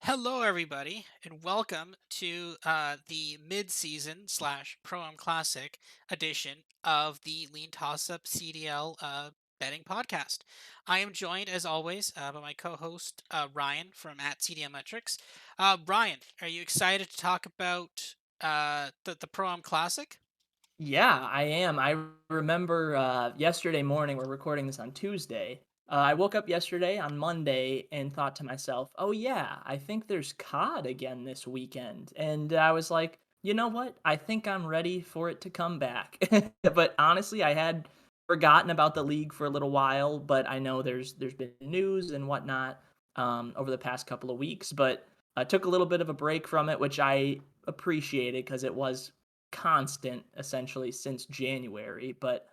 Hello, everybody, and welcome to the mid-season slash Pro-Am Classic edition of the LeanTossup CDL betting podcast. I am joined, as always, by my co-host Ryan from at CDLMetrics. Ryan, are you excited to talk about the Pro-Am Classic? Yeah, I am. I remember yesterday morning, we're recording this on Tuesday. I woke up yesterday on Monday and thought to myself, oh, yeah, I think there's COD again this weekend. And I was like, you know what? I think I'm ready for it to come back. But honestly, I had forgotten about the league for a little while, but I know there's been news and whatnot over the past couple of weeks. But I took a little bit of a break from it, which I appreciated because it was constant essentially since January. But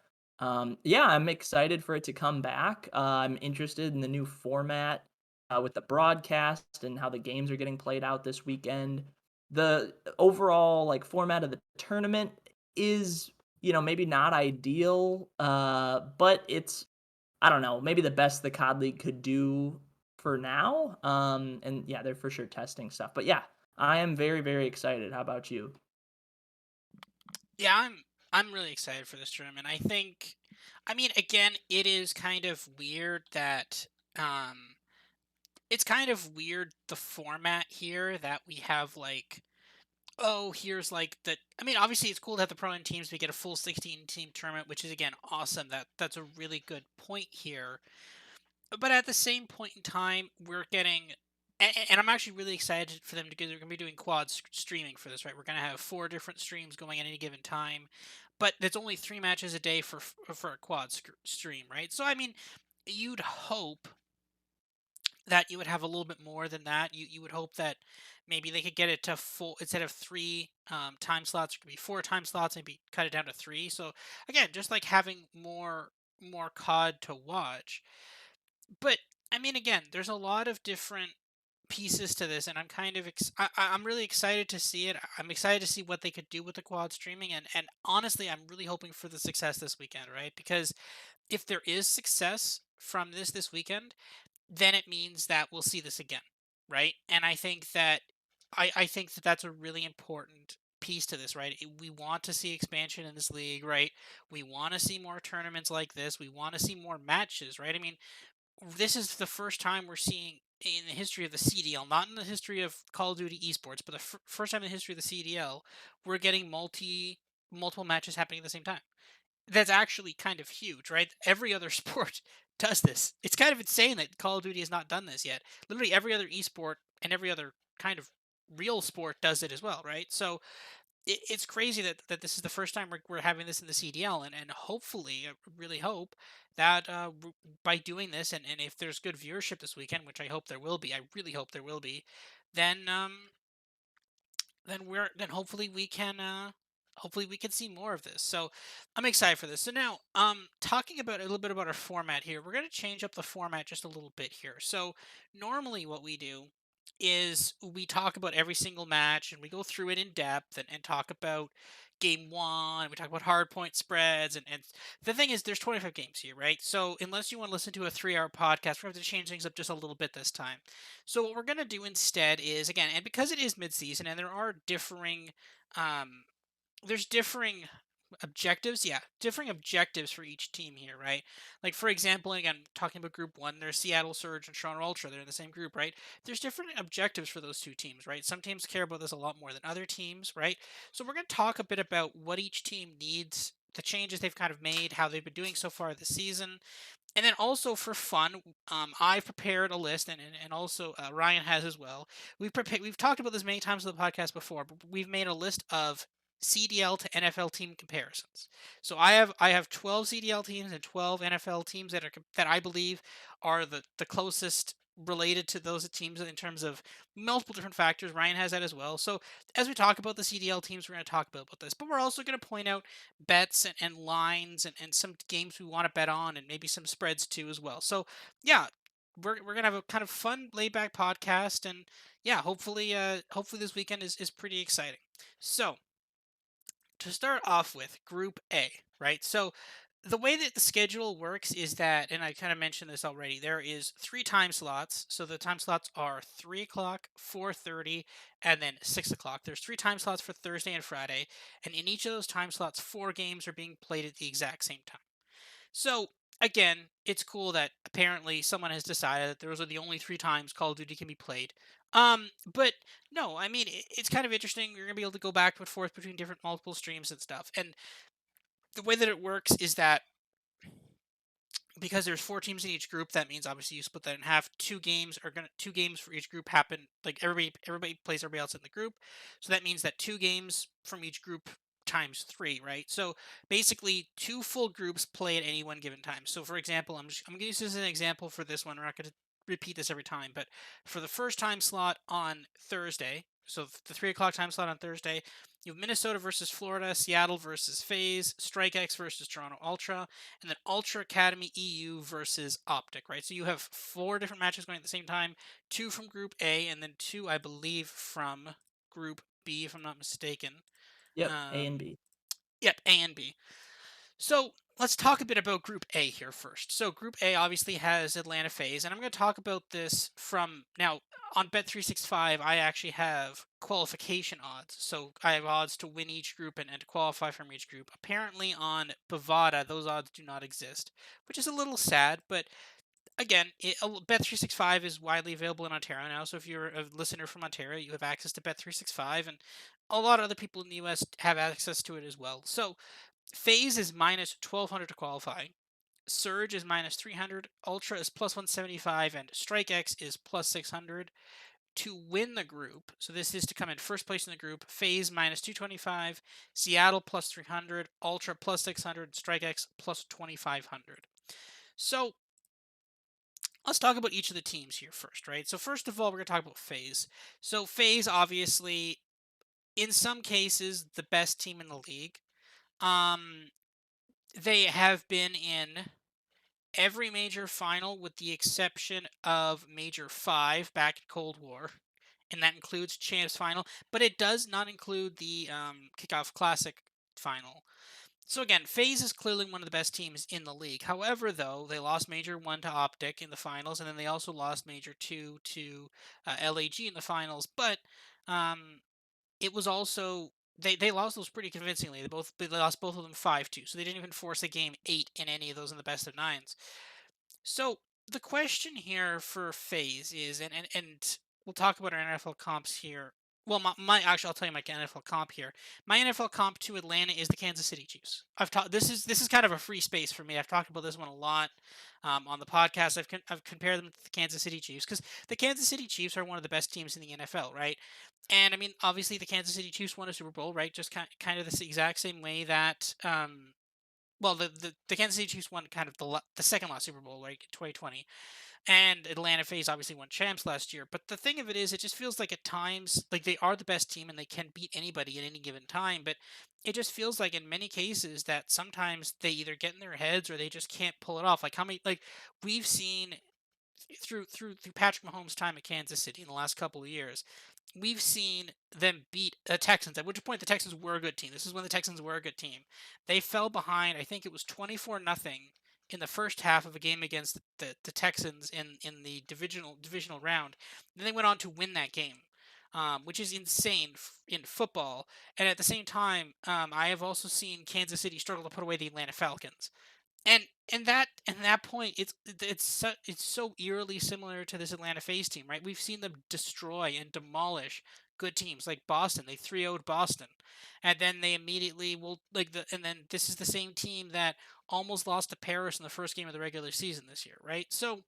yeah, I'm excited for it to come back. I'm interested in the new format with the broadcast and how the games are getting played out this weekend. The overall like format of the tournament is, maybe not ideal, but it's I don't know, maybe the best the COD League could do for now. And yeah, they're for sure testing stuff. But yeah, I am very, very excited. How about you? Yeah, I'm really excited for this tournament. I mean, again, it is kind of weird that um it's kind of weird the format here that we have like, oh, here's like the I mean, obviously it's cool to have the pro and teams. We get a full 16 team tournament, which is again awesome. That's a really good point here. But at the same point in time, we're getting and I'm actually really excited for them to, because they're going to be doing streaming for this, right? We're going to have four different streams going at any given time, but there's only three matches a day for a stream, right? So I mean, you'd hope that you would have a little bit more than that. You would hope that maybe they could get it to full, instead of three time slots, it could be four time slots, maybe cut it down to three. So again, just like having more COD to watch. But I mean, again, there's a lot of different pieces to this, and I'm kind of I'm really excited to see it. I'm excited to see what they could do with the quad streaming, and honestly, I'm really hoping for the success this weekend, right? Because if there is success from this weekend, then it means that we'll see this again, right? And I think that that's a really important piece to this, right? We want to see expansion in this league, right? We want to see more tournaments like this. We want to see more matches, right? I mean, this is the first time we're seeing in the history of the CDL, not in the history of Call of Duty esports, but the first time in the history of the CDL, we're getting multiple matches happening at the same time. That's actually kind of huge, right? Every other sport does this. It's kind of insane that Call of Duty has not done this yet. Literally every other esport and every other kind of real sport does it as well, right? So it's crazy that this is the first time we're having this in the CDL, and hopefully, I really hope that by doing this, and if there's good viewership this weekend, which I hope there will be, I really hope there will be, then then hopefully we can see more of this. So I'm excited for this. So now, talking about a little bit about our format here, we're going to change up the format just a little bit here. So normally what we do is we talk about every single match and we go through it in depth, and talk about game one. We talk about hard point spreads, and the thing is, there's 25 games here, right? So unless you want to listen to a 3-hour podcast, we're going to have to change things up just a little bit this time. So what we're going to do instead is, again, and because it is mid-season and there are um differing objectives, yeah, differing objectives for each team here, right? Like, for example, again, talking about group one, there's Seattle Surge and Toronto Ultra, they're in the same group, right? There's different objectives for those two teams, right? Some teams care about this a lot more than other teams, right? So we're going to talk a bit about what each team needs, the changes they've kind of made, how they've been doing so far this season, and then also for fun, I've prepared a list, and also Ryan has as well. We've talked about this many times on the podcast before, but we've made a list of CDL to NFL team comparisons. So I have 12 CDL teams and 12 NFL teams that I believe are the closest related to those teams in terms of multiple different factors. Ryan has that as well. So as we talk about the CDL teams, we're going to talk about this, but we're also going to point out bets and lines, and some games we want to bet on, and maybe some spreads too as well. So yeah, we're gonna have a kind of fun laid back podcast, and yeah, hopefully this weekend is pretty exciting. So to start off with Group A, right? So the way that the schedule works is that, and I kind of mentioned this already, there is three time slots. So the time slots are 3 o'clock, 4:30, and then 6 o'clock. There's three time slots for Thursday and Friday, and in each of those time slots, four games are being played at the exact same time. So again, it's cool that apparently someone has decided that those are the only three times Call of Duty can be played. But no, I mean it's kind of interesting. You're gonna be able to go back and forth between different multiple streams and stuff. And the way that it works is that because there's four teams in each group, that means obviously you split that in half. Two games for each group happen. Like everybody plays everybody else in the group, so that means that two games from each group times three, right? So basically, two full groups play at any one given time. So for example, I'm gonna use this as an example for this one. We're not gonna repeat this every time, but for the first time slot on Thursday, so the 3 o'clock time slot on Thursday, you have Minnesota versus Florida, Seattle versus FaZe, StrikeX versus Toronto Ultra, and then Ultra Academy EU versus Optic, right? So you have four different matches going at the same time, two from Group A, and then two, I believe, from Group B, if I'm not mistaken. Yep, A and Um, B. yep, A and B. So let's talk a bit about Group A here first. So Group A obviously has Atlanta FaZe, and I'm going to talk about this from now on Bet365. I actually have qualification odds, so I have odds to win each group and to qualify from each group. Apparently on Bovada, those odds do not exist, which is a little sad. But again, Bet365 is widely available in Ontario now, so if you're a listener from Ontario, you have access to Bet365, and a lot of other people in the US have access to it as well. So FaZe is minus 1200 to qualify. Surge is minus 300. Ultra is plus 175. And StrikeX is plus 600 to win the group. So this is to come in first place in the group. FaZe minus 225. Seattle plus 300. Ultra plus 600. StrikeX plus 2500. So let's talk about each of the teams here first, right? So first of all, we're going to talk about FaZe. So FaZe, obviously, in some cases, the best team in the league. Um, they have been in every major final with the exception of Major 5 back in Cold War, and that includes Champs Final, but it does not include the Kickoff Classic Final. So again, FaZe is clearly one of the best teams in the league. However, though, they lost Major 1 to Optic in the finals, and then they also lost Major 2 to LAG in the finals, but um, it was also they lost those pretty convincingly. They lost both of them 5-2, so they didn't even force a game 8 in any of those in the best of nines. So the question here for FaZe is, and we'll talk about our NFL comps here. Well, my actually, I'll tell you my NFL comp here. My NFL comp to Atlanta is the Kansas City Chiefs. I've talked. This is kind of a free space for me. I've talked about this one a lot on the podcast. I've compared them to the Kansas City Chiefs because the Kansas City Chiefs are one of the best teams in the NFL, right? And I mean, obviously, the Kansas City Chiefs won a Super Bowl, right? Just kind of the exact same way that well, the Kansas City Chiefs won kind of the second last Super Bowl, like 2020, and Atlanta FaZe obviously won champs last year. But the thing of it is, it just feels like at times like they are the best team and they can beat anybody at any given time. But it just feels like in many cases that sometimes they either get in their heads or they just can't pull it off. Like how many like we've seen through Patrick Mahomes' time at Kansas City in the last couple of years, we've seen them beat the Texans. At which point the Texans were a good team. This is when the Texans were a good team. They fell behind. I think it was 24-0 in the first half of a game against the Texans in the divisional round. Then they went on to win that game. Which is insane in football, and at the same time, I have also seen Kansas City struggle to put away the Atlanta Falcons. And that point, it's so eerily similar to this Atlanta FaZe team, right? We've seen them destroy and demolish good teams like Boston. They 3-0'd Boston, and then they immediately will and then this is the same team that almost lost to Paris in the first game of the regular season this year, right? So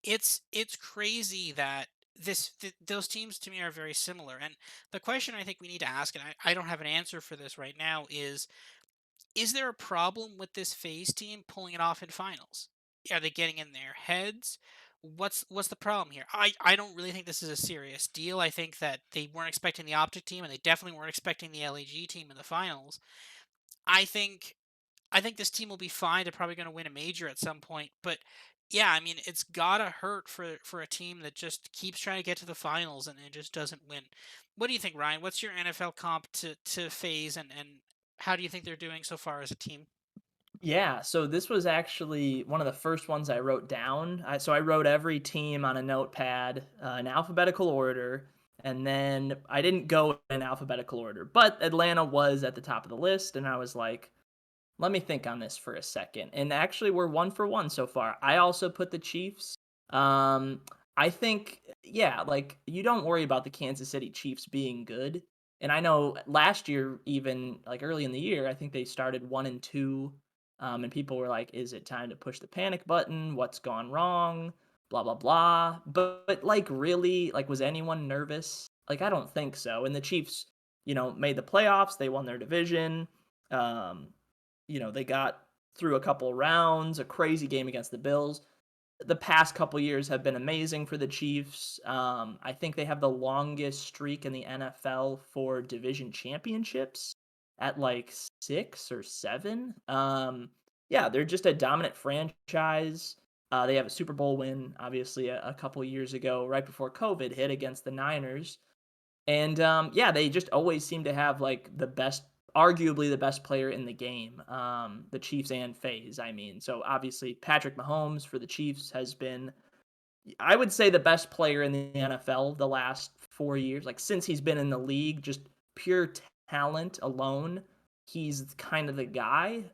it's crazy that those teams to me are very similar. And the question I think we need to ask, and I don't have an answer for this right now, is there a problem with this FaZe team pulling it off in finals? Are they getting in their heads? What's the problem here? I don't really think this is a serious deal. I think that they weren't expecting the Optic team, and they definitely weren't expecting the LAG team in the finals. I think I think this team will be fine. They're probably going to win a major at some point, but yeah, I mean, it's gotta hurt for a team that just keeps trying to get to the finals and just doesn't win. What do you think, Ryan? What's your NFL comp to FaZe, and how do you think they're doing so far as a team? Yeah, so this was actually one of the first ones I wrote down. So I wrote every team on a notepad in alphabetical order, and then I didn't go in alphabetical order, but Atlanta was at the top of the list, and I was like, let me think on this for a second. And actually, we're one for one so far. I also put the Chiefs. Um, I think, yeah, like you don't worry about the Kansas City Chiefs being good. And I know last year, even like early in the year, I think they started 1-2. And people were like, is it time to push the panic button? What's gone wrong? Blah, blah, blah. But like, really, like, was anyone nervous? Like, I don't think so. And the Chiefs, made the playoffs, they won their division. Um, they got through a couple rounds, a crazy game against the Bills. The past couple years have been amazing for the Chiefs. I think they have the longest streak in the NFL for division championships at like 6 or 7. Yeah, they're just a dominant franchise. They have a Super Bowl win, obviously, a couple years ago, right before COVID hit against the Niners. And, yeah, they just always seem to have, like, arguably the best player in the game, the Chiefs and FaZe, I mean. So, obviously, Patrick Mahomes for the Chiefs has been, I would say, the best player in the NFL the last 4 years. Like, since he's been in the league, just pure talent alone, he's kind of the guy.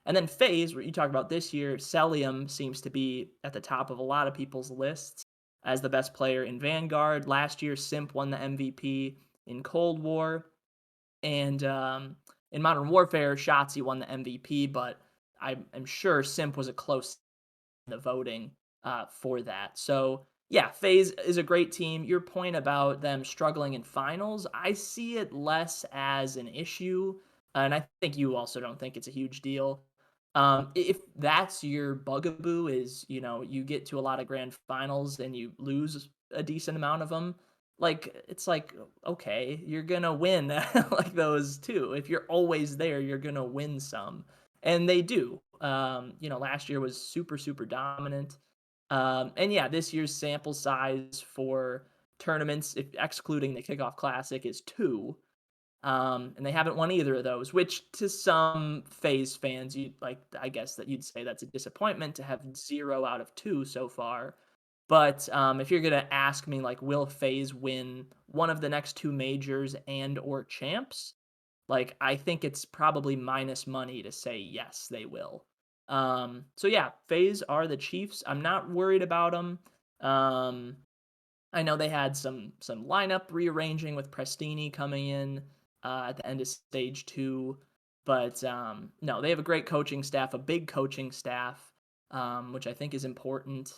And then FaZe, what you talk about this year, Celium seems to be at the top of a lot of people's lists as the best player in Vanguard. Last year, Simp won the MVP in Cold War. And in Modern Warfare, Shotzi won the MVP, but I'm sure Simp was a close in the voting for that. So, yeah, FaZe is a great team. Your point about them struggling in finals, I see it less as an issue. And I think you also don't think it's a huge deal. If that's your bugaboo, is you get to a lot of grand finals and you lose a decent amount of them, like it's like okay, you're gonna win like those too. If you're always there, you're gonna win some, and they do. Last year was super super dominant, and yeah, this year's sample size for tournaments, if excluding the kickoff classic, is 2. And they haven't won either of those, which to some FaZe fans, you like. I guess that you'd say that's a disappointment to have 0 out of 2 so far. But if you're gonna ask me, like, will FaZe win one of the next 2 majors and or champs? Like, I think it's probably minus money to say yes, they will. So yeah, FaZe are the Chiefs. I'm not worried about them. Um, I know they had some lineup rearranging with Prestini coming in at the end of stage 2, but no, they have a great coaching staff, a big coaching staff, which I think is important.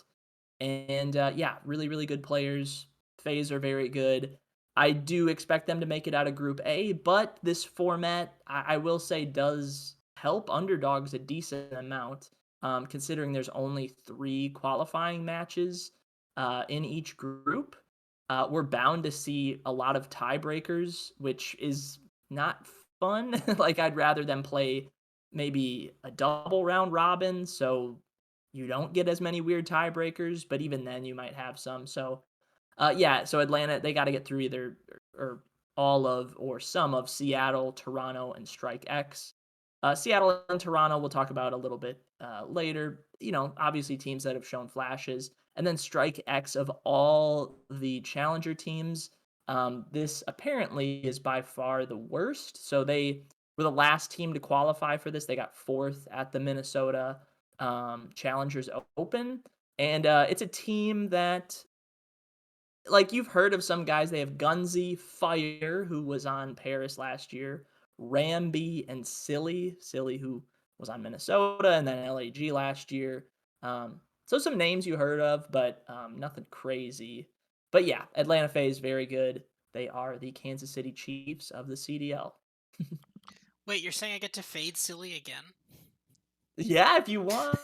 And yeah, really, really good players. FaZe are very good. I do expect them to make it out of Group A, but this format, I will say, does help underdogs a decent amount, considering there's only 3 qualifying matches in each group. We're bound to see a lot of tiebreakers, which is not fun. Like, I'd rather them play maybe a double round robin, so you don't get as many weird tiebreakers, but even then you might have some. So, yeah, so Atlanta, they got to get through either or all of or some of Seattle, Toronto, and Strike X. Seattle and Toronto, we'll talk about a little bit later. Obviously teams that have shown flashes. And then Strike X, of all the challenger teams, this apparently is by far the worst. So they were the last team to qualify for this. They got 4th at the Minnesota Challengers Open. And it's a team that, like, you've heard of some guys. They have Gunzy, Fire, who was on Paris last year, Ramby, and Silly, who was on Minnesota and then LAG last year. So some names you heard of, but nothing crazy. But yeah, Atlanta FaZe very good. They are the Kansas City Chiefs of the CDL. Wait, you're saying I get to fade silly again? Yeah, if you want.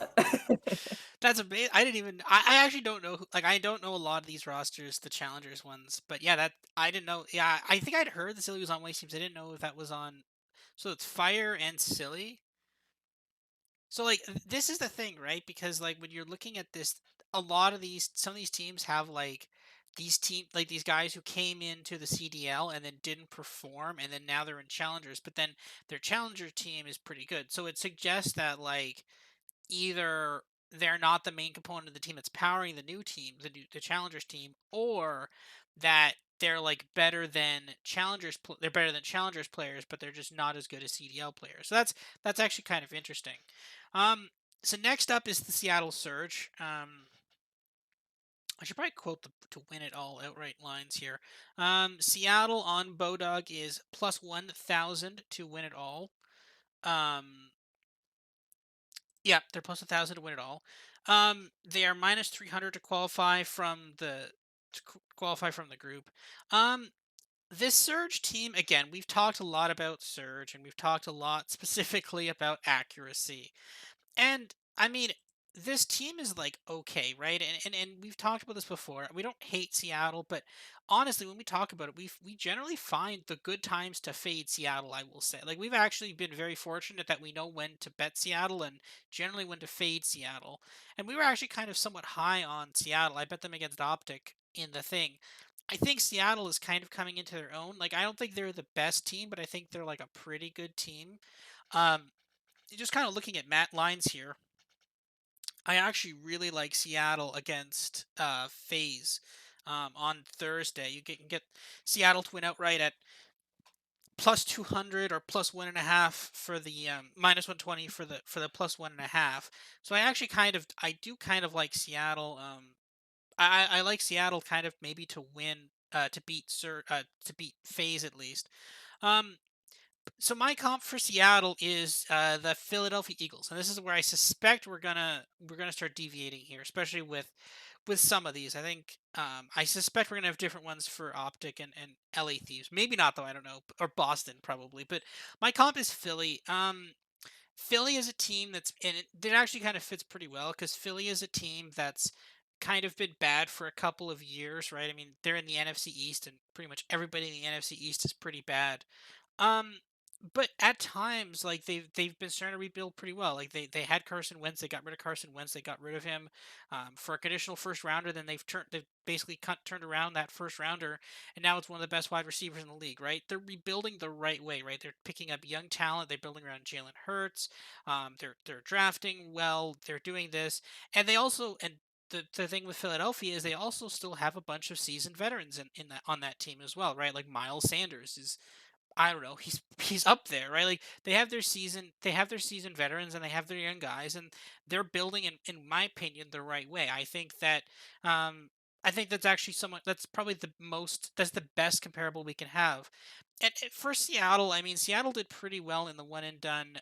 That's amazing. I didn't even. I actually don't know. Like, I don't know a lot of these rosters, the challengers ones. But yeah, that I didn't know. Yeah, I think I'd heard the silly was on waste teams. I didn't know if that was on. So it's fire and silly. So like this is the thing, right? Because like when you're looking at this, a lot of these, some of these teams have like these guys who came into the CDL and then didn't perform, and then now they're in challengers, but then their challenger team is pretty good. So it suggests that like either they're not the main component of the team that's powering the new team, the challengers team, or that they're like better than they're better than challengers players, but they're just not as good as CDL players. So that's actually kind of interesting. Um, so next up is the Seattle Surge. I should probably quote the to win it all outright lines here. Seattle on Bodog is plus 1,000 to win it all. Um, yeah, they're plus 1,000 to win it all. They are minus 300 to qualify from the group. Um, this Surge team, again, we've talked a lot about Surge, and we've talked a lot specifically about accuracy. And I mean, this team is like okay, right? And we've talked about this before. We don't hate Seattle, but honestly, when we talk about it, we generally find the good times to fade Seattle. I will say, like we've actually been very fortunate that we know when to bet Seattle and generally when to fade Seattle. And we were actually kind of somewhat high on Seattle. I bet them against Optic in the thing. I think Seattle is kind of coming into their own. Like I don't think they're the best team, but I think they're like a pretty good team. Um, just kind of looking at Matt lines here, I actually really like Seattle against FaZe on Thursday. Can get Seattle to win outright at plus 200 or plus 1.5 for the minus 120 for the plus 1.5. So I do kind of like Seattle. I like Seattle kind of maybe to win to beat FaZe at least. Um, so my comp for Seattle is the Philadelphia Eagles, and this is where I suspect we're gonna start deviating here, especially with some of these. I think I suspect we're gonna have different ones for Optic and LA Thieves. Maybe not though. I don't know, or Boston probably. But my comp is Philly. Philly is a team it actually kind of fits pretty well because Philly is a team that's kind of been bad for a couple of years, right? I mean, they're in the NFC East, and pretty much everybody in the NFC East is pretty bad. Um, but at times, like they've been starting to rebuild pretty well. Like they had Carson Wentz, they got rid of Carson Wentz, they got rid of him for a conditional first rounder. Then they've basically turned around that first rounder, and now it's one of the best wide receivers in the league. Right? They're rebuilding the right way. Right? They're picking up young talent. They're building around Jalen Hurts. They're drafting well. They're doing this, and they also and. The thing with Philadelphia is they also still have a bunch of seasoned veterans in that on that team as well, right? Like Miles Sanders is I don't know. He's up there, right? Like they have their seasoned veterans, and they have their young guys, and they're building in my opinion the right way. Um I think that's actually somewhat that's probably that's the best comparable we can have. And for Seattle, I mean Seattle did pretty well in the one and done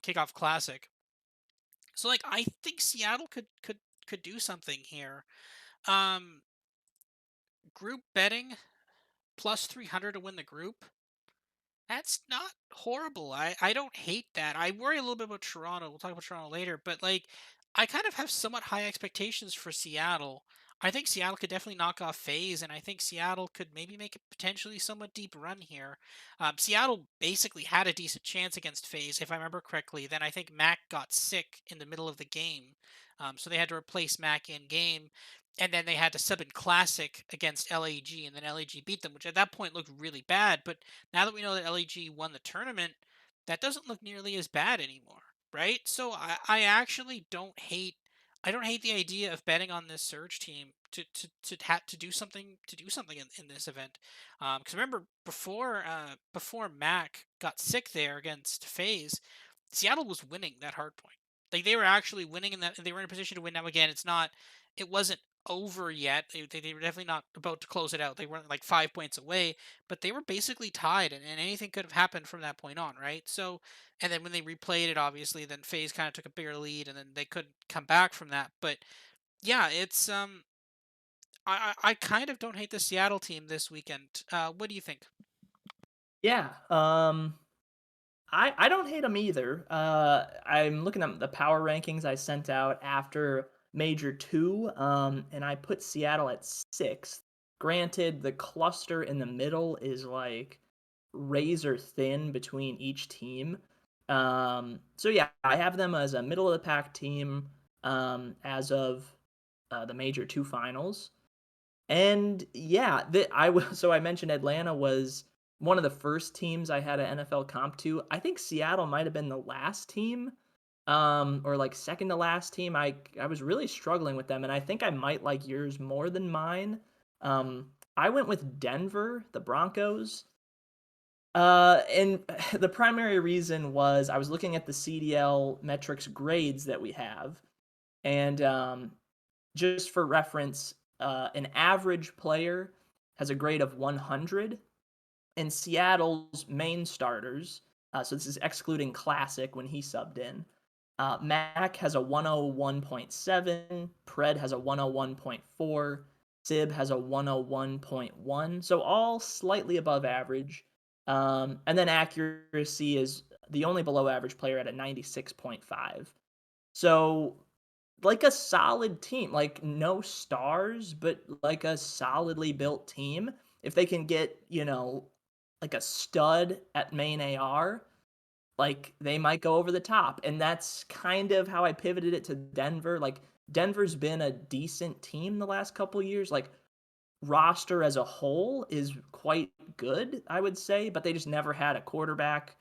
kickoff classic. So like I think Seattle could do something here. Um Group betting plus 300 to win the group. That's not horrible. I don't hate that. I worry a little bit about Toronto. We'll talk about Toronto later, but like I kind of have somewhat high expectations for Seattle. I think Seattle could definitely knock off FaZe, and I think Seattle could maybe make a potentially somewhat deep run here. Seattle basically had a decent chance against FaZe, if I remember correctly. Then I think Mac got sick in the middle of the game, so they had to replace Mac in game, and then they had to sub in Classic against LAG, and then LAG beat them, which at that point looked really bad. But now that we know that LAG won the tournament, that doesn't look nearly as bad anymore, right? So I actually I don't hate the idea of betting on this Surge team to do something in this event. Because remember before Mac got sick there against FaZe, Seattle was winning that hard point. Like they were actually winning in that they were in a position to win. Now again, it wasn't over yet. They were definitely not about to close it out. They weren't like 5 points away, but they were basically tied, and anything could have happened from that point on, right? So, and then when they replayed it, obviously, then FaZe kind of took a bigger lead, and then they couldn't come back from that. But yeah, it's I kind of don't hate the Seattle team this weekend. What do you think? Yeah, I don't hate them either. I'm looking at the power rankings I sent out after Major 2, and I put Seattle at 6th. Granted, the cluster in the middle is, like, razor thin between each team. So yeah, I have them as a middle of the pack team, as of, the Major 2 finals. And yeah, so I mentioned Atlanta was one of the first teams I had an NFL comp to. I think Seattle might have been the last team, or like second to last team. I was really struggling with them, and I think I might like yours more than mine. I went with Denver, the Broncos. And the primary reason was I was looking at the CDL metrics grades that we have, and just for reference, an average player has a grade of 100, and Seattle's main starters, so this is excluding Classic when he subbed in. Mac has a 101.7, Pred has a 101.4, Sib has a 101.1, so all slightly above average. And then accuracy is the only below average player at a 96.5. So like a solid team, like no stars, but like a solidly built team. If they can get, like a stud at main AR, like they might go over the top. And that's kind of how I pivoted it to Denver. Like Denver's been a decent team the last couple years. Like roster as a whole is quite good, I would say, but they just never had a quarterback.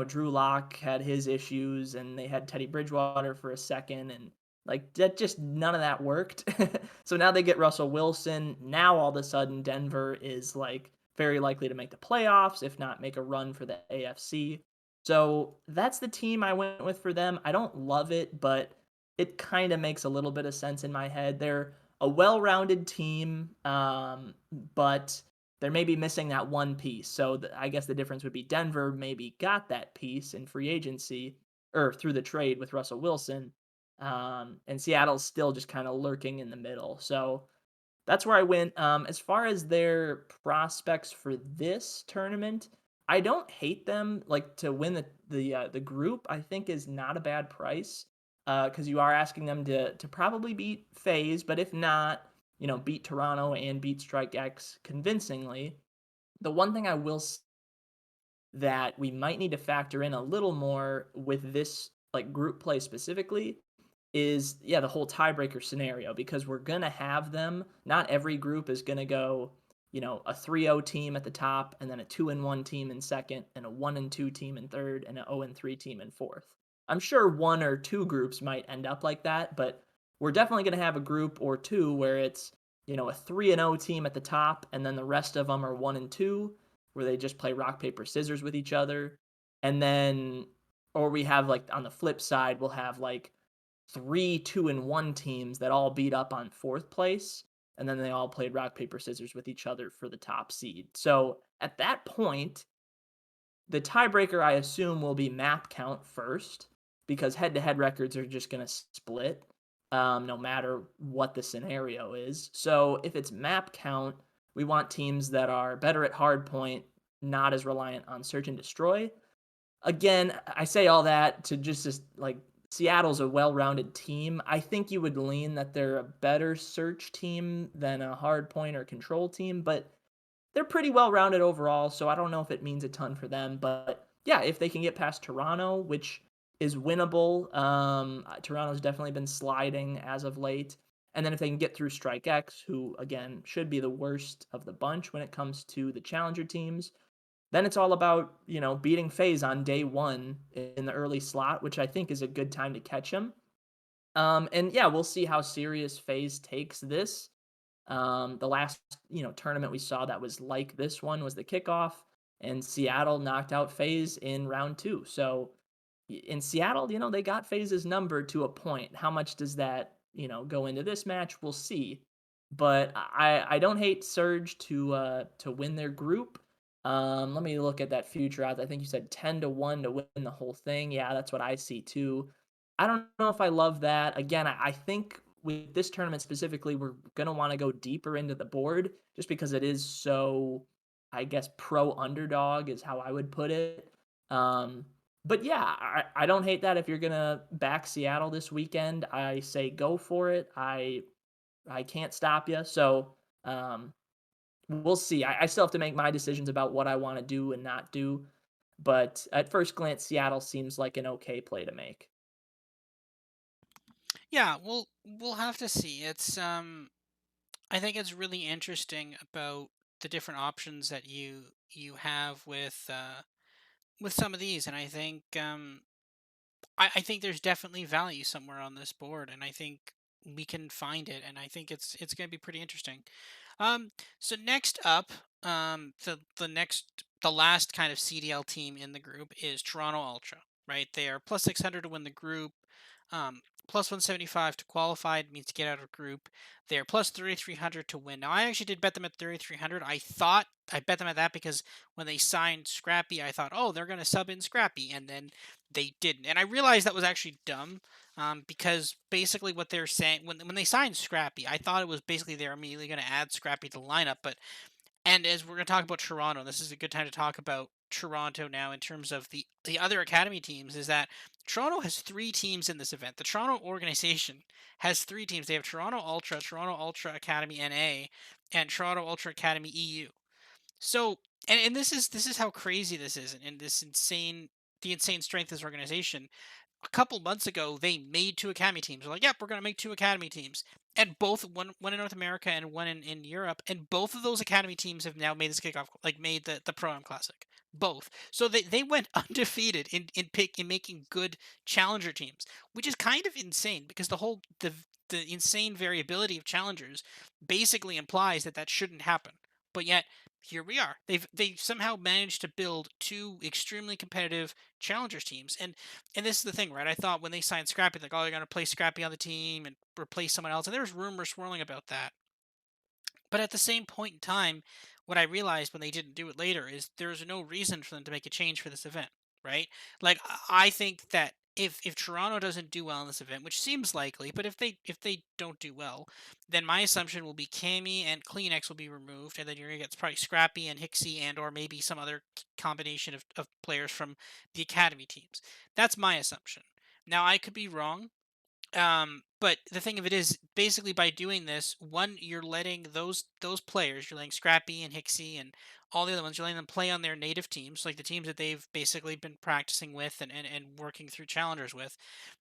Drew Lock had his issues, and they had Teddy Bridgewater for a second, and like that, just none of that worked. So now they get Russell Wilson. Now all of a sudden, Denver is like very likely to make the playoffs, if not make a run for the AFC. So that's the team I went with for them. I don't love it, but it kind of makes a little bit of sense in my head. They're a well-rounded team, but they're maybe missing that one piece. So I guess the difference would be Denver maybe got that piece in free agency or through the trade with Russell Wilson, and Seattle's still just kind of lurking in the middle. So that's where I went. As far as their prospects for this tournament, I don't hate them. Like to win the group, I think is not a bad price. Because you are asking them to probably beat FaZe, but if not, beat Toronto and beat Strike X convincingly. The one thing I will that we might need to factor in a little more with this like group play specifically is yeah the whole tiebreaker scenario, because we're gonna have them. Not every group is gonna go a 3-0 team at the top, and then a 2-1 team in second, and a 1-2 team in third, and a 0-3 team in fourth. I'm sure one or two groups might end up like that, but we're definitely going to have a group or two where it's a 3-0 team at the top, and then the rest of them are 1-2, where they just play rock paper scissors with each other. And then or we have like on the flip side, we'll have like 3 2-1 teams that all beat up on fourth place, and then they all played rock paper scissors with each other for the top seed. So at that point, the tiebreaker I assume will be map count first, because head to head records are just going to split, no matter what the scenario is. So if it's map count, we want teams that are better at hardpoint, not as reliant on search and destroy. Again, I say all that to just like Seattle's a well-rounded team. I think you would lean that they're a better search team than a hardpoint or control team, but they're pretty well-rounded overall, so I don't know if it means a ton for them. But yeah, if they can get past Toronto, which is winnable, Toronto's definitely been sliding as of late. And then if they can get through Strike X, who again should be the worst of the bunch when it comes to the challenger teams, then it's all about, beating FaZe on day one in the early slot, which I think is a good time to catch him. And yeah, we'll see how serious FaZe takes this. The last, tournament we saw that was like this one was the kickoff, and Seattle knocked out FaZe in round two. So in Seattle, they got FaZe's number to a point. How much does that, go into this match? We'll see. But I don't hate Surge to win their group. Let me look at that future odds. I think you said 10-1 to win the whole thing. Yeah, that's what I see too. I don't know if I love that. Again, I think with this tournament specifically, we're gonna want to go deeper into the board just because it is so, I guess, pro underdog is how I would put it. But yeah, I don't hate that if you're gonna back Seattle this weekend. I say go for it. I can't stop you. So we'll see. I still have to make my decisions about what I want to do and not do. But at first glance, Seattle seems like an okay play to make. Yeah, we'll have to see. It's I think it's really interesting about the different options that you have with some of these, and I think there's definitely value somewhere on this board, and I think we can find it, and I think it's going to be pretty interesting. Um, so next up, the last kind of CDL team in the group is Toronto Ultra. Right, they are plus 600 to win the group, plus 175 to qualify. It means to get out of group. They are plus 3,300 to win. Now, I actually did bet them at 3,300. I bet them at that because when they signed Scrappy, I thought, oh, they're going to sub in Scrappy, and then they didn't. And I realized that was actually dumb, because basically what they're saying when they signed Scrappy, I thought it was basically they're immediately going to add Scrappy to the lineup. But and as we're going to talk about Toronto, this is a good time to talk about Toronto now in terms of the other academy teams. Is that Toronto has three teams in this event. The Toronto organization has three teams. They have Toronto Ultra, Toronto Ultra Academy NA, and Toronto Ultra Academy EU. So, and this is how crazy this is, and this insane the insane strength of this organization. A couple months ago, they made two academy teams. They're like, "Yep, we're going to make two academy teams," and both one in North America and one in Europe, and both of those academy teams have now made this kickoff, like made the Pro Am Classic. Both, so they went undefeated in making good challenger teams, which is kind of insane because the insane variability of challengers basically implies that that shouldn't happen. But yet here we are. They've somehow managed to build two extremely competitive challengers teams, and this is the thing, right? I thought when they signed Scrappy, like, oh, they're going to place Scrappy on the team and replace someone else. And there was rumors swirling about that. But at the same point in time, what I realized when they didn't do it later is there's no reason for them to make a change for this event, right? Like I think that if Toronto doesn't do well in this event, which seems likely, but if they don't do well, then my assumption will be Cammy and Kleenex will be removed, and then you're gonna get probably Scrappy and Hixie and or maybe some other combination of players from the academy teams. That's my assumption. Now I could be wrong, but the thing of it is, basically by doing this, one, you're letting those players, you're letting Scrappy and Hixie and all the other ones, you're letting them play on their native teams, like the teams that they've basically been practicing with and working through challengers with.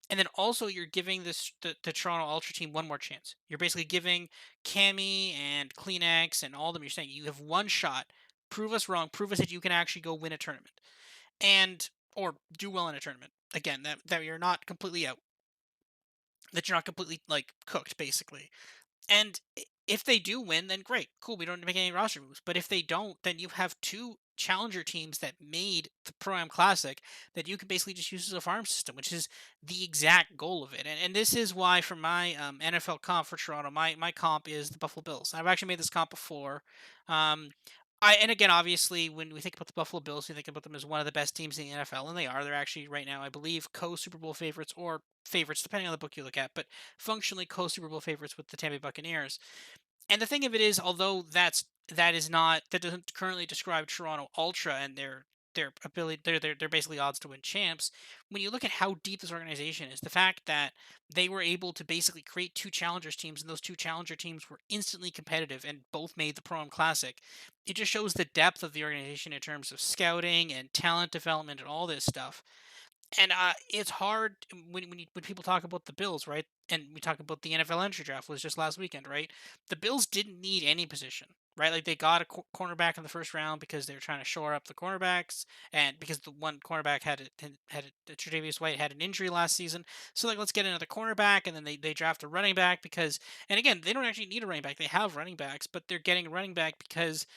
And then also you're giving the Toronto Ultra team one more chance. You're basically giving Cammy and Kleenex and all of them, you're saying you have one shot. Prove us wrong. Prove us that you can actually go win a tournament. And or do well in a tournament. Again, that you're not completely out, that you're not completely like cooked basically. And if they do win, then great, cool. We don't need to make any roster moves. But if they don't, then you have two challenger teams that made the Pro Am Classic that you can basically just use as a farm system, which is the exact goal of it. And this is why for my NFL comp for Toronto, my comp is the Buffalo Bills. I've actually made this comp before. Um, and again, obviously, when we think about the Buffalo Bills, we think about them as one of the best teams in the NFL, and they are. They're actually right now, I believe, co-Super Bowl favorites or favorites, depending on the book you look at, but functionally co-Super Bowl favorites with the Tampa Bay Buccaneers. And the thing of it is, although that doesn't currently describe Toronto Ultra and their ability, they're basically odds to win champs. When you look at how deep this organization is, the fact that they were able to basically create two challengers teams, and those two challenger teams were instantly competitive and both made the Pro Am Classic, it just shows the depth of the organization in terms of scouting and talent development and all this stuff. And it's hard when people talk about the Bills, right? And we talk about the NFL entry draft was just last weekend, right? The Bills didn't need any position, right? Like they got a cornerback in the first round because they were trying to shore up the cornerbacks, and because the one cornerback Tre'Davious White had an injury last season, so like let's get another cornerback, and then they draft a running back because, and again, they don't actually need a running back; they have running backs, but they're getting a running back because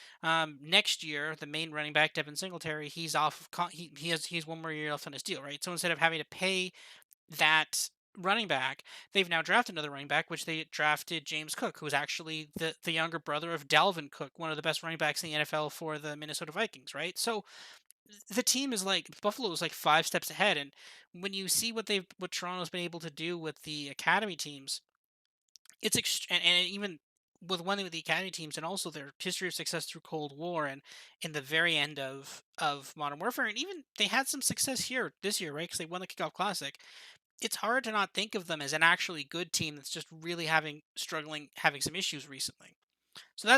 next year, the main running back, Devin Singletary, he's off of he's one more year left on his deal, right? So instead of having to pay that running back, they've now drafted another running back, which they drafted James Cook, who is actually the younger brother of Dalvin Cook, one of the best running backs in the NFL for the Minnesota Vikings, right? So the team is like Buffalo is like 5 steps ahead, and when you see what Toronto's been able to do with the academy teams, and even with one of the academy teams and also their history of success through Cold War and in the very end of Modern Warfare, and even they had some success here this year, right? Because they won the Kickoff Classic. It's hard to not think of them as an actually good team that's just really having some issues recently. So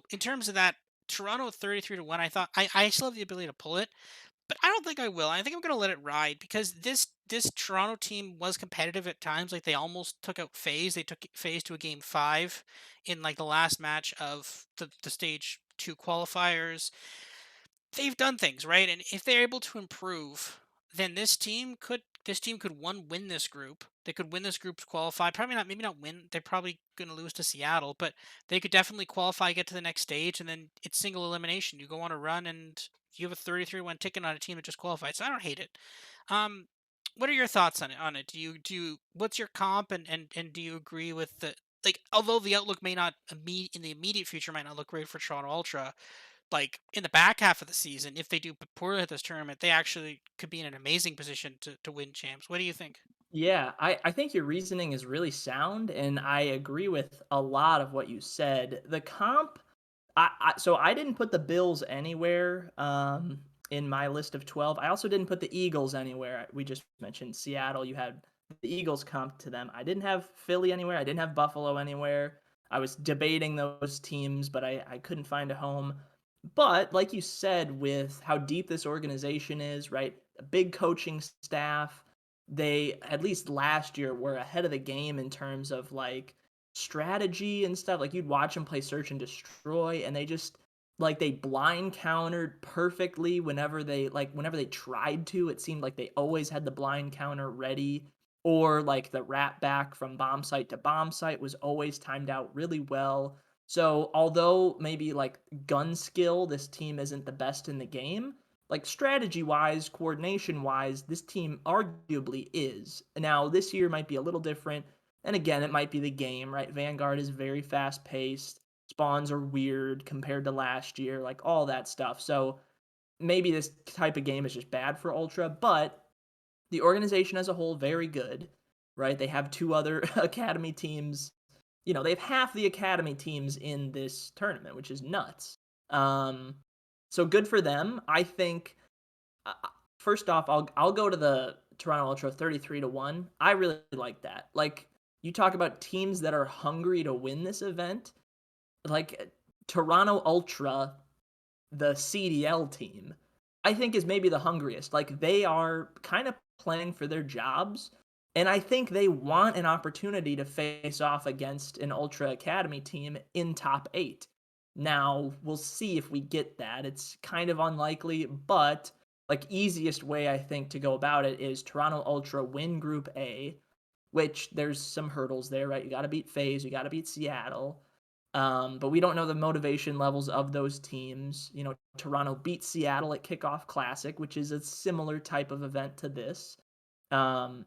in terms of that, Toronto 33 to 1, I thought I still have the ability to pull it, but I don't think I will. I think I'm going to let it ride because this Toronto team was competitive at times. Like they almost took out FaZe. They took FaZe to a game 5 in like the last match of the stage 2 qualifiers. They've done things, right? And if they're able to improve, then this team could one win this group. They could win this group's qualify. Probably not, maybe not win. They're probably going to lose to Seattle, but they could definitely qualify, get to the next stage, and then it's single elimination. You go on a run and you have a 33-1 ticket on a team that just qualified. So I don't hate it. Um, what are your thoughts on it? Do you what's your comp, and do you agree with the, like, although the outlook may not in the immediate future might not look great for Toronto Ultra, like in the back half of the season, if they do poorly at this tournament, they actually could be in an amazing position to win champs. What do you think? Yeah, I think your reasoning is really sound, and I agree with a lot of what you said. The comp, so I didn't put the Bills anywhere in my list of 12. I also didn't put the Eagles anywhere. We just mentioned Seattle. You had the Eagles comp to them. I didn't have Philly anywhere. I didn't have Buffalo anywhere. I was debating those teams, but I couldn't find a home. But like you said, with how deep this organization is, right? A big coaching staff, they at least last year were ahead of the game in terms of like strategy and stuff. Like you'd watch them play search and destroy, and they just like they blind countered perfectly whenever they tried to. It seemed like they always had the blind counter ready, or like the wrap back from bomb site to bomb site was always timed out really well. So although maybe like gun skill, this team isn't the best in the game, like strategy wise, coordination wise, this team arguably is. Now, this year might be a little different. And again, it might be the game, right? Vanguard is very fast paced. Spawns are weird compared to last year, like all that stuff. So maybe this type of game is just bad for Ultra, but the organization as a whole, very good, right? They have two other academy teams. They have half the academy teams in this tournament, which is nuts. Um, so good for them. I think uh, first off, I'll go to the Toronto Ultra 33-1. I really like that. Like you talk about teams that are hungry to win this event, like Toronto Ultra, the CDL team, I think is maybe the hungriest. Like they are kind of playing for their jobs. And I think they want an opportunity to face off against an Ultra Academy team in top 8. Now, we'll see if we get that. It's kind of unlikely, but like easiest way I think to go about it is Toronto Ultra win Group A, which there's some hurdles there, right? You got to beat FaZe, you got to beat Seattle. But we don't know the motivation levels of those teams. Toronto beat Seattle at Kickoff Classic, which is a similar type of event to this. Um,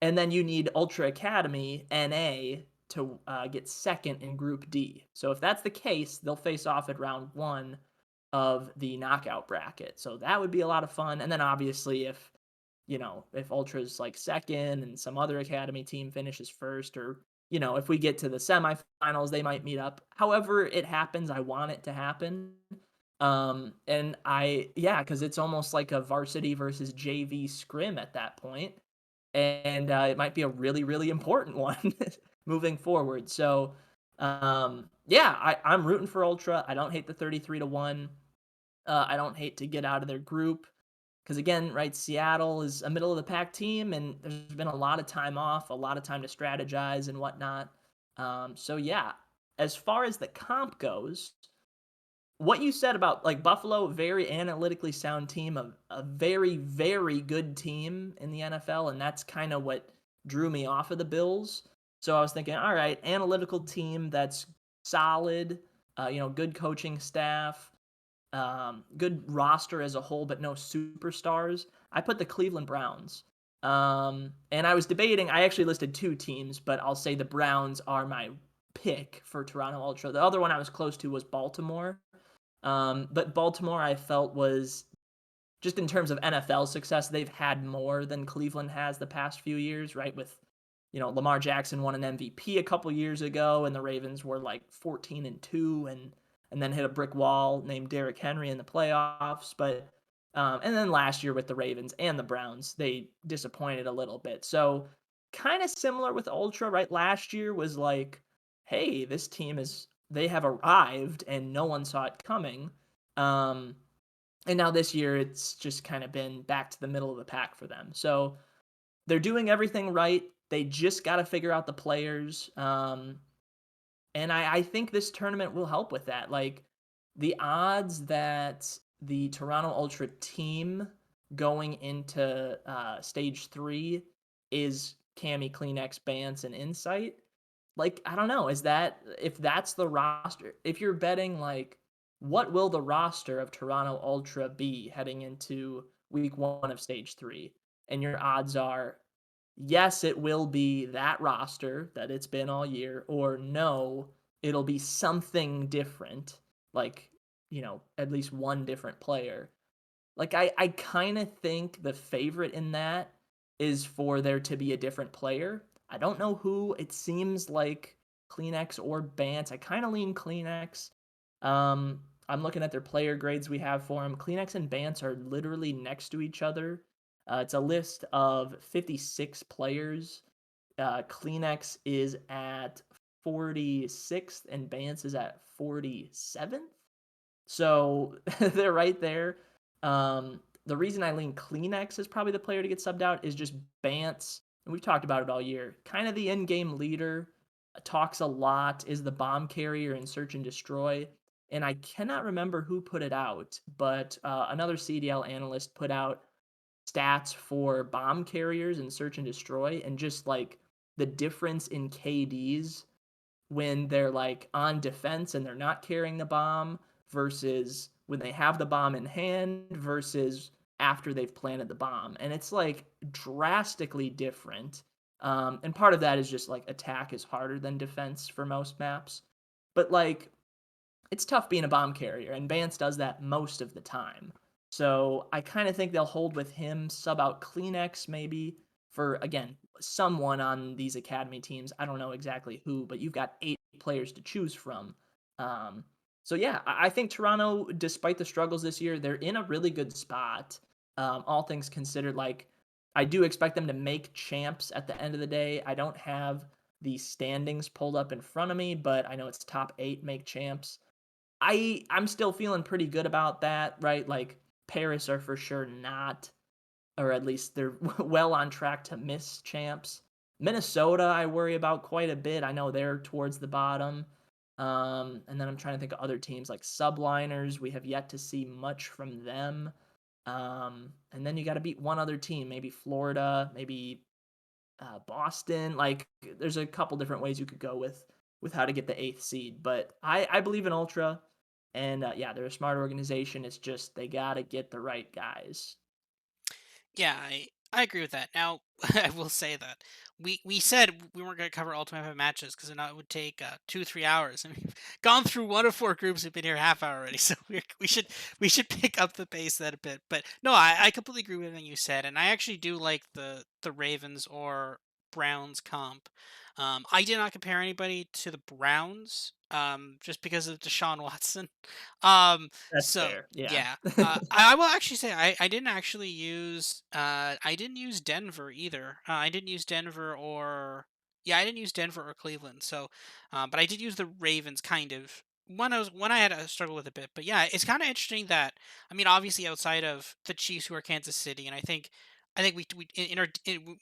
and then you need Ultra Academy NA to get second in Group D. So if that's the case, they'll face off at round 1 of the knockout bracket. So that would be a lot of fun. And then obviously if Ultra's like second and some other academy team finishes first, or if we get to the semifinals, they might meet up. However it happens, I want it to happen. And yeah, because it's almost like a varsity versus JV scrim at that point, and it might be a really, really important one moving forward. So, yeah, I'm rooting for Ultra. I don't hate the 33-1. I don't hate to get out of their group. Because again, right, Seattle is a middle of the pack team, and there's been a lot of time off, a lot of time to strategize and whatnot. So yeah, as far as the comp goes, what you said about like Buffalo, very analytically sound team, a very, very good team in the NFL, and that's kind of what drew me off of the Bills. So I was thinking, all right, analytical team that's solid, good coaching staff, good roster as a whole, but no superstars. I put the Cleveland Browns. And I was debating, I actually listed two teams, but I'll say the Browns are my pick for Toronto Ultra. The other one I was close to was Baltimore. But Baltimore, I felt was just in terms of NFL success, they've had more than Cleveland has the past few years, right? With Lamar Jackson won an MVP a couple years ago, and the Ravens were like 14-2, and then hit a brick wall named Derrick Henry in the playoffs. But and then last year with the Ravens and the Browns, they disappointed a little bit. So kind of similar with Ultra, right? Last year was like, hey, this team is they have arrived and no one saw it coming. Um, And now this year, it's just kind of been back to the middle of the pack for them. So they're doing everything right. They just got to figure out the players. And I think this tournament will help with that. Like the odds that the Toronto Ultra team going into stage three is Cammy, Kleenex, Bance, and Insight. Like, I don't know. Is that if that's the roster? If you're betting like what will the roster of Toronto Ultra be heading into week one of stage three? And your odds are yes, it will be that roster that it's been all year, or no, it'll be something different, like, at least one different player. Like I kind of think the favorite in that is for there to be a different player. I don't know who. It seems like Kleenex or Bance. I kind of lean Kleenex. I'm looking at their player grades we have for them. Kleenex and Bance are literally next to each other. It's a list of 56 players. Kleenex is at 46th and Bance is at 47th. So they're right there. The reason I lean Kleenex is probably the player to get subbed out is just Bance, and we've talked about it all year. Kind of the in-game leader, talks a lot, is the bomb carrier in Search and Destroy. And I cannot remember who put it out, but another CDL analyst put out stats for bomb carriers in Search and Destroy, and just like the difference in KDs when they're like on defense and they're not carrying the bomb versus when they have the bomb in hand versus after they've planted the bomb. And it's like drastically different. And part of that is just like attack is harder than defense for most maps. But like it's tough being a bomb carrier, and Vance does that most of the time. So I kind of think they'll hold with him, sub out Kleenex maybe for, again, someone on these academy teams. I don't know exactly who, but you've got 8 players to choose from. Um, so yeah, I think Toronto, despite the struggles this year, they're in a really good spot. All things considered, like I do expect them to make champs at the end of the day. I don't have the standings pulled up in front of me, but I know it's top 8 make champs. I'm still feeling pretty good about that, right? Like Paris are for sure not, or at least they're well on track to miss champs. Minnesota, I worry about quite a bit. I know they're towards the bottom. And then I'm trying to think of other teams like Subliners. We have yet to see much from them. And then you got to beat one other team, maybe Florida, maybe Boston. Like, there's a couple different ways you could go with how to get the eighth seed. But I believe in Ultra, and yeah, they're a smart organization. It's just they gotta get the right guys. Yeah, I agree with that. Now, I will say that we said we weren't going to cover Ultimate Five matches because it would take 2 3 hours, and we've gone through one of four groups. We've been here half hour already, so we should pick up the pace that a bit. But no, I completely agree with everything you said, and I actually do like the Ravens or Browns comp. I did not compare anybody to the Browns, just because of Deshaun Watson. That's So fair. Yeah. yeah, I will actually say I didn't actually use I didn't use Denver either. I didn't use Denver or yeah, I didn't use Denver or Cleveland. So, but I did use the Ravens kind of. When I had a struggle with a bit, but yeah, it's kind of interesting that I mean, obviously outside of the Chiefs who are Kansas City, and I think we in our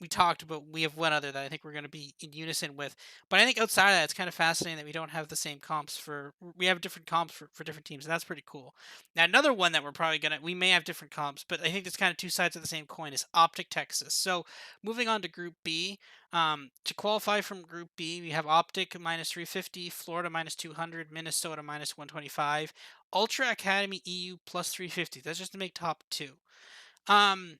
we talked about we have one other that I think we're going to be in unison with, but I think outside of that, it's kind of fascinating that we don't have the same comps for we have different comps for different teams, and that's pretty cool. Now, another one that we may have different comps, but I think it's kind of two sides of the same coin is Optic Texas. So moving on to Group B, to qualify from Group B, we have Optic minus 350, Florida minus 200, Minnesota minus 125, Ultra Academy EU plus 350. That's just to make top two. Um,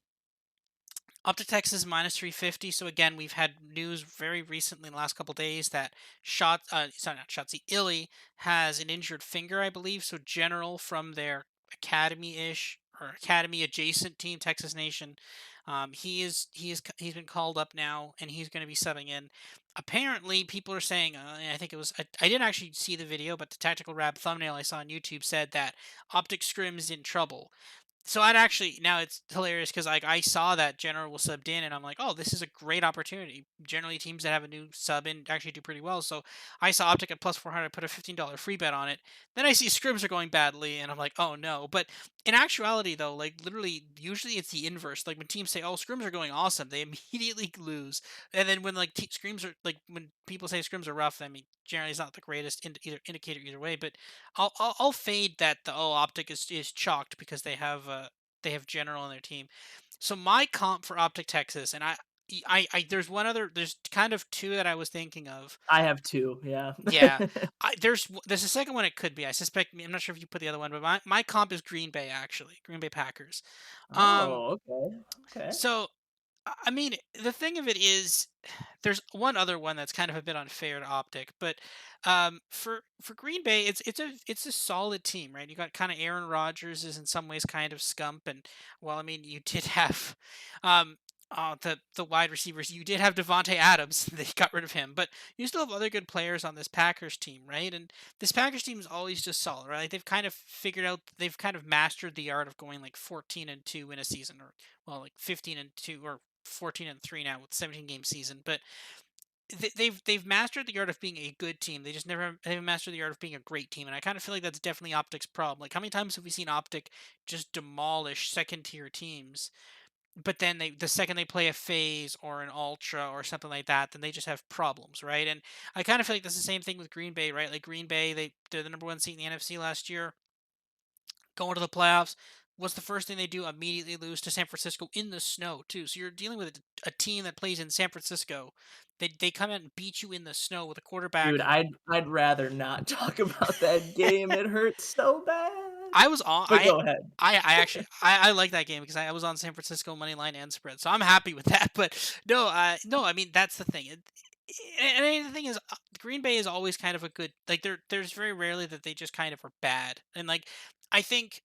Up to Texas minus 350. So again, we've had news very recently in the last couple days that sorry, not Shotzi, Illy has an injured finger, I believe. So General from their academy-ish or academy adjacent team, Texas Nation, he's been called up now, and he's going to be subbing in. Apparently, people are saying, I think it was I didn't actually see the video, but the Tactical Rab thumbnail I saw on YouTube said that Optic Scrim is in trouble. So I'd actually now it's hilarious because like I saw that General was subbed in and I'm like, oh, this is a great opportunity. Generally, teams that have a new sub in actually do pretty well. So I saw Optic at plus 400, put a $15 free bet on it. Then I see scrims are going badly, and I'm like, oh no. But in actuality, though, like literally, usually it's the inverse. Like when teams say, oh, scrims are going awesome, they immediately lose. And then when like scrims are like when people say scrims are rough, I mean, generally it's not the greatest either indicator either way. But I'll fade that the Optic is chalked because they have General on their team. So my comp for Optic Texas, and there's one other, there's kind of two that I was thinking of. I have 2, yeah. Yeah, there's a second one it could be. I suspect I'm not sure if you put the other one, but my comp is Green Bay actually, Green Bay Packers. Um, Oh, okay, okay. so I mean, the thing of it is, there's one other one that's kind of a bit unfair to Optic, but for Green Bay, it's a solid team, right? You got kind of Aaron Rodgers is in some ways kind of scump, and well, I mean, you did have um, the wide receivers. You did have Devonte Adams; they got rid of him, but you still have other good players on this Packers team, right? And this Packers team is always just solid, right? Like they've kind of figured out, they've kind of mastered the art of going like 14-2 in a season, or well, like 15-2 or 14-3 now with 17-game season, but they've mastered the art of being a good team. They just never haven't mastered the art of being a great team, and I kind of feel like that's definitely Optic's problem. Like how many times have we seen Optic just demolish second tier teams, but then the second they play a phase or an ultra or something like that, then they just have problems, right? And I kind of feel like that's the same thing with Green Bay, right? Like Green Bay, they're the number one seed in the NFC last year, going to the playoffs. What's the first thing they do? Immediately lose to San Francisco in the snow too. So you're dealing with a team that plays in San Francisco. They come out and beat you in the snow with a Dude, quarterback. I'd rather not talk about that game, it hurts so bad. I was on. But go ahead. I actually I like that game because I was on San Francisco money line and spread, so I'm happy with that. But no, no, I mean that's the thing. And the thing is, Green Bay is always kind of a good, like there's very rarely that they just kind of are bad. And like I think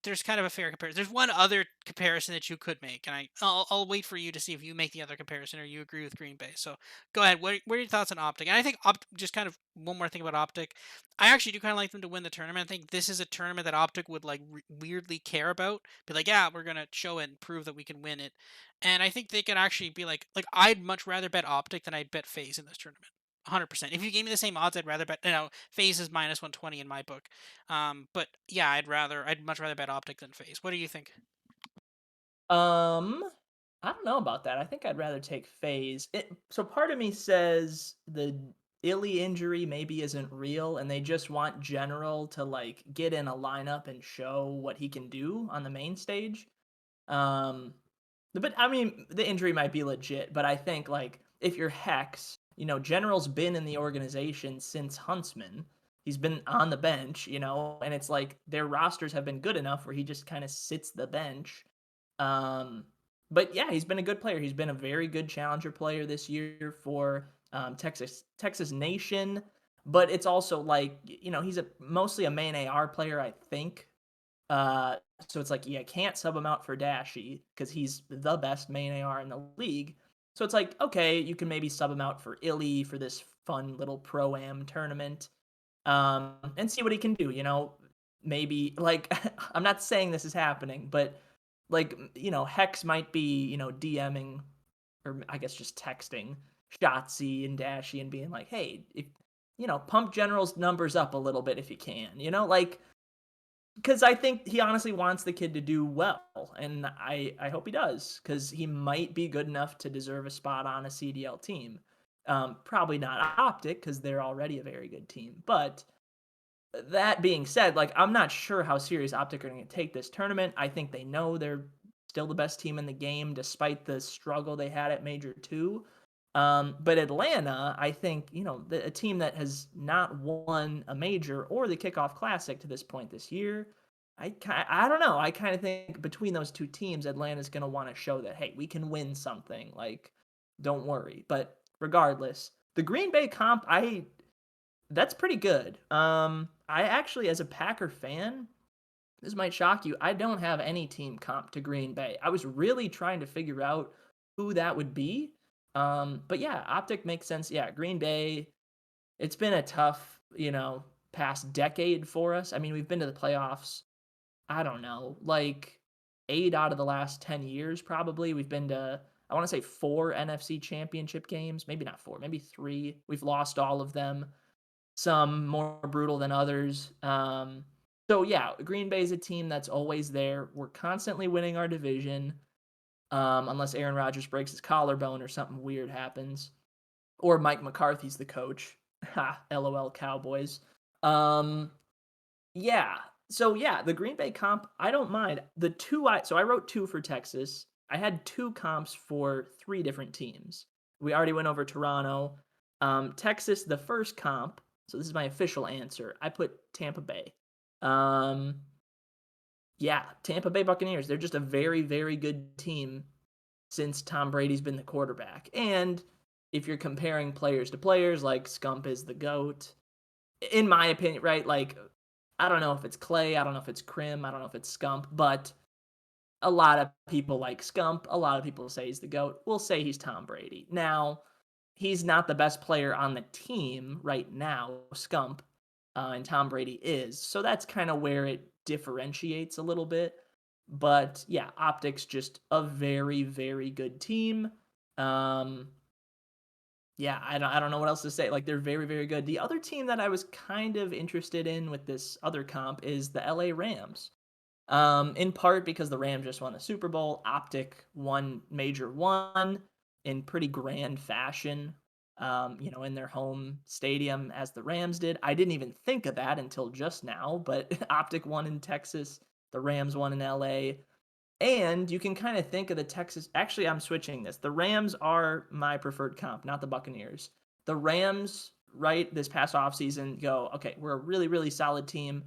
there's kind of a fair comparison. There's one other comparison that you could make, and I'll wait for you to see if you make the other comparison or you agree with Green Bay. So go ahead. What are your thoughts on Optic? And I think just kind of one more thing about Optic. I actually do kind of like them to win the tournament. I think this is a tournament that Optic would like weirdly care about. Be like, yeah, we're gonna show it and prove that we can win it. And I think they could actually be like I'd much rather bet Optic than I'd bet FaZe in this tournament. 100%. If you gave me the same odds, I'd rather bet. FaZe is minus 120 in my book. But yeah, I'd much rather bet Optic than FaZe. What do you think? Um, I don't know about that. I think I'd rather take FaZe. So part of me says the Illy injury maybe isn't real, and they just want General to like get in a lineup and show what he can do on the main stage. Um, but I mean, the injury might be legit, but I think like if you're Hex, General's been in the organization since Huntsman. He's been on the bench, and it's like their rosters have been good enough where he just kind of sits the bench. Um, but yeah, he's been a good player. He's been a very good challenger player this year for Texas Nation. But it's also like he's mostly a main AR player, I think. Uh, so it's like, yeah, can't sub him out for Dashy because he's the best main AR in the league. So it's like, okay, you can maybe sub him out for Illy for this fun little pro-am tournament, and see what he can do. Maybe like I'm not saying this is happening, but like Hex might be DMing or I guess just texting Shotzi and Dashy and being like, hey, if pump General's numbers up a little bit if you can, like because I think he honestly wants the kid to do well, and I hope he does because he might be good enough to deserve a spot on a CDL team. Probably not Optic because they're already a very good team. But that being said, like I'm not sure how serious Optic are going to take this tournament. I think they know they're still the best team in the game despite the struggle they had at Major Two. But Atlanta, I think, a team that has not won a major or the kickoff classic to this point this year. I don't know. I kind of think between those two teams, Atlanta's going to want to show that, hey, we can win something. Like, don't worry. But regardless, the Green Bay comp, that's pretty good. I actually, as a Packer fan, this might shock you. I don't have any team comp to Green Bay. I was really trying to figure out who that would be. But yeah, Optic makes sense. Yeah, Green Bay. It's been a tough, past decade for us. I mean, we've been to the playoffs I don't know, like 8 out of the last 10 years probably. We've been to, I want to say 4 NFC championship games, maybe not 4, maybe 3. We've lost all of them, some more brutal than others. So yeah, Green Bay is a team that's always there. We're constantly winning our division, unless Aaron Rodgers breaks his collarbone or something weird happens, or Mike McCarthy's the coach. Ha, LOL Cowboys. Um, yeah. So yeah, the Green Bay comp, I don't mind. The 2 I wrote 2 for Texas. I had 2 comps for 3 different teams. We already went over Toronto. Texas, the first comp, so this is my official answer. I put Tampa Bay. Um, yeah, Tampa Bay Buccaneers. They're just a very, very good team since Tom Brady's been the quarterback. And if you're comparing players to players, like Scump is the GOAT, in my opinion, right? Like, I don't know if it's Clay, I don't know if it's Krim, I don't know if it's Scump, but a lot of people like Scump. A lot of people say he's the GOAT. We'll say he's Tom Brady. Now, he's not the best player on the team right now, Scump, and Tom Brady is. So that's kind of where it differentiates a little bit. But yeah, optics just a very, very good team. Um, yeah, I don't know what else to say. Like they're very, very good. The other team that I was kind of interested in with this other comp is the LA Rams. In part because the Rams just won a Super Bowl. Optic won major one in pretty grand fashion. In their home stadium as the Rams did. I didn't even think of that until just now, but Optic won in Texas, the Rams won in LA. And you can kind of think of the Texas. Actually, I'm switching this. The Rams are my preferred comp, not the Buccaneers. The Rams, right, this past offseason go, okay, we're a really, really solid team.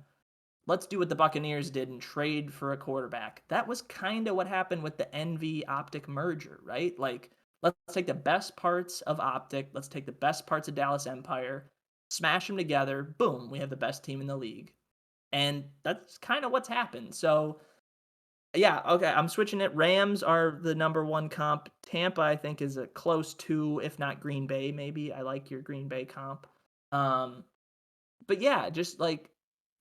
Let's do what the Buccaneers did and trade for a quarterback. That was kind of what happened with the Envy Optic merger, right? Like, let's take the best parts of Optic, let's take the best parts of Dallas Empire, smash them together. Boom, we have the best team in the league. And that's kind of what's happened. So, yeah, okay, I'm switching it. Rams are the number 1 comp. Tampa, I think, is a close to, if not Green Bay, maybe. I like your Green Bay comp. Um, but yeah, just like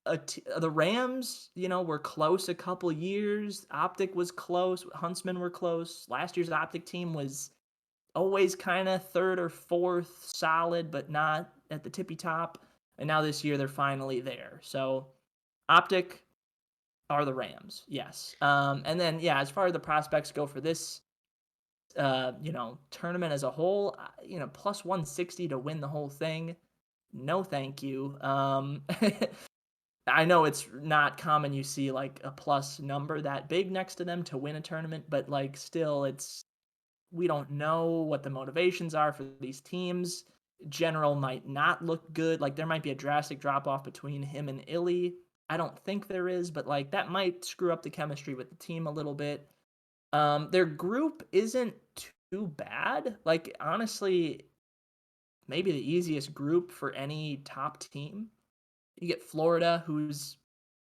the Rams, were close a couple years. Optic was close. Huntsman were close. Last year's Optic team was always kind of third or fourth solid, but not at the tippy top. And now this year they're finally there. So Optic are the Rams, yes. And then yeah, as far as the prospects go for this, tournament as a whole, plus 160 to win the whole thing. No, thank you. I know it's not common you see like a plus number that big next to them to win a tournament, but like still we don't know what the motivations are for these teams. General might not look good. Like there might be a drastic drop off between him and Illy. I don't think there is, but like that might screw up the chemistry with the team a little bit. Their group isn't too bad. Like honestly, maybe the easiest group for any top team. You get Florida, who's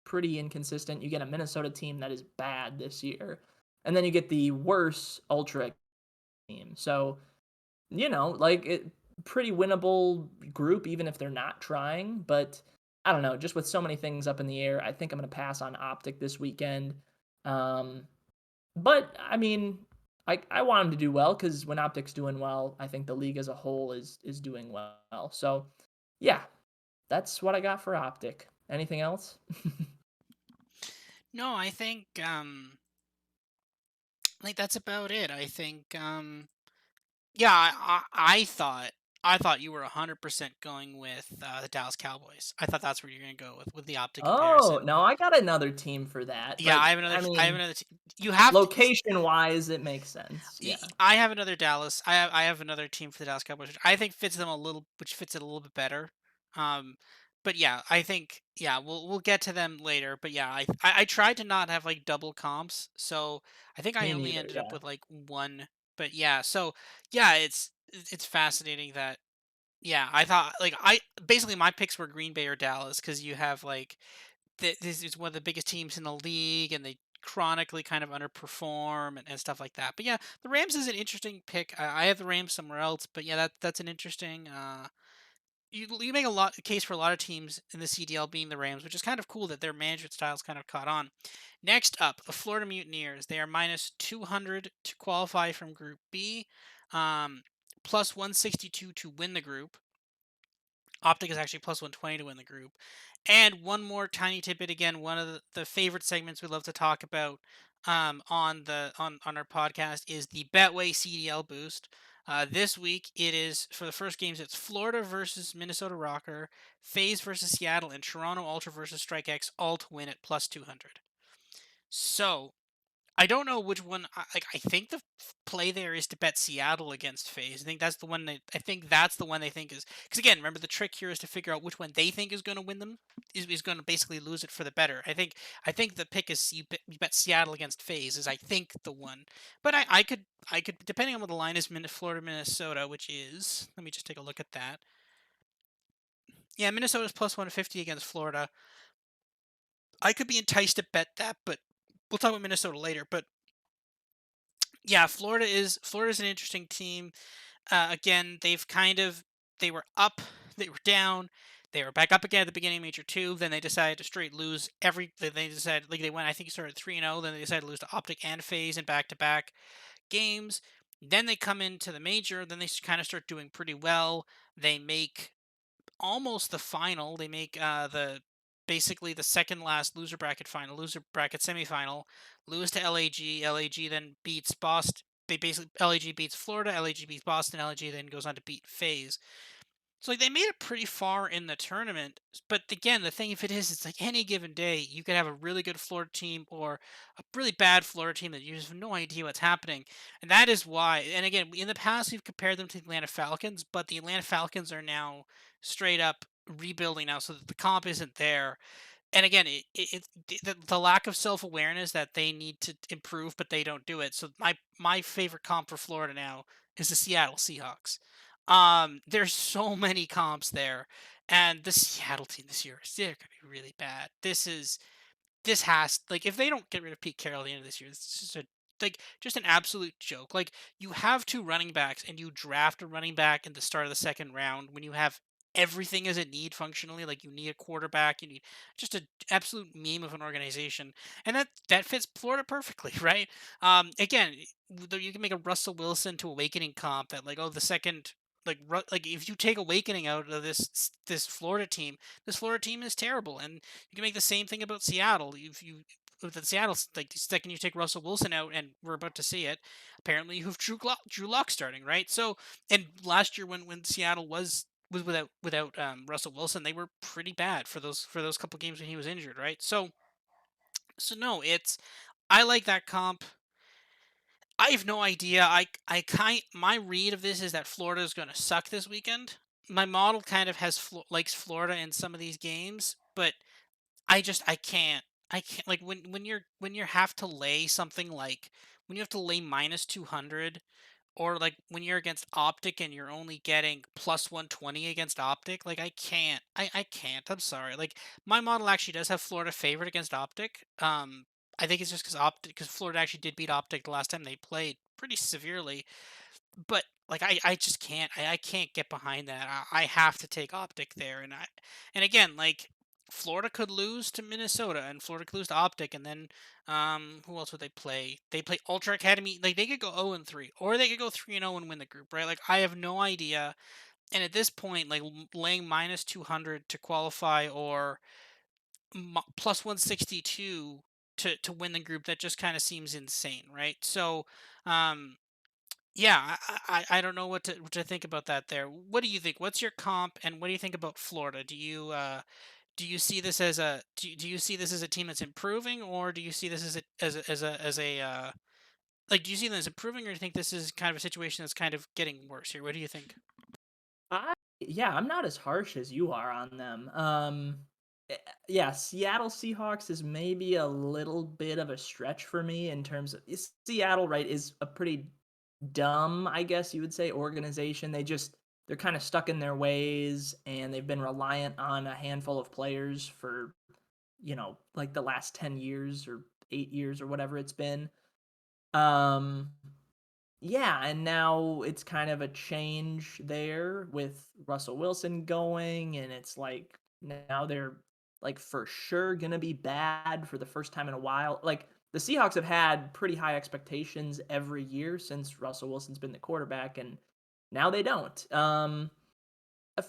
pretty inconsistent. You get a Minnesota team that is bad this year. And then you get the worse Ultra team. So, like it pretty winnable group, even if they're not trying. But I don't know, just with so many things up in the air, I think I'm gonna pass on Optic this weekend. Um, but I mean, I want him to do well because when Optic's doing well, I think the league as a whole is doing well. So yeah, that's what I got for Optic. Anything else? No, I think like that's about it. I think yeah, I thought you were 100% going with the Dallas Cowboys. I thought that's where you're going to go with the optic Oh, comparison. no, I got another team for that, Yeah, but, I have another you have to location-wise, it makes sense, yeah. I have another Dallas. I have another team for the Dallas Cowboys, which I think which fits it a little bit better. Um, but yeah, I think yeah, we'll get to them later. But yeah, I tried to not have like double comps, so I think I Me only neither, ended up yeah. with like one. But yeah, so yeah, it's fascinating that yeah, I thought like I basically my picks were Green Bay or Dallas because you have like this is one of the biggest teams in the league, and they chronically kind of underperform and stuff like that. But yeah, the Rams is an interesting pick. I have the Rams somewhere else, but yeah, that's an interesting you make a case for a lot of teams in the CDL being the Rams, which is kind of cool that their management styles kind of caught on. Next up, the Florida Mutineers. They are minus 200 to qualify from Group B, um, plus 162 to win the group. Optic is actually plus 120 to win the group. And one more tiny tidbit again, one of the favorite segments we love to talk about on our podcast is the Betway CDL boost. This week it is for the first games. It's Florida versus Minnesota Rocker, FaZe versus Seattle, and Toronto Ultra versus StrikeX, all to win at plus 200. So I don't know which one. I think the play there is to bet Seattle against FaZe. I think that's the one. I think that's the one they think is because again, remember the trick here is to figure out which one they think is going to win them. Is going to basically lose it for the better. I think the pick is you bet Seattle against FaZe is I think the one. But I could depending on what the line is, Florida Minnesota, which is let me just take a look at that. Yeah, Minnesota's plus 150 against Florida. I could be enticed to bet that, but we'll talk about Minnesota later. But yeah, Florida's an interesting team. Again, they were up, they were down, they were back up again at the beginning of Major Two. Then they decided to straight lose every. They decided like they went. I think it started 3-0. Then they decided to lose to Optic and FaZe in back-to-back games. Then they come into the major. Then they kind of start doing pretty well. They make almost the final. They make the basically the second last loser bracket semifinal, lose to LAG. LAG then beats Boston. They basically LAG beats Florida. LAG beats Boston. LAG then goes on to beat FaZe. So like they made it pretty far in the tournament, but again, the thing if it is, it's like any given day you could have a really good Florida team or a really bad Florida team that you just have no idea what's happening, and that is why. And again, in the past we've compared them to the Atlanta Falcons, but the Atlanta Falcons are now straight up rebuilding now, so that the comp isn't there, and again, the lack of self awareness that they need to improve, but they don't do it. So my favorite comp for Florida now is the Seattle Seahawks. There's so many comps there, and the Seattle team this year is they're gonna be really bad. This has like if they don't get rid of Pete Carroll at the end of this year, it's just a just an absolute joke. Like you have two running backs and you draft a running back in the start of the second round when you have everything as a need functionally. Like you need a quarterback, you need just an absolute meme of an organization, and that fits Florida perfectly, right? Again, you can make a Russell Wilson to Awakening comp that like oh the second. Like if you take Awakening out of this Florida team, this Florida team is terrible, and you can make the same thing about Seattle. If you with the Seattle, like the second you take Russell Wilson out, and we're about to see it, apparently you have Drew Lock starting, right? So, and last year when Seattle was without Russell Wilson, they were pretty bad for those couple games when he was injured, right? So no, it's I like that comp. I have no idea. My read of this is that Florida is going to suck this weekend. My model kind of likes Florida in some of these games, but I can't. I can't like when you have to lay something like when you have to lay minus 200 or like when you're against Optic and you're only getting plus 120 against Optic, like I can't. I'm sorry. Like my model actually does have Florida favored against Optic. I think it's just because Florida actually did beat Optic the last time they played pretty severely, but like I just can't I can't get behind that. I have to take Optic there, and again like Florida could lose to Minnesota and Florida could lose to Optic, and then who else would they play? They play Ultra Academy. Like they could go 0-3, or they could go 3-0 and win the group, right? Like I have no idea. And at this point, like laying minus 200 to qualify or plus 162 to win the group, that just kind of seems insane, right? So um yeah, I don't know what to think about that there. What do you think? What's your comp, and what do you think about Florida? Do you see this as a do you see this as a team that's improving, or do you see this as a like do you see them as improving, or do you think this is kind of a situation that's kind of getting worse here? What do you think? Yeah, I'm not as harsh as you are on them. Eh, yeah, Seattle Seahawks is maybe a little bit of a stretch for me in terms of Seattle, right, is a pretty dumb, I guess you would say, organization. They're kind of stuck in their ways and they've been reliant on a handful of players for, like the last 10 years or 8 years or whatever it's been. Um Yeah, and now it's kind of a change there with Russell Wilson going, and it's like now they're like for sure gonna be bad for the first time in a while. Like the Seahawks have had pretty high expectations every year since Russell Wilson's been the quarterback, and now they don't.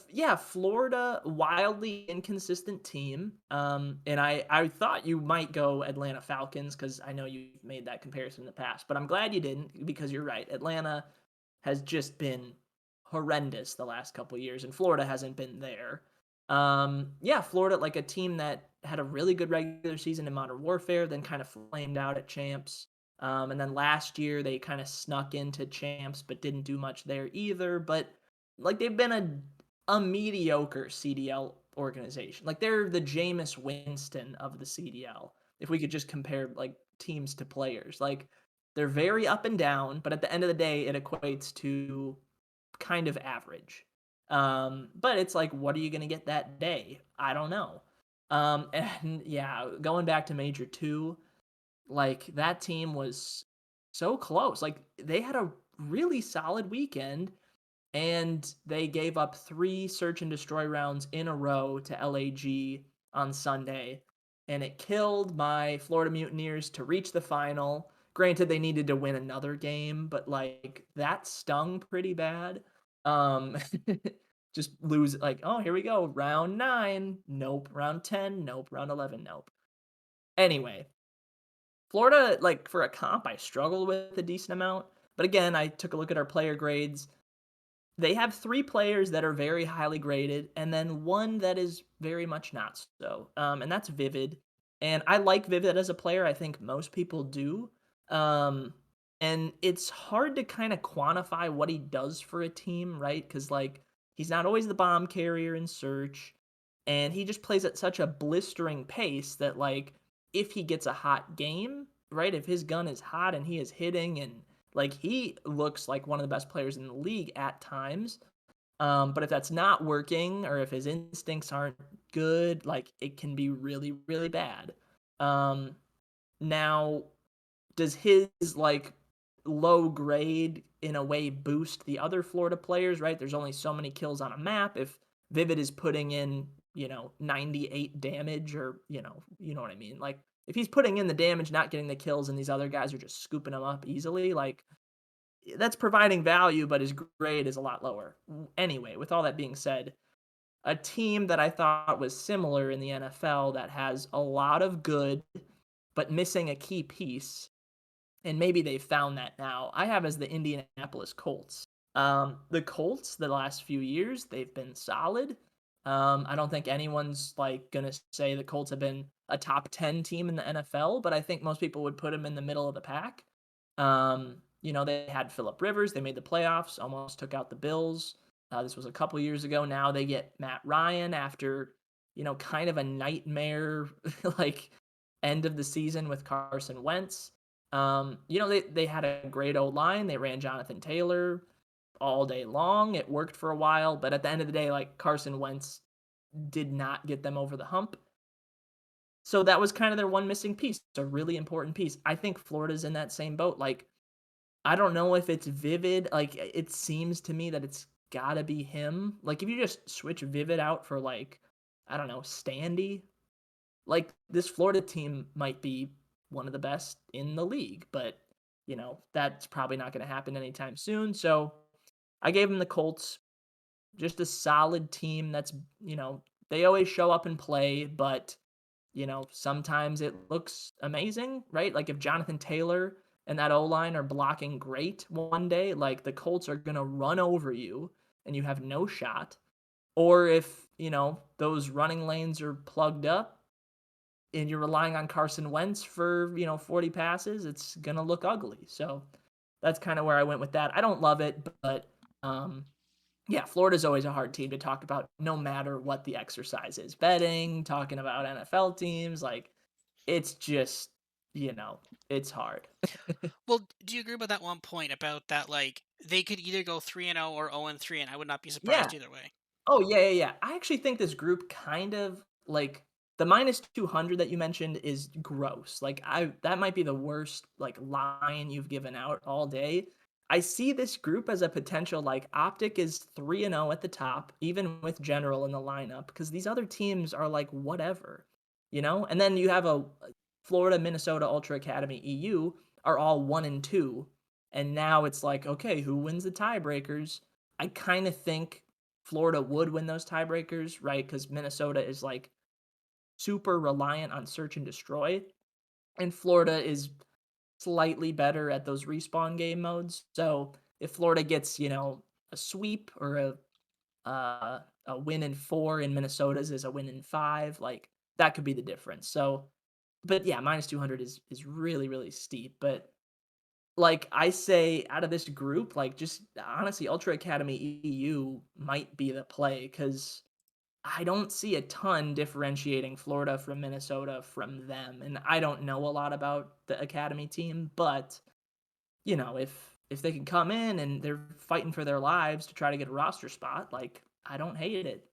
Yeah, Florida, wildly inconsistent team. And I thought you might go Atlanta Falcons because I know you've made that comparison in the past, but I'm glad you didn't because you're right. Atlanta has just been horrendous the last couple years, and Florida hasn't been there. Yeah, Florida, like a team that had a really good regular season in Modern Warfare, then kind of flamed out at champs. And then last year they kind of snuck into champs, but didn't do much there either. But like they've been a mediocre CDL organization. Like they're the Jameis Winston of the CDL. If we could just compare like teams to players, like they're very up and down, but at the end of the day, it equates to kind of average. But it's like, what are you going to get that day? I don't know. And yeah, going back to Major Two, like that team was so close. Like they had a really solid weekend and they gave up 3 search and destroy rounds in a row to LAG on Sunday, and it killed my Florida Mutineers to reach the final. Granted, they needed to win another game, but like that stung pretty bad. Um, just lose like, oh, here we go, round 9, nope, round 10, nope, round 11, nope. Anyway, Florida, like for a comp, I struggled with a decent amount. But again, I took a look at our player grades. They have 3 players that are very highly graded, and then 1 that is very much not so, and that's Vivid, and I like Vivid as a player, I think most people do, um, and it's hard to kinda quantify what he does for a team, right? Because like, he's not always the bomb carrier in search, and he just plays at such a blistering pace that, like, if he gets a hot game, right? If his gun is hot and he is hitting and like he looks like one of the best players in the league at times. But if that's not working or if his instincts aren't good, like it can be really, really bad. Um, Now, does his like low grade in a way boost the other Florida players, right? There's only so many kills on a map. If Vivid is putting in, 98 damage or, you know what I mean? Like if he's putting in the damage, not getting the kills, and these other guys are just scooping them up easily, like that's providing value, but his grade is a lot lower. Anyway, with all that being said, a team that I thought was similar in the NFL that has a lot of good, but missing a key piece, and maybe they've found that now. I have as the Indianapolis Colts. The Colts, the last few years, they've been solid. I don't think anyone's like gonna say the Colts have been a top 10 team in the NFL, but I think most people would put them in the middle of the pack. They had Philip Rivers. They made the playoffs, almost took out the Bills. This was a couple years ago. Now they get Matt Ryan after, kind of a nightmare like end of the season with Carson Wentz. They had a great old line. They ran Jonathan Taylor all day long. It worked for a while, but at the end of the day, like Carson Wentz did not get them over the hump. So that was kind of their one missing piece, a really important piece. I think Florida's in that same boat. Like, I don't know if it's Vivid. Like, it seems to me that it's gotta be him. Like, if you just switch Vivid out for like, I don't know, Standy, like this Florida team might be one of the best in the league, but that's probably not going to happen anytime soon. So I gave them the Colts, just a solid team that's, they always show up and play, but sometimes it looks amazing, right? Like if Jonathan Taylor and that O line are blocking great one day, like the Colts are going to run over you and you have no shot. Or if, those running lanes are plugged up and you're relying on Carson Wentz for, 40 passes, it's going to look ugly. So that's kind of where I went with that. I don't love it, but yeah, Florida's always a hard team to talk about no matter what the exercise is. Betting, talking about NFL teams, like it's just, you know, it's hard. Well, do you agree with that one point about that? Like they could either go 3-0 or 0-3, and I would not be Yeah. surprised either way. Oh, yeah, yeah, yeah. I actually think this group kind of like the minus 200 that you mentioned is gross. Like that might be the worst like line you've given out all day. I see this group as a potential like Optic is 3-0 at the top, even with General in the lineup, because these other teams are like whatever, you know? And then you have a Florida, Minnesota, Ultra Academy, EU are all 1-2. And now it's like, okay, who wins the tiebreakers? I kind of think Florida would win those tiebreakers, right? Because Minnesota is like super reliant on search and destroy. And Florida is slightly better at those respawn game modes. So if Florida gets, a sweep or a win in 4 and Minnesota's is a win in 5, like that could be the difference. So, but yeah, minus 200 is really really steep. But like I say, out of this group, like just honestly, Ultra Academy EU might be the play because I don't see a ton differentiating Florida from Minnesota from them. And I don't know a lot about the Academy team, but if they can come in and they're fighting for their lives to try to get a roster spot, like I don't hate it.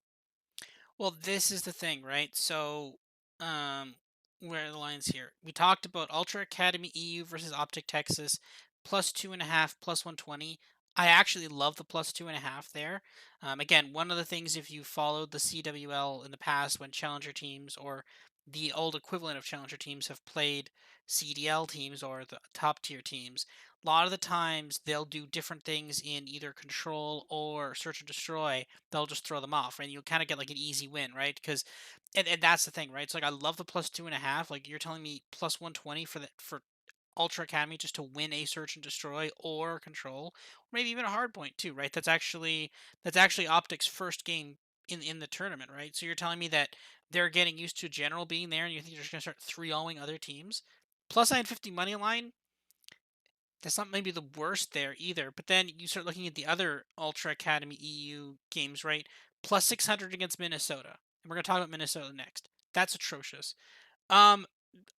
Well, this is the thing, right? So, um, where are the lines here? We talked about Ultra Academy EU versus Optic Texas, plus 2.5, plus 120. I actually love the plus 2.5 there. Again, one of the things, if you followed the CWL in the past when challenger teams or the old equivalent of challenger teams have played CDL teams or the top tier teams, a lot of the times they'll do different things in either control or search and destroy. They'll just throw them off, and you'll kind of get like an easy win, right? Because and that's the thing, right? It's like I love the plus 2.5. Like you're telling me plus 120 for Ultra Academy just to win a search and destroy or control, or maybe even a hard point too, right? That's actually Optic's first game in the tournament, right? So you're telling me that they're getting used to General being there, and you think you're just gonna start 3-0ing other teams? Plus 950 money line, that's not maybe the worst there either. But then you start looking at the other Ultra Academy EU games, right? Plus 600 against Minnesota. And we're going to talk about Minnesota next. That's atrocious. Um,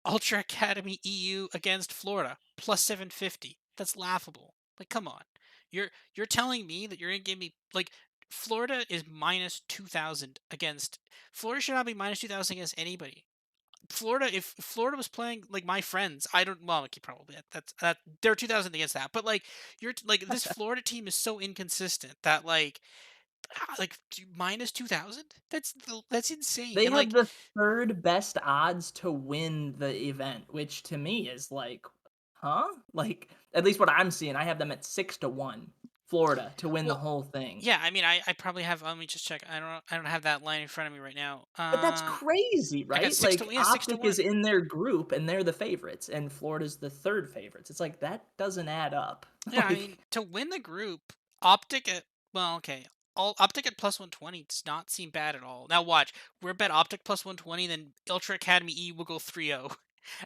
Ultra Academy EU against Florida, plus 750. That's laughable. Like, come on. You're telling me that you're going to give me like Florida is minus 2000 against Florida should not be minus 2000 against anybody. Florida, if Florida was playing like my friends, I don't. Well, okay, probably that they're 2000 against that, but like like this Florida team is so inconsistent that like minus 2000. That's insane. They And have like the third best odds to win the event, which to me is like, huh? Like at least what I'm seeing, I have them at 6-1, Florida to win the well, whole thing. yeah. I mean, I probably have. Let me just check. I don't have that line in front of me right now. But that's crazy, I got right? six to Like yeah, six to Optic is one. in their group and they're the favorites and Florida's the third favorites. It's like that doesn't add up. Yeah, I mean, Like to win the group, Optic at well, okay. All Optic at plus 120 does not seem bad at all. Now watch, we're bet Optic plus 120, then Ultra Academy E will go 3-0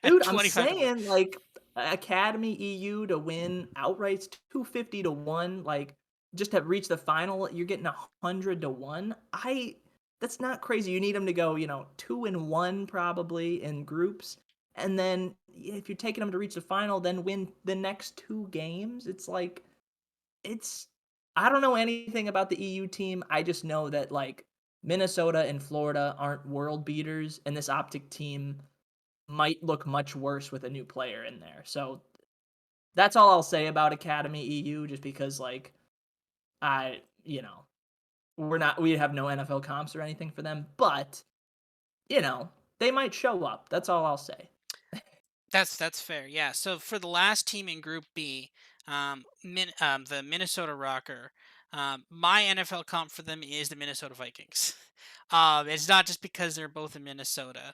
at dude, I'm 25 to 1. saying like Academy EU to win outright's 250 to 1, like just to reach the final, you're getting 100 to 1. I That's not crazy. You need them to go, 2-1 probably in groups. And then if you're taking them to reach the final, then win the next two games. It's like it's I don't know anything about the EU team. I just know that like Minnesota and Florida aren't world beaters, and this Optic team might look much worse with a new player in there. So that's all I'll say about Academy EU, just because like I, we have no NFL comps or anything for them, but you know, they might show up. That's all I'll say. That's fair. Yeah. So for the last team in Group B, the Minnesota Rocker, my NFL comp for them is the Minnesota Vikings. It's not just because they're both in Minnesota.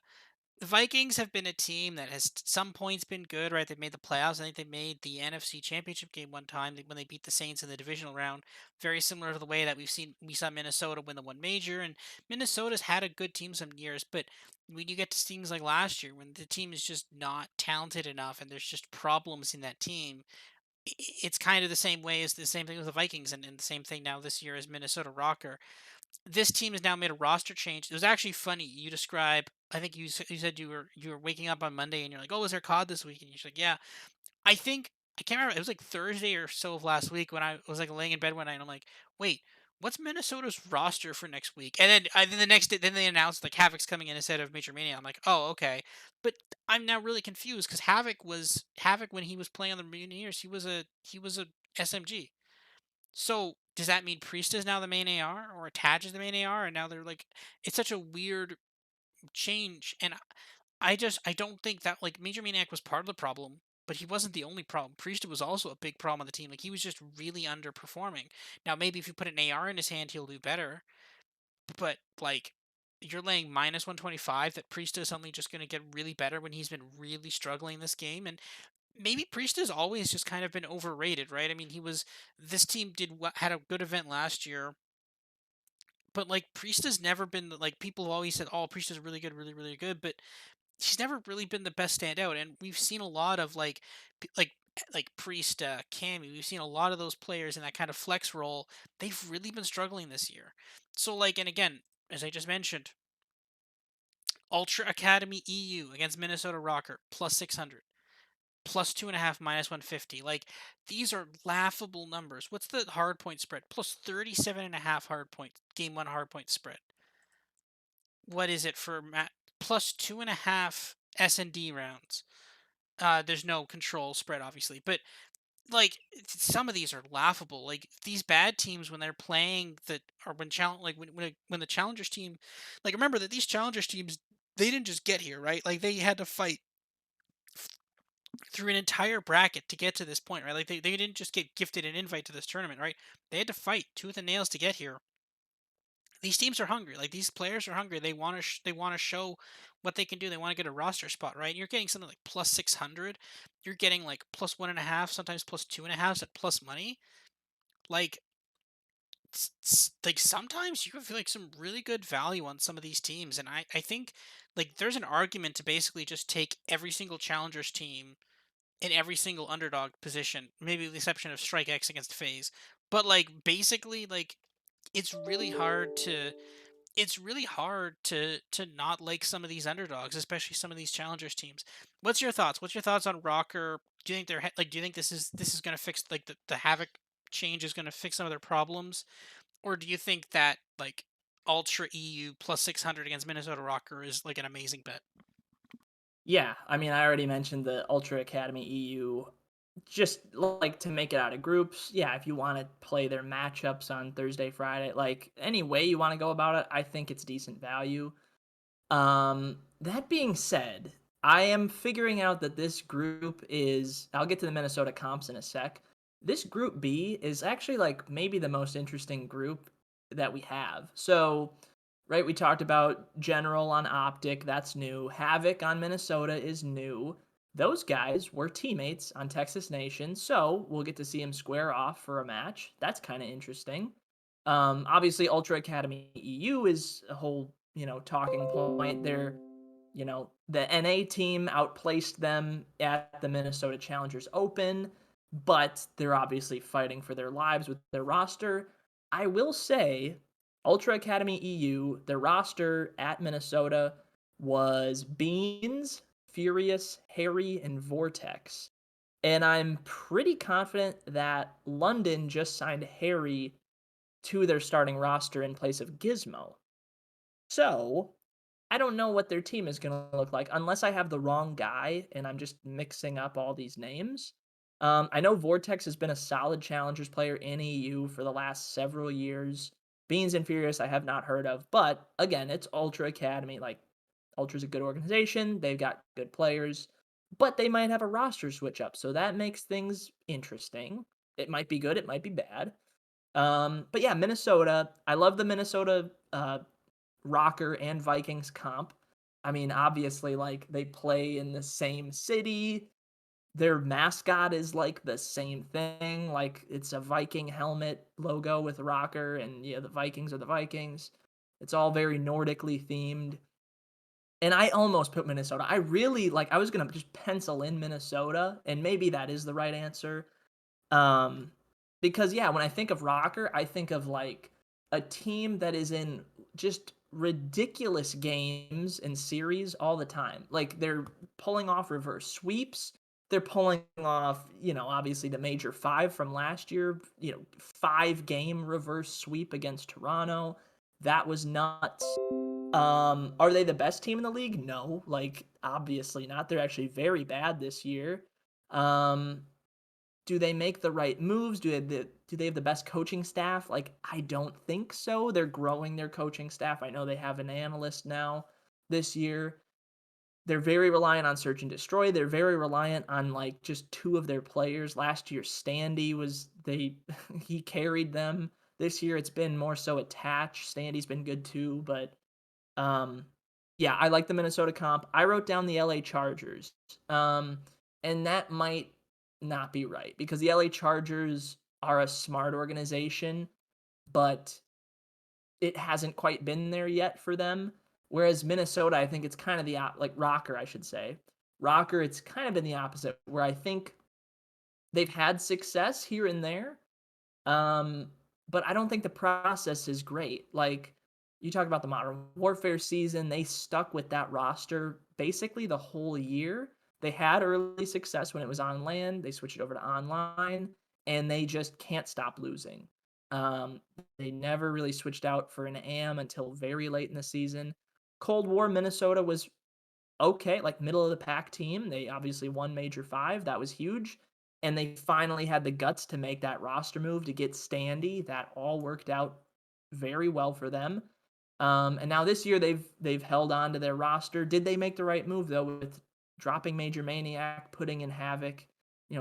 The Vikings have been a team that has some points been good, right? They've made the playoffs. I think they made the NFC Championship game one time when they beat the Saints in the divisional round. Very similar to the way that we saw Minnesota win the one major, and Minnesota's had a good team some years. But when you get to things like last year, when the team is just not talented enough, and there's just problems in that team, it's kind of the same way as the same thing with the Vikings, and the same thing now this year as Minnesota Rocker. This team has now made a roster change. It was actually funny. You describe. I think you said you were waking up on Monday and you're like, oh, was there COD this week? And you're like, yeah. I think I can't remember. It was like Thursday or so of last week when I was like laying in bed one night. And I'm like, wait, what's Minnesota's roster for next week? And then the next day, then they announced like Havoc's coming in instead of Major Mania. I'm like, oh, okay. But I'm now really confused because Havoc when he was playing on the Mutineers. He was a SMG. So does that mean Priest is now the main AR or Attach is the main AR? And now they're like, it's such a weird change. And I don't think that like Major Maniac was part of the problem, but he wasn't the only problem. Priest was also a big problem on the team. Like he was just really underperforming. Now maybe if you put an AR in his hand, he'll do better. But like you're laying minus 125 that Priest is suddenly just going to get really better when he's been really struggling this game. And maybe Priest has always just kind of been overrated, right? I mean, this team had a good event last year, but like Priest has never been like people have always said, oh, Priest is really good, really, really good, but he's never really been the best standout. And we've seen a lot of like Priest, Cammy. We've seen a lot of those players in that kind of flex role. They've really been struggling this year. So like, and again, as I just mentioned, Ultra Academy EU against Minnesota Rocker plus 600. Plus 2.5 minus 150. Like these are laughable numbers. What's the hard point spread? Plus 37.5 hard point game one hard point spread. What is it for plus 2.5 S&D rounds? There's no control spread obviously, but like some of these are laughable. Like these bad teams when they're playing that or when challenge like when the challengers team, like remember that these challengers teams they didn't just get here, right? Like they had to fight through an entire bracket to get to this point, right? Like they didn't just get gifted an invite to this tournament, right? They had to fight tooth and nails to get here. These teams are hungry. Like these players are hungry. They want to show what they can do. They want to get a roster spot, right? And you're getting something like plus 600. You're getting like plus 1.5, sometimes plus 2.5 at plus money. Like like sometimes you can feel like some really good value on some of these teams, and I think like there's an argument to basically just take every single challengers team in every single underdog position, maybe with the exception of Strike X against FaZe. But like basically, like it's really hard to not like some of these underdogs, especially some of these challengers teams. What's your thoughts? What's your thoughts on Rocker? Do you think do you think this is going to fix like the Havoc change is going to fix some of their problems, or do you think that like Ultra EU plus 600 against Minnesota Rocker is like an amazing bet? Yeah, I mean, I already mentioned the Ultra Academy EU. Just like to make it out of groups, yeah, if you want to play their matchups on Thursday, Friday, like any way you want to go about it, I think it's decent value. That being said, I am figuring out that this group is, I'll get to the Minnesota comps in a sec. This group B is actually like maybe the most interesting group that we have. So, right, we talked about General on Optic, that's new. Havoc on Minnesota is new. Those guys were teammates on Texas Nation, so we'll get to see them square off for a match. That's kind of interesting. Obviously, Ultra Academy EU is a whole, talking point. The NA team outplaced them at the Minnesota Challengers Open, but they're obviously fighting for their lives with their roster. I will say, Ultra Academy EU, their roster at Minnesota was Beans, Furious, Harry, and Vortex. And I'm pretty confident that London just signed Harry to their starting roster in place of Gizmo. So, I don't know what their team is going to look like unless I have the wrong guy and I'm just mixing up all these names. I know Vortex has been a solid challengers player in EU for the last several years. Beans and Furious I have not heard of, but again, it's Ultra Academy. Like Ultra's a good organization, they've got good players, but they might have a roster switch up, so that makes things interesting. It might be good, it might be bad. But yeah, Minnesota. I love the Minnesota Rocker and Vikings comp. I mean, obviously, like they play in the same city. Their mascot is like the same thing. Like it's a Viking helmet logo with Rocker, and yeah, the Vikings are the Vikings. It's all very Nordically themed. And I almost put Minnesota. I really like. I was gonna just pencil in Minnesota, and maybe that is the right answer. Um, because yeah, when I think of Rocker, I think of like a team that is in just ridiculous games and series all the time. Like they're pulling off reverse sweeps. They're pulling off, obviously the major five from last year, 5 game reverse sweep against Toronto. That was nuts. Are they the best team in the league? No, like obviously not. They're actually very bad this year. Um, do they make the right moves? Do they have the best coaching staff? Like, I don't think so. They're growing their coaching staff. I know they have an analyst now this year. They're very reliant on search and destroy. They're very reliant on like just two of their players. Last year, Standy was they he carried them. This year, it's been more so attached. Standy's been good too, but um, yeah, I like the Minnesota comp. I wrote down the LA Chargers, um, and that might not be right because the LA Chargers are a smart organization, but it hasn't quite been there yet for them. Whereas Minnesota, I think it's kind of like Rocker, I should say. Rocker, it's kind of been the opposite, where I think they've had success here and there, um, but I don't think the process is great. Like you talk about the Modern Warfare season, they stuck with that roster basically the whole year. They had early success when it was on land. They switched it over to online, and they just can't stop losing. Um, they never really switched out for an AM until very late in the season. Cold War Minnesota was okay, like middle of the pack team. They obviously won Major Five. That was huge. And they finally had the guts to make that roster move to get Standy. That all worked out very well for them. And now this year they've held on to their roster. Did they make the right move though with dropping Major Maniac, putting in Havoc,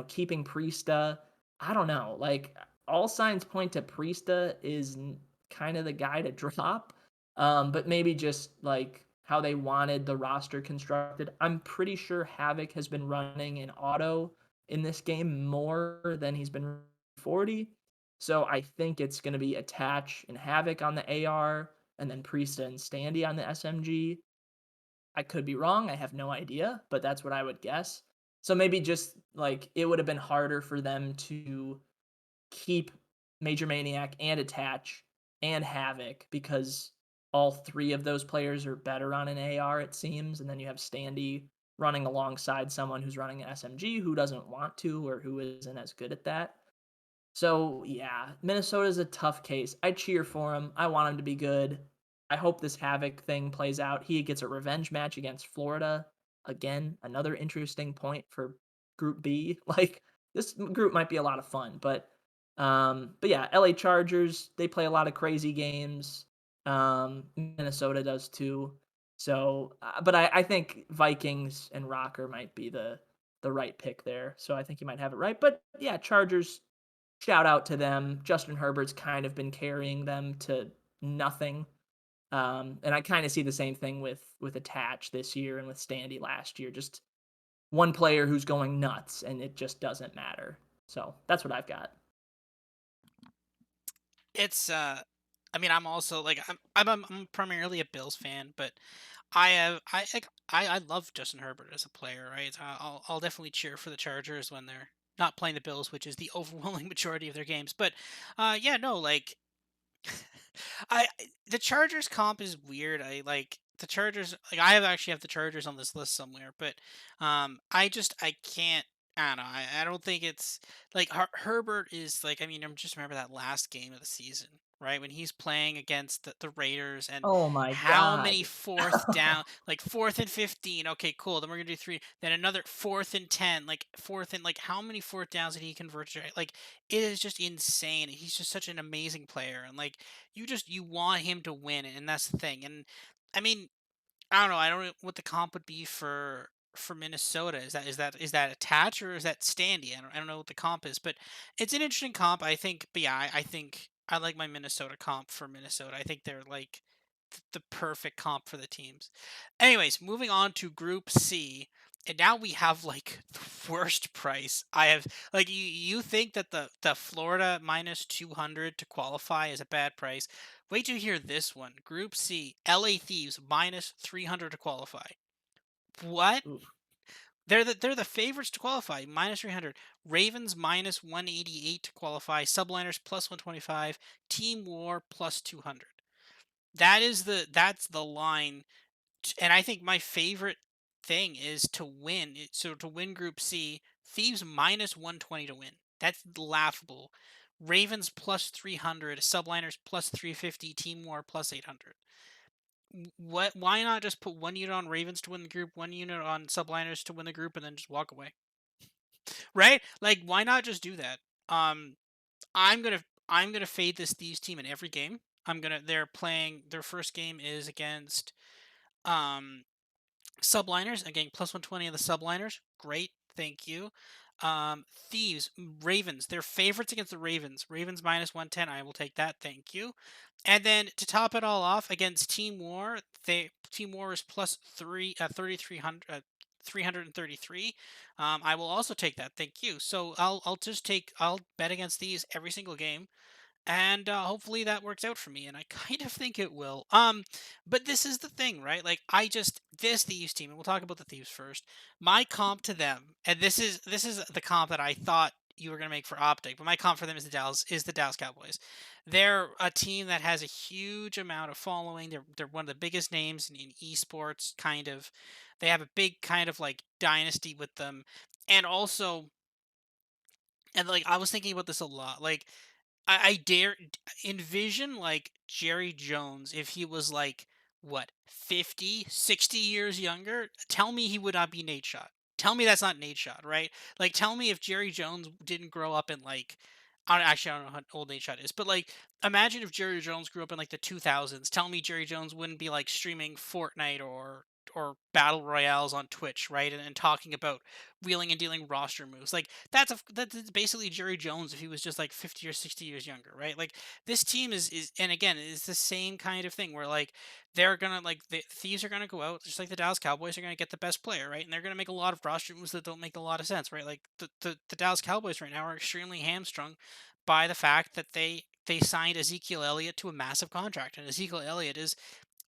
keeping Priesta? I don't know. Like all signs point to Priesta is kind of the guy to drop. But maybe just like how they wanted the roster constructed. I'm pretty sure Havoc has been running in auto in this game more than he's been 40. So I think it's going to be Attach and Havoc on the AR, and then Priesta and Standy on the SMG. I could be wrong. I have no idea, but that's what I would guess. So maybe just like it would have been harder for them to keep Major Maniac and Attach and Havoc because all three of those players are better on an AR, it seems. And then you have Standy running alongside someone who's running an SMG who doesn't want to or who isn't as good at that. So yeah, Minnesota's a tough case. I cheer for him. I want him to be good. I hope this Havoc thing plays out. He gets a revenge match against Florida. Again, another interesting point for Group B. Like this group might be a lot of fun, but yeah, LA Chargers, they play a lot of crazy games. Minnesota does too. So, but I think Vikings and Rocker might be the right pick there. So I think you might have it right. But yeah, Chargers, shout out to them. Justin Herbert's kind of been carrying them to nothing. And I kind of see the same thing with Attach this year and with Standy last year. Just one player who's going nuts, and it just doesn't matter. So that's what I've got. It's I mean, I'm also like I'm primarily a Bills fan, but I have I love Justin Herbert as a player, right? I'll definitely cheer for the Chargers when they're not playing the Bills, which is the overwhelming majority of their games. But yeah, no, like the Chargers comp is weird. I like the Chargers. Like I have actually have the Chargers on this list somewhere, but I can't. I don't know. I don't think it's like Herbert is like. I mean, I'm just remember that last game of the season, right, when he's playing against the Raiders and Oh my how many god. fourth down, like 4th and 15. Okay, cool. Then we're gonna do three. Then another 4th and 10. Like fourth and like how many fourth downs did he convert? Like it is just insane. He's just such an amazing player, and like you want him to win, and that's the thing. And I mean, I don't know. I don't know what the comp would be for Minnesota. Is that attach or is that standy? I don't know what the comp is, but it's an interesting comp. I think. But yeah, I think I like my Minnesota comp for Minnesota. I think they're like the perfect comp for the teams. Anyways, moving on to Group C. And now we have like the worst price. I have like you think that the Florida minus 200 to qualify is a bad price. Wait till you hear this one. Group C, LA Thieves minus 300 to qualify. What? Oof. They're the favorites to qualify, minus 300. Ravens minus 188 to qualify. Subliners plus 125. Team War plus 200. That's the line, and I think my favorite thing is to win. So to win Group C, Thieves minus 120 to win. That's laughable. Ravens plus 300, Subliners plus 350, Team War plus 800. What? Why not just put one unit on Ravens to win the group, one unit on Subliners to win the group, and then just walk away? Right? Like, why not just do that? Um, I'm gonna fade this Thieves team in every game. They're playing their first game is against um subliners, again, plus 120 of the subliners. Great. Thank you. Thieves, Ravens. They're favorites against the Ravens. Ravens minus 110. I will take that. Thank you. And then to top it all off against Team War, Team War is plus 3,300. 333. I will also take that. Thank you. So I'll bet against these every single game, and hopefully that works out for me, and I kind of think it will. But this is the thing, right? Like, this Thieves team, and we'll talk about the Thieves first. My comp to them, and this is the comp that I thought you were going to make for Optic, but my comp for them is the Dallas Cowboys. They're a team that has a huge amount of following. They're one of the biggest names in esports. Kind of, they have a big kind of like dynasty with them, and also, and like I was thinking about this a lot, like I dare envision like Jerry Jones if he was like what 50, 60 years younger. Tell me he would not be Nate Shot. Tell me that's not Nate Shot, right? Like tell me if Jerry Jones didn't grow up in like I don't know how old Nate Shot is, but like imagine if Jerry Jones grew up in like the 2000s. Tell me Jerry Jones wouldn't be like streaming Fortnite or battle royales on Twitch, right? And talking about wheeling and dealing roster moves. Like that's basically Jerry Jones if he was just like 50 or 60 years younger, right? Like this team is and again is the same kind of thing where like they're gonna like the thieves are gonna go out just like the Dallas Cowboys are gonna get the best player, right? And they're gonna make a lot of roster moves that don't make a lot of sense, right? Like the Dallas Cowboys right now are extremely hamstrung by the fact that they signed Ezekiel Elliott to a massive contract, and Ezekiel Elliott is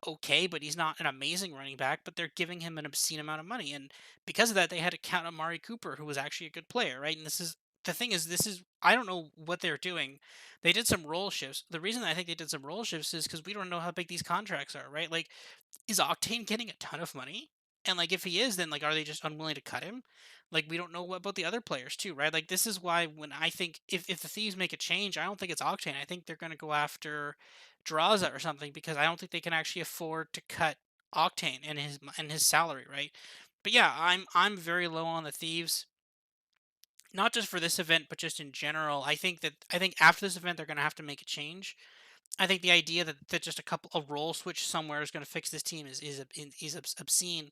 okay, but he's not an amazing running back, but they're giving him an obscene amount of money. And because of that, they had to count on Amari Cooper, who was actually a good player, right? And this is the thing is this is I don't know what they're doing. They did some role shifts. The reason I think they did some role shifts is because we don't know how big these contracts are, right? Like, is Octane getting a ton of money? And like if he is, then like are they just unwilling to cut him? Like we don't know what about the other players too, right? Like this is why when I think if the Thieves make a change, I don't think it's Octane. I think they're gonna go after Draza or something because I don't think they can actually afford to cut Octane and his salary, right? But yeah, I'm very low on the Thieves, not just for this event, but just in general. I think after this event they're gonna have to make a change. I think the idea that just a role switch somewhere is going to fix this team is obscene,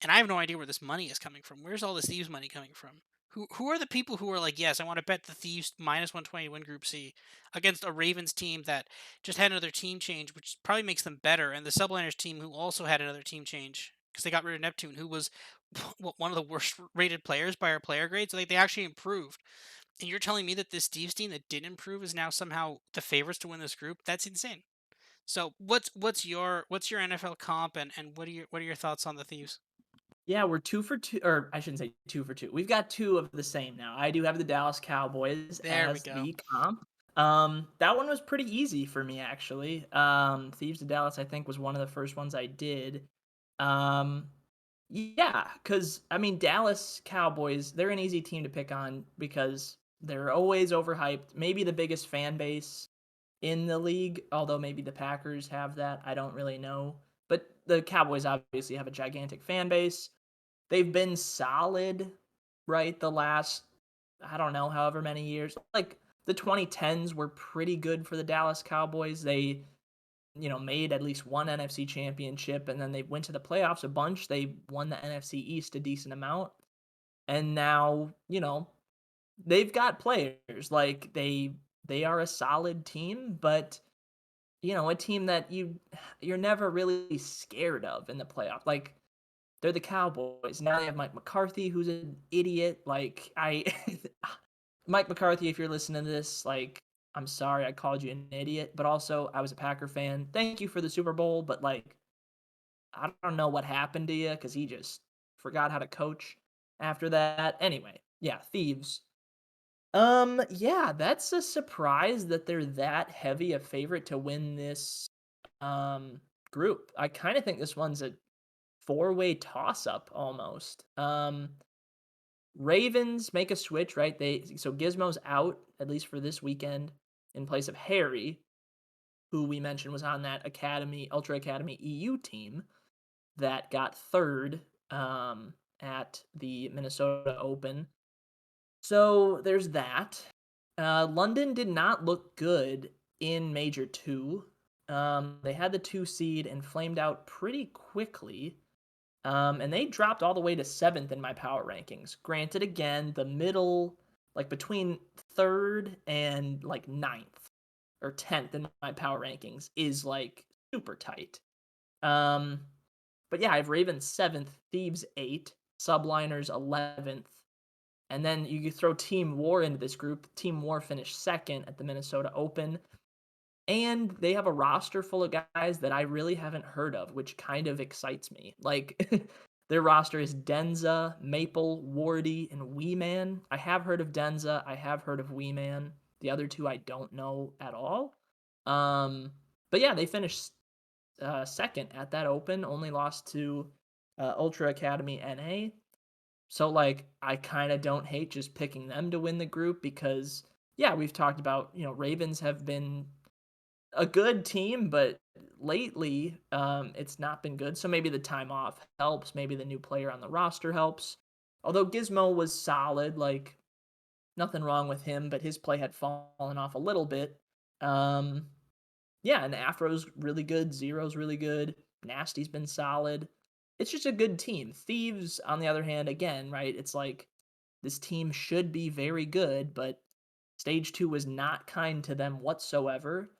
and I have no idea where this money is coming from. Where's all this Thieves money coming from? Who are the people who are like, yes, I want to bet the Thieves minus 120 win Group C against a Ravens team that just had another team change, which probably makes them better, and the Subliners team who also had another team change because they got rid of Neptune, who was one of the worst rated players by our player grades. Like they actually improved. And you're telling me that this Steve's team that did improve is now somehow the favorites to win this group? That's insane. So what's your NFL comp and what are your thoughts on the Thieves? Yeah, we're 2 for 2, or I shouldn't say 2 for 2. We've got 2 of the same now. I do have the Dallas Cowboys There we as go. the comp. That one was pretty easy for me, actually. Thieves to Dallas, I think, was one of the first ones I did. Um, yeah, because, I mean, Dallas Cowboys, they're an easy team to pick on because they're always overhyped. Maybe the biggest fan base in the league, although maybe the Packers have that. I don't really know. But the Cowboys obviously have a gigantic fan base. They've been solid, right? The last, I don't know, however many years. Like the 2010s were pretty good for the Dallas Cowboys. They, made at least one NFC championship and then they went to the playoffs a bunch. They won the NFC East a decent amount. And now, they've got players. Like they are a solid team, but a team that you're never really scared of in the playoff. Like they're the Cowboys. Now they have Mike McCarthy, who's an idiot. Like Mike McCarthy, if you're listening to this, like I'm sorry I called you an idiot, but also I was a Packer fan. Thank you for the Super Bowl, but like I don't know what happened to you because he just forgot how to coach after that. Anyway, yeah, thieves. Yeah, that's a surprise that they're that heavy a favorite to win this group. I kind of think this one's a four-way toss-up almost. Ravens make a switch, right? So Gizmo's out at least for this weekend in place of Harry, who we mentioned was on that Ultra Academy EU team that got third at the Minnesota Open. So there's that. London did not look good in Major 2. They had the 2 seed and flamed out pretty quickly. And they dropped all the way to 7th in my power rankings. Granted, again, the middle, like between 3rd and like 9th or 10th in my power rankings is like super tight. Um, but yeah, I have Ravens 7th, Thieves 8, Subliners 11th, and then you throw Team War into this group. Team War finished second at the Minnesota Open. And they have a roster full of guys that I really haven't heard of, which kind of excites me. Like their roster is Denza, Maple, Wardy, and Wee Man. I have heard of Denza. I have heard of Wee Man. The other two I don't know at all. Um, but yeah, they finished second at that Open. Only lost to Ultra Academy NA. So like I kind of don't hate just picking them to win the group because yeah, we've talked about, Ravens have been a good team, but lately it's not been good. So maybe the time off helps. Maybe the new player on the roster helps. Although Gizmo was solid, like nothing wrong with him, but his play had fallen off a little bit. Um, yeah, and Afro's really good. Zero's really good. Nasty's been solid. It's just a good team. Thieves, on the other hand, again, right? It's like this team should be very good, but stage 2 was not kind to them whatsoever.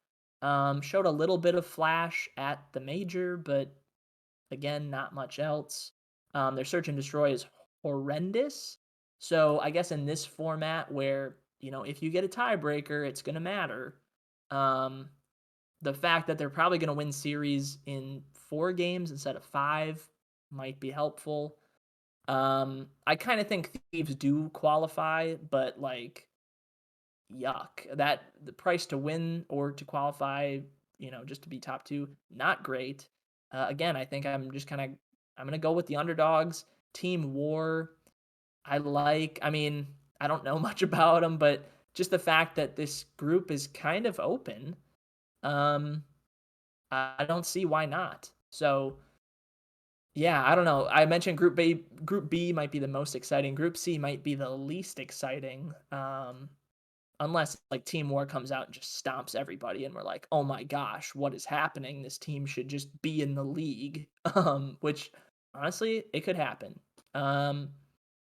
Showed a little bit of flash at the major, but again, not much else. Their search and destroy is horrendous. So I guess in this format where, if you get a tiebreaker, it's going to matter. Um, the fact that they're probably going to win series in 4 games instead of 5 might be helpful. I kind of think Thieves do qualify, but like, yuck. That the price to win or to qualify, just to be top 2, not great. Again, I think I'm gonna go with the underdogs. Team War, I mean, I don't know much about them, but just the fact that this group is kind of open, um, I don't see why not. So yeah, I don't know. I mentioned Group B might be the most exciting. Group C might be the least exciting. Unless like Team War comes out and just stomps everybody and we're like, "Oh my gosh, what is happening? This team should just be in the league." Which honestly, it could happen. Um,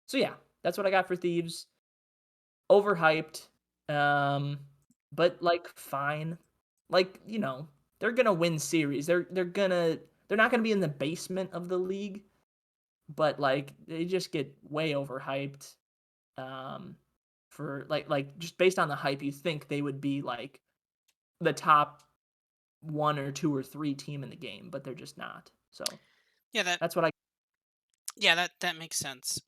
so yeah, that's what I got for Thieves. Overhyped, um, but like fine. Like, they're gonna win series. They're not gonna be in the basement of the league, but like they just get way overhyped. Um, for like just based on the hype, you think they would be like the top 1 or 2 or 3 team in the game, but they're just not. So Yeah, that that's what I yeah, that makes sense.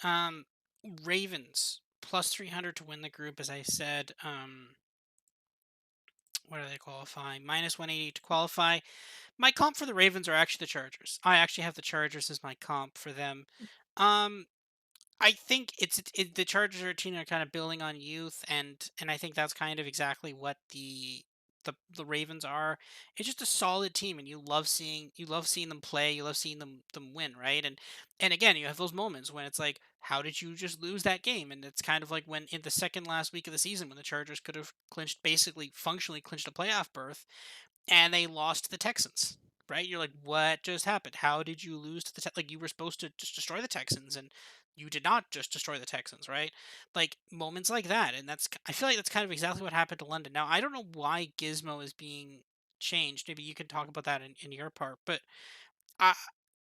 Ravens plus 300 to win the group, as I said. What are they qualifying? Minus 180 to qualify. My comp for the Ravens are actually the Chargers. I actually have the Chargers as my comp for them. Um, I think the Chargers are a team that are kind of building on youth, and I think that's kind of exactly what the Ravens are. It's just a solid team, and you love seeing them play. You love seeing them win, right? And again, you have those moments when it's like, how did you just lose that game? And it's kind of like when in the second last week of the season, when the Chargers could have clinched, basically functionally clinched a playoff berth, and they lost to the Texans. Right? You're like, what just happened? How did you lose to the like you were supposed to just destroy the Texans, and you did not just destroy the Texans, right? Like moments like that, and I feel like that's kind of exactly what happened to London. Now I don't know why Gizmo is being changed. Maybe you can talk about that in your part, but I.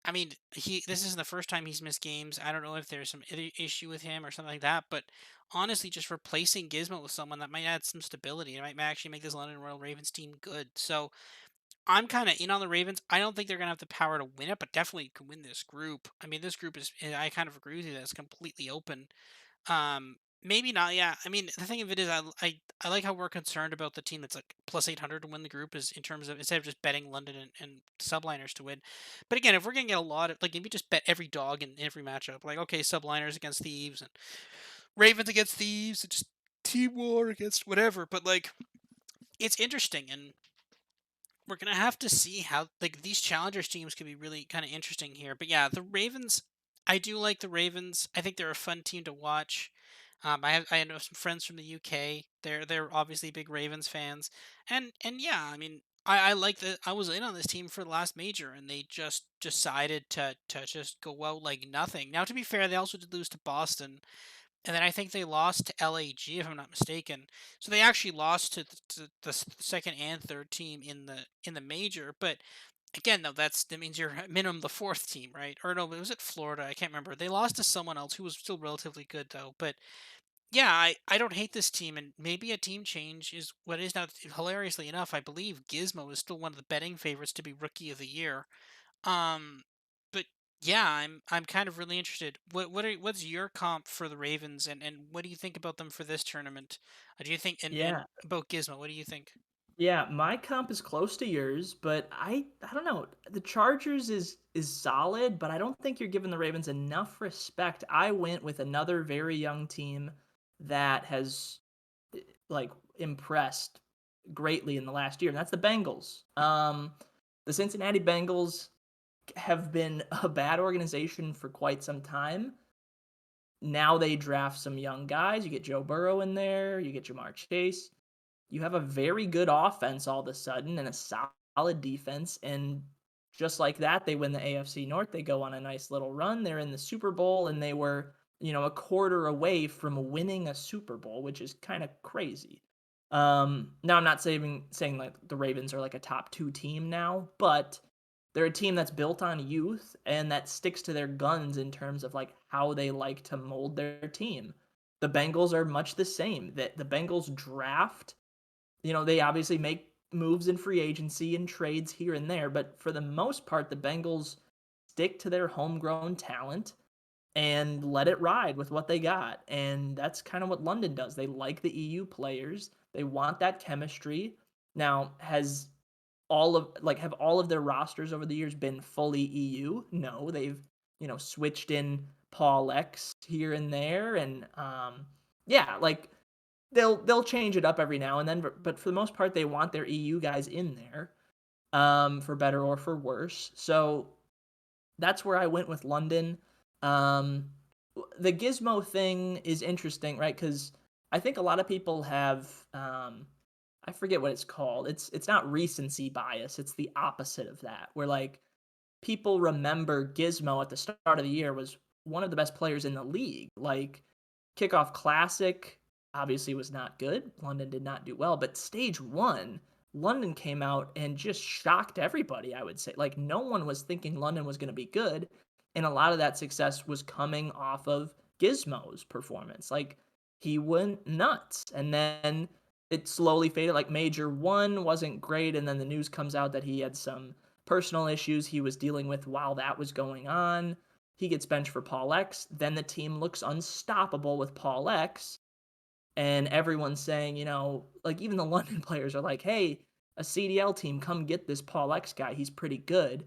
I mean, this isn't the first time he's missed games. I don't know if there's some issue with him or something like that, but honestly, just replacing Gizmo with someone that might add some stability, it might actually make this London Royal Ravens team good. So I'm kind of in on the Ravens. I don't think they're gonna have the power to win it, but definitely can win this group. I mean, this group is. I kind of agree with you that it's completely open. Maybe not. Yeah. I mean, the thing of it is, I like how we're concerned about the team that's like plus 800 to win the group is in terms of instead of just betting London and subliners to win. But again, if we're gonna get a lot of like maybe just bet every dog in every matchup, like okay, subliners against thieves and Ravens against thieves, and just team war against whatever. But like, it's interesting and we're gonna have to see how like these challengers teams could be really kind of interesting here. But yeah, the Ravens, I do like the Ravens. I think they're a fun team to watch. I know some friends from the UK. They're obviously big Ravens fans, and yeah, I mean, I like that. I was in on this team for the last major, and they just decided to just go out like nothing. Now, to be fair, they also did lose to Boston, and then I think they lost to LAG if I'm not mistaken. So they actually lost to the second and third team in the major. But again, though, that means you're at minimum the fourth team, right? Or no, was it Florida? I can't remember. They lost to someone else who was still relatively good though. But yeah, I don't hate this team, and maybe a team change is what is now. Hilariously enough, I believe Gizmo is still one of the betting favorites to be Rookie of the Year. Um, but yeah, I'm kind of really interested. What's your comp for the Ravens, and what do you think about them for this tournament? Do you think and Yeah. about Gizmo? What do you think? Yeah, my comp is close to yours, but I don't know. The Chargers is solid, but I don't think you're giving the Ravens enough respect. I went with another very young team that has like impressed greatly in the last year, and that's the Bengals. The Cincinnati Bengals have been a bad organization for quite some time. Now they draft some young guys. You get Joe Burrow in there, you get Jamar Chase, you have a very good offense all of a sudden and a solid defense. And just like that, they win the AFC North. They go on a nice little run. They're in the Super Bowl, and they were, a quarter away from winning a Super Bowl, which is kind of crazy. Now I'm not saying like the Ravens are like a top two team now, but they're a team that's built on youth and that sticks to their guns in terms of like how they like to mold their team. The Bengals are much the same. That the Bengals draft, they obviously make moves in free agency and trades here and there, but for the most part, the Bengals stick to their homegrown talent and let it ride with what they got. And that's kind of what London does. They like the EU players. They want that chemistry. Now, have all of their rosters over the years been fully EU? No, they've, switched in Paul X here and there and yeah, like they'll change it up every now and then, but for the most part, they want their EU guys in there, for better or for worse. So that's where I went with London. Um, the Gizmo thing is interesting, right? Because I think a lot of people have, I forget what it's called. It's not recency bias. It's the opposite of that, where like people remember Gizmo at the start of the year was one of the best players in the league. Like Kickoff Classic obviously was not good. London did not do well, but stage 1, London came out and just shocked everybody, I would say. Like no one was thinking London was going to be good, and a lot of that success was coming off of Gizmo's performance. Like he went nuts, and then it slowly faded. Like Major 1 wasn't great, and then the news comes out that he had some personal issues he was dealing with while that was going on. He gets benched for Paul X. Then the team looks unstoppable with Paul X. And everyone's saying, like even the London players are like, hey, a CDL team, come get this Paul X guy. He's pretty good.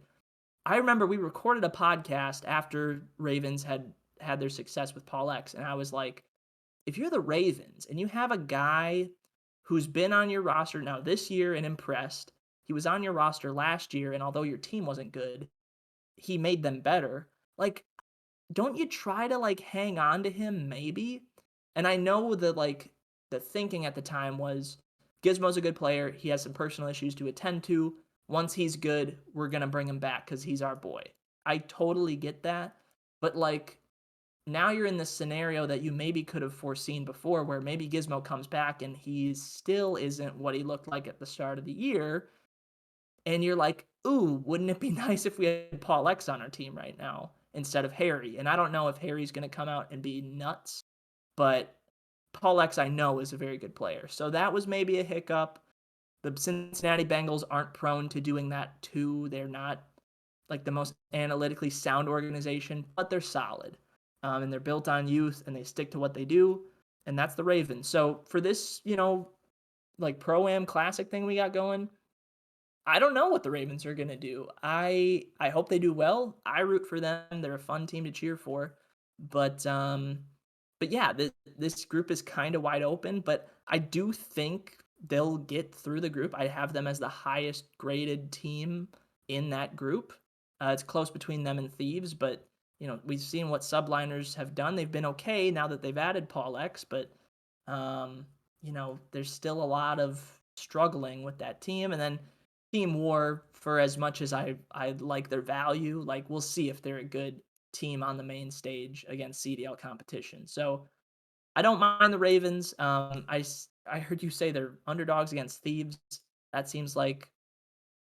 I remember we recorded a podcast after Ravens had their success with Paul X. And I was like, if you're the Ravens and you have a guy who's been on your roster now this year and impressed, he was on your roster last year, and although your team wasn't good, he made them better. Like, don't you try to like hang on to him maybe? And I know that like the thinking at the time was Gizmo's a good player. He has some personal issues to attend to. Once he's good, we're going to bring him back cuz he's our boy. I totally get that. But like now you're in this scenario that you maybe could have foreseen before where maybe Gizmo comes back and he still isn't what he looked like at the start of the year, and you're like, ooh, wouldn't it be nice if we had Paul X on our team right now instead of Harry? And I don't know if Harry's going to come out and be nuts, but Paul X I know is a very good player. So that was maybe a hiccup. The Cincinnati Bengals aren't prone to doing that too. They're not like the most analytically sound organization, but they're solid. And they're built on youth and they stick to what they do. And that's the Ravens. So for this, like Pro Am Classic thing we got going, I don't know what the Ravens are gonna do. I hope they do well. I root for them. They're a fun team to cheer for. But yeah, this group is kind of wide open. But I do think they'll get through the group. I have them as the highest graded team in that group. It's close between them and Thieves, but we've seen what subliners have done. They've been okay now that they've added Paul X, but um, there's still a lot of struggling with that team. And then Team War, for as much as I like their value, like we'll see if they're a good team on the main stage against CDL competition. So I don't mind the Ravens. I heard you say they're underdogs against Thieves. That seems like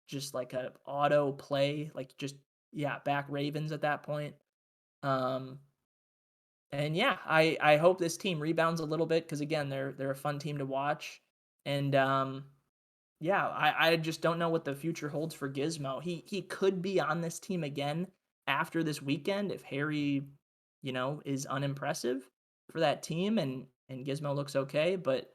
just like a auto play, like just yeah, back Ravens at that point. Um, and yeah, I hope this team rebounds a little bit because again, they're a fun team to watch. And yeah, I just don't know what the future holds for Gizmo. He could be on this team again after this weekend if Harry, is unimpressive for that team and Gizmo looks okay, but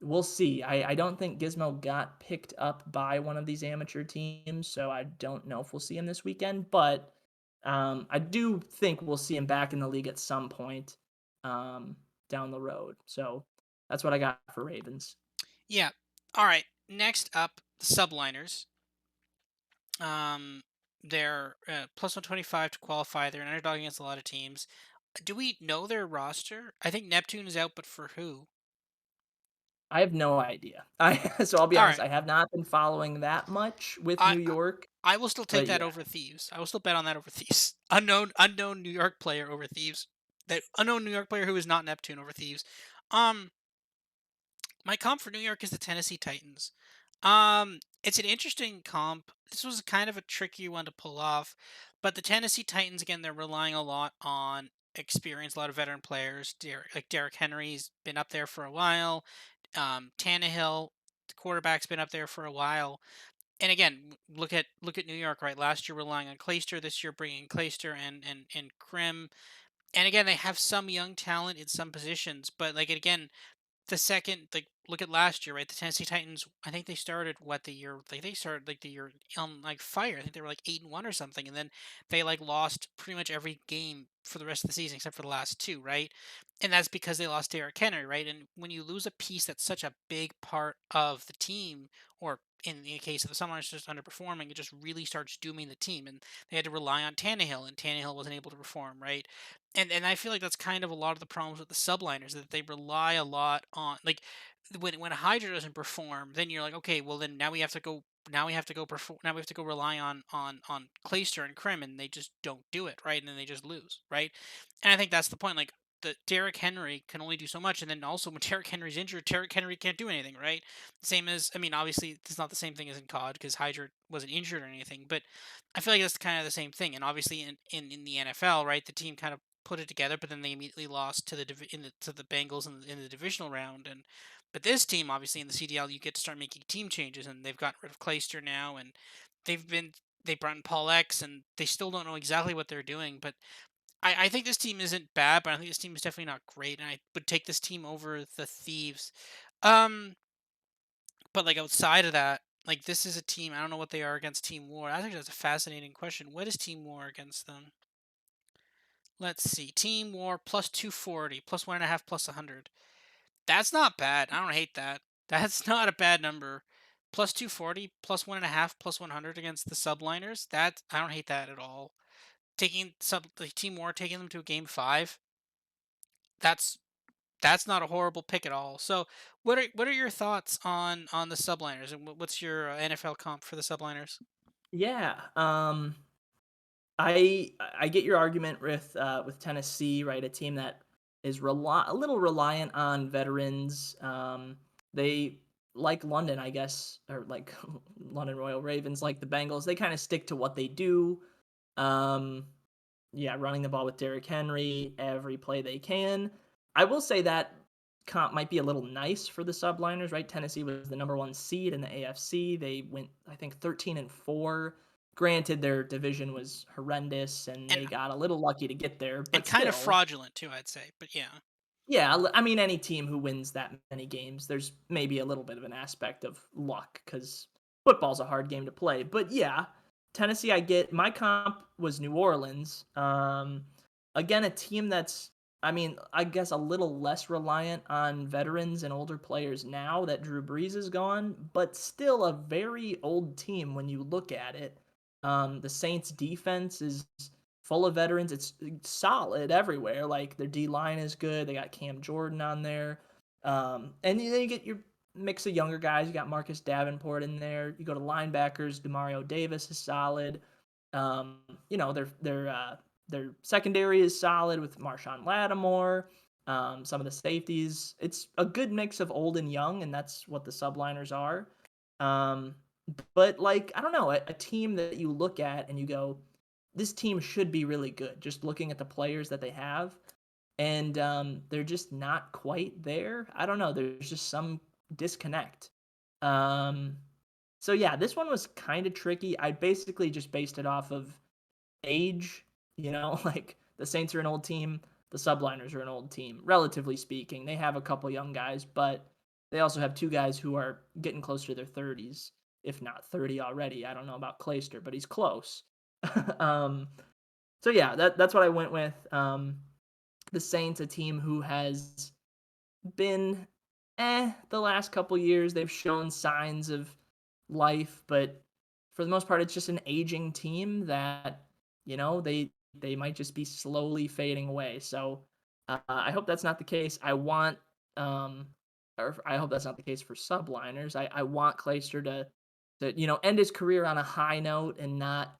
we'll see. I don't think Gizmo got picked up by one of these amateur teams, so I don't know if we'll see him this weekend, but I do think we'll see him back in the league at some point down the road. So that's what I got for Ravens. Yeah. All right. Next up, the subliners. Um, they're plus 125 to qualify. They're an underdog against a lot of teams. Do we know their roster? I think Neptune is out, but for who? I have no idea. I so I'll be All honest, right. I have not been following that much with I New York, I will still take but that yeah. over Thieves. I will still bet on that over Thieves. Unknown New York player over Thieves. That unknown New York player who is not Neptune over Thieves. Um, my comp for New York is the Tennessee Titans. It's an interesting comp. This was kind of a tricky one to pull off, but the Tennessee Titans again, they're relying a lot on experience, a lot of veteran players. Derrick Henry's been up there for a while. Tannehill, the quarterback's been up there for a while. And again, look at New York, right? Last year relying on Clayster, this year bringing Clayster and Krim. And again, they have some young talent in some positions, but like again, the second, like look at last year, right? The Tennessee Titans, I think they started what the year, like they started like the year on like fire. I think they were like 8-1 or something, and then they like lost pretty much every game for the rest of the season except for the last two, right? And that's because they lost Derrick Henry, right? And when you lose a piece that's such a big part of the team, or in the case of the Sunrise just underperforming, it just really starts dooming the team. And they had to rely on Tannehill, and Tannehill wasn't able to perform, right? And I feel like that's kind of a lot of the problems with the subliners that they rely a lot on like when a Hydra doesn't perform, then you're like, okay, well then now we have to go perform now we have to go rely on Clayster and Krim, and they just don't do it, right? And then they just lose, right? And I think that's the point. Like the Derrick Henry can only do so much, and then also when Derrick Henry's injured, Derrick Henry can't do anything, right? Same as I mean, obviously it's not the same thing as in COD because Hydra wasn't injured or anything, but I feel like that's kind of the same thing. And obviously in the NFL, right, the team kind of put it together, but then they immediately lost to to the Bengals in the divisional round. And but this team, obviously in the CDL, you get to start making team changes, and they've gotten rid of Clayster now, and they've been they brought in Paul X, and they still don't know exactly what they're doing. But I think this team isn't bad, but I think this team is definitely not great, and I would take this team over the Thieves. Um, but like outside of that. Like this is a team. I don't know what they are against Team War. I think that's a fascinating question. What is Team War against them? Let's see. Team War plus 240, plus 1.5, plus 100. That's not bad. I don't hate that. That's not a bad number. Plus 240, plus 1.5, plus 100 against the subliners. That I don't hate that at all. Taking the Team War, taking them to a game five. That's that's not a horrible pick at all. So, what are your thoughts on the subliners, and what's your NFL comp for the subliners? Yeah. I get your argument with Tennessee, right? A team that is a little reliant on veterans. They like London, I guess, or like London Royal Ravens, like the Bengals. They kind of stick to what they do. Um, yeah, running the ball with Derrick Henry every play they can. I will say that comp might be a little nice for the subliners, right? Tennessee was the number one seed in the AFC. They went, I think, 13-4. Granted, their division was horrendous and And they got a little lucky to get there, and but kind of still, fraudulent too, I'd say. But yeah. yeah, I mean, any team who wins that many games, there's maybe a little bit of an aspect of luck because football's a hard game to play. But yeah, Tennessee, I get. My comp was New Orleans. Again, a team that's, I mean, I guess a little less reliant on veterans and older players now that Drew Brees is gone, but still a very old team when you look at it. The Saints' defense is full of veterans. It's solid everywhere. Like their D line is good. They got Cam Jordan on there. And then you get your mix of younger guys. You got Marcus Davenport in there. You go to linebackers. Demario Davis is solid. Um, you know their secondary is solid with Marshawn Lattimore. Some of the safeties. It's a good mix of old and young, and that's what the subliners are. Um, but like I don't know, a team that you look at and you go, this team should be really good. Just looking at the players that they have, and they're just not quite there. I don't know. There's just some disconnect. Um, so yeah, this one was kind of tricky. I basically just based it off of age. Like the Saints are an old team. The Subliners are an old team, relatively speaking. They have a couple young guys, but they also have two guys who are getting close to their 30s, if not 30 already. I don't know about Clayster, but he's close. um, so yeah, that's what I went with. The Saints, a team who has been the last couple years. They've shown signs of life, but for the most part, it's just an aging team that they might just be slowly fading away. So I hope that's not the case. Um, or I hope that's not the case for subliners. I want Clayster to end his career on a high note and not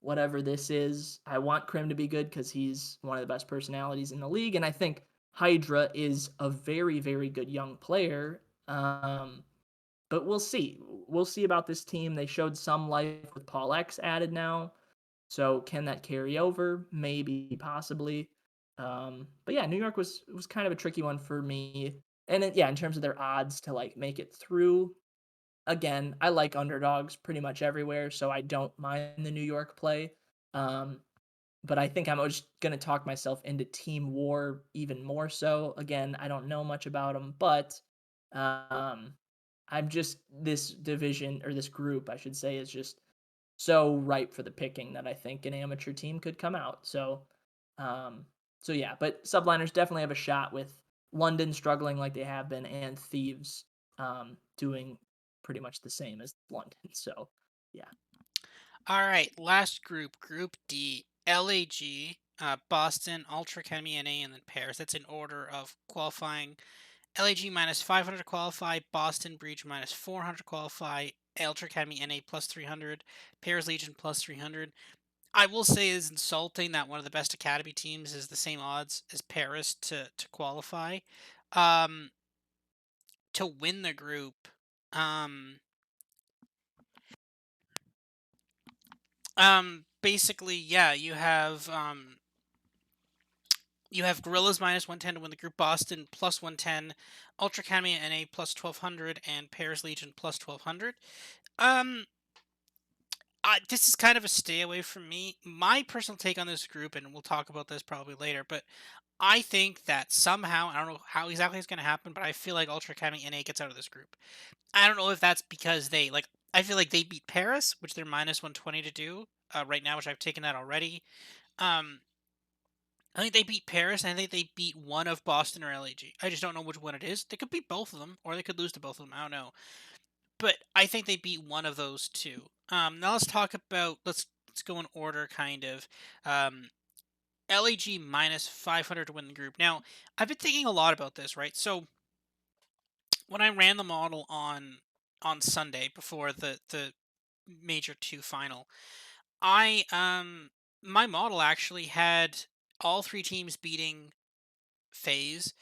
whatever this is. I want Krim to be good because he's one of the best personalities in the league, and I think Hydra is a very, very good young player. But we'll see. We'll see about this team. They showed some life with Paul X added now. So can that carry over? Maybe, possibly. But yeah, New York was kind of a tricky one for me. And yeah, in terms of their odds to like make it through, again, I like underdogs pretty much everywhere, so I don't mind the New York play. Um, but I think I'm just going to talk myself into Team War even more so. Again, I don't know much about them, but um, I'm just this division or this group, I should say, is just so ripe for the picking that I think an amateur team could come out. Um, so yeah, but subliners definitely have a shot with London struggling like they have been, and Thieves doing pretty much the same as London. So yeah. All right, last group, Group D, LAG, Boston, Ultra Academy NA, and then Paris. That's in order of qualifying. LAG minus 500 to qualify, Boston Breach minus 400 to qualify, Ultra Academy NA plus 300, Paris Legion plus 300. I will say it's insulting that one of the best academy teams is the same odds as Paris to qualify. Um, to win the group, um, basically, yeah, you have Gorillas minus 110 to win the group, Boston plus 110, Ultra Academy NA plus 1200, and Paris Legion plus 1200. Um, this is kind of a stay away from me. My personal take on this group, and we'll talk about this probably later, but I think that somehow, I don't know how exactly it's going to happen, but I feel like Ultra Academy NA gets out of this group. I don't know if that's because I feel like they beat Paris, which they're minus 120 to do right now, which I've taken that already. Um, I think they beat Paris, and I think they beat one of Boston or LAG. I just don't know which one it is. They could beat both of them, or they could lose to both of them. I don't know. But I think they beat one of those two. Now let's go in order, kind of. LAG minus 500 to win the group. Now, I've been thinking a lot about this, right? So when I ran the model on Sunday before the major two final, I my model actually had all three teams beating FaZe,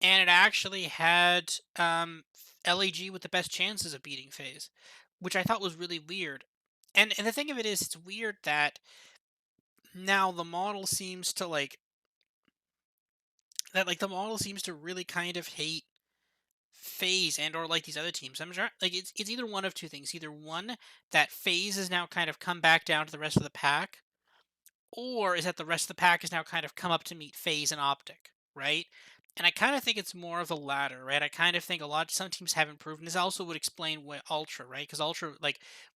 and it actually had LAG with the best chances of beating FaZe, which I thought was really weird. And the thing of it is, it's weird that now the model seems to the model seems to really kind of hate FaZe and or like these other teams. I'm sure like it's either one of two things. Either one, that FaZe has now kind of come back down to the rest of the pack, or is that the rest of the pack has now kind of come up to meet FaZe and Optic, right? And I kind of think it's more of the latter, right? I kind of think some teams have improved, and this also would explain what Ultra, right? Because Ultra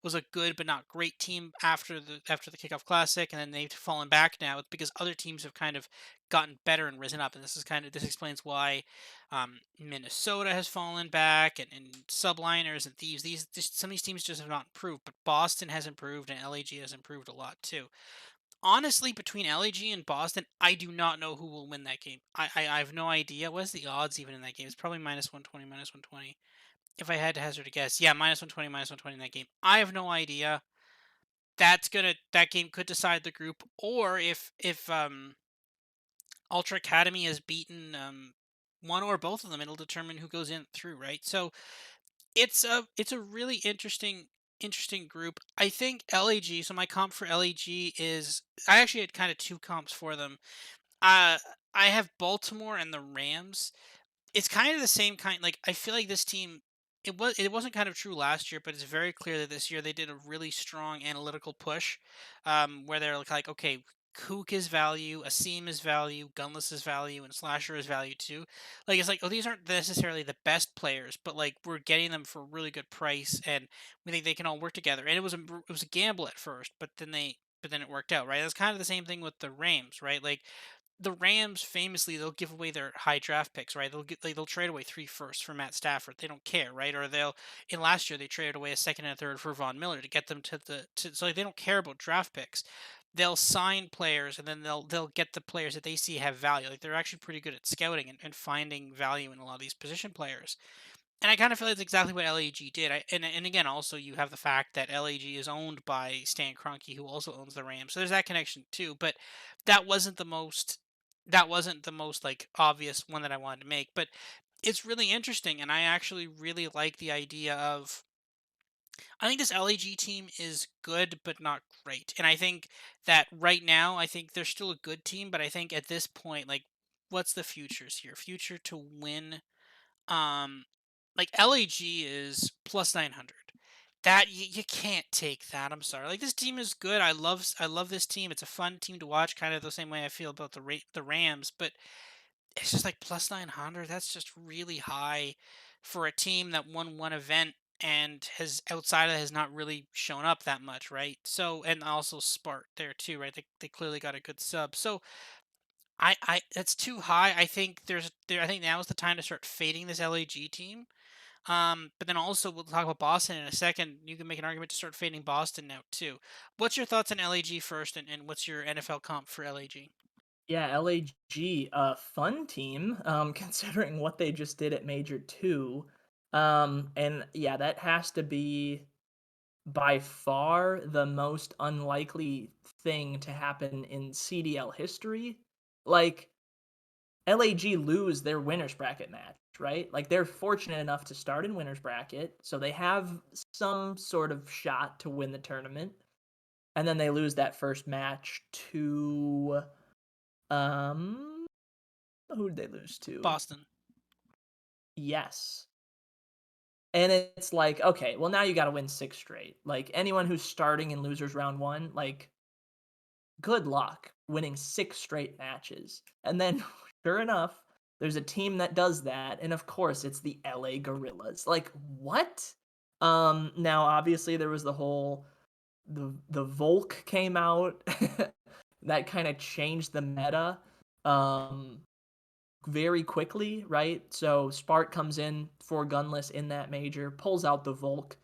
was a good but not great team after the Kickoff Classic, and then they've fallen back now. It's because other teams have kind of gotten better and risen up, and this explains why Minnesota has fallen back, and Subliners and Thieves. Some of these teams just have not improved, but Boston has improved, and LAG has improved a lot too. Honestly, between LAG and Boston, I do not know who will win that game. I have no idea. What's the odds even in that game? It's probably minus 120, minus 120. If I had to hazard a guess, yeah, minus 120, minus 120 in that game. I have no idea. That game could decide the group, or if Ultra Academy has beaten one or both of them, it'll determine who goes in through, right? So it's a really interesting group. I think LAG. So my comp for LAG is I actually had kind of two comps for them. Uh, I have Baltimore and the Rams. It's kind of the same kind. Like I feel like this team, it wasn't kind of true last year, but it's very clear that this year they did a really strong analytical push, where they're like, okay, Kook is value, Asim is value, Gunless is value, and Slasher is value too. Like it's like, oh, these aren't necessarily the best players, but like we're getting them for a really good price, and we think they can all work together. And it was a gamble at first, but then it worked out, right? That's kind of the same thing with the Rams, right? Like the Rams famously they'll give away their high draft picks, right? They'll trade away 3 firsts for Matt Stafford. They don't care, right? Or they'll in last year they traded away a second and a third for Von Miller to get them so like, they don't care about draft picks. They'll sign players and then they'll get the players that they see have value. Like they're actually pretty good at scouting and finding value in a lot of these position players. And I kind of feel that's exactly what LAG did. And again, also you have the fact that LAG is owned by Stan Kroenke, who also owns the Rams. So there's that connection too. But that wasn't the most that wasn't the most like obvious one that I wanted to make. But it's really interesting, and I actually really like the idea of. I think this LAG team is good, but not great. And I think that right now, I think they're still a good team, but I think at this point, like, what's the futures here? Future to win um, like LAG is plus 900. That you can't take that. I'm sorry. Like this team is good. I love this team. It's a fun team to watch, kind of the same way I feel about the Rams. But it's just like plus 900. That's just really high for a team that won one event and has outside of that has not really shown up that much, right? So and also Spart there too, right? They clearly got a good sub. So I that's too high. I think now is the time to start fading this LAG team. But then also we'll talk about Boston in a second. You can make an argument to start fading Boston now too. What's your thoughts on LAG first, and what's your NFL comp for LAG? Yeah, LAG, a fun team, considering what they just did at Major 2. And yeah, that has to be by far the most unlikely thing to happen in CDL history. Like, LAG lose their winners bracket match, right? Like, they're fortunate enough to start in winners bracket, so they have some sort of shot to win the tournament. And then they lose that first match to, um, who did they lose to? Boston. Yes. And it's like, okay, well, now you got to win 6 straight. Like, anyone who's starting in losers round 1, like, good luck winning 6 straight matches. And then, sure enough, there's a team that does that, and of course, it's the LA Gorillas. Like, what? Now obviously there was the Volk came out that kind of changed the meta. Um, very quickly, right? So Spark comes in for Gunless in that major, pulls out the Volk,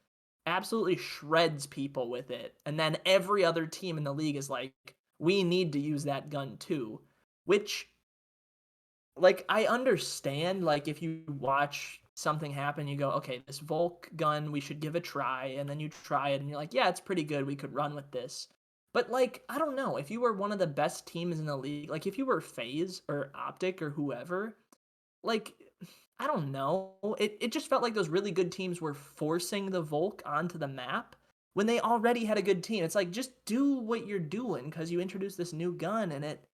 absolutely shreds people with it. And then every other team in the league is like, we need to use that gun too. Which, like, I understand, like, if you watch something happen, you go, okay, this Volk gun, we should give a try. And then you try it and you're like, yeah, it's pretty good. We could run with this. But, like, I don't know. If you were one of the best teams in the league, like, if you were FaZe or Optic or whoever, like, I don't know. It just felt like those really good teams were forcing the Volk onto the map when they already had a good team. It's like, just do what you're doing because you introduced this new gun, and it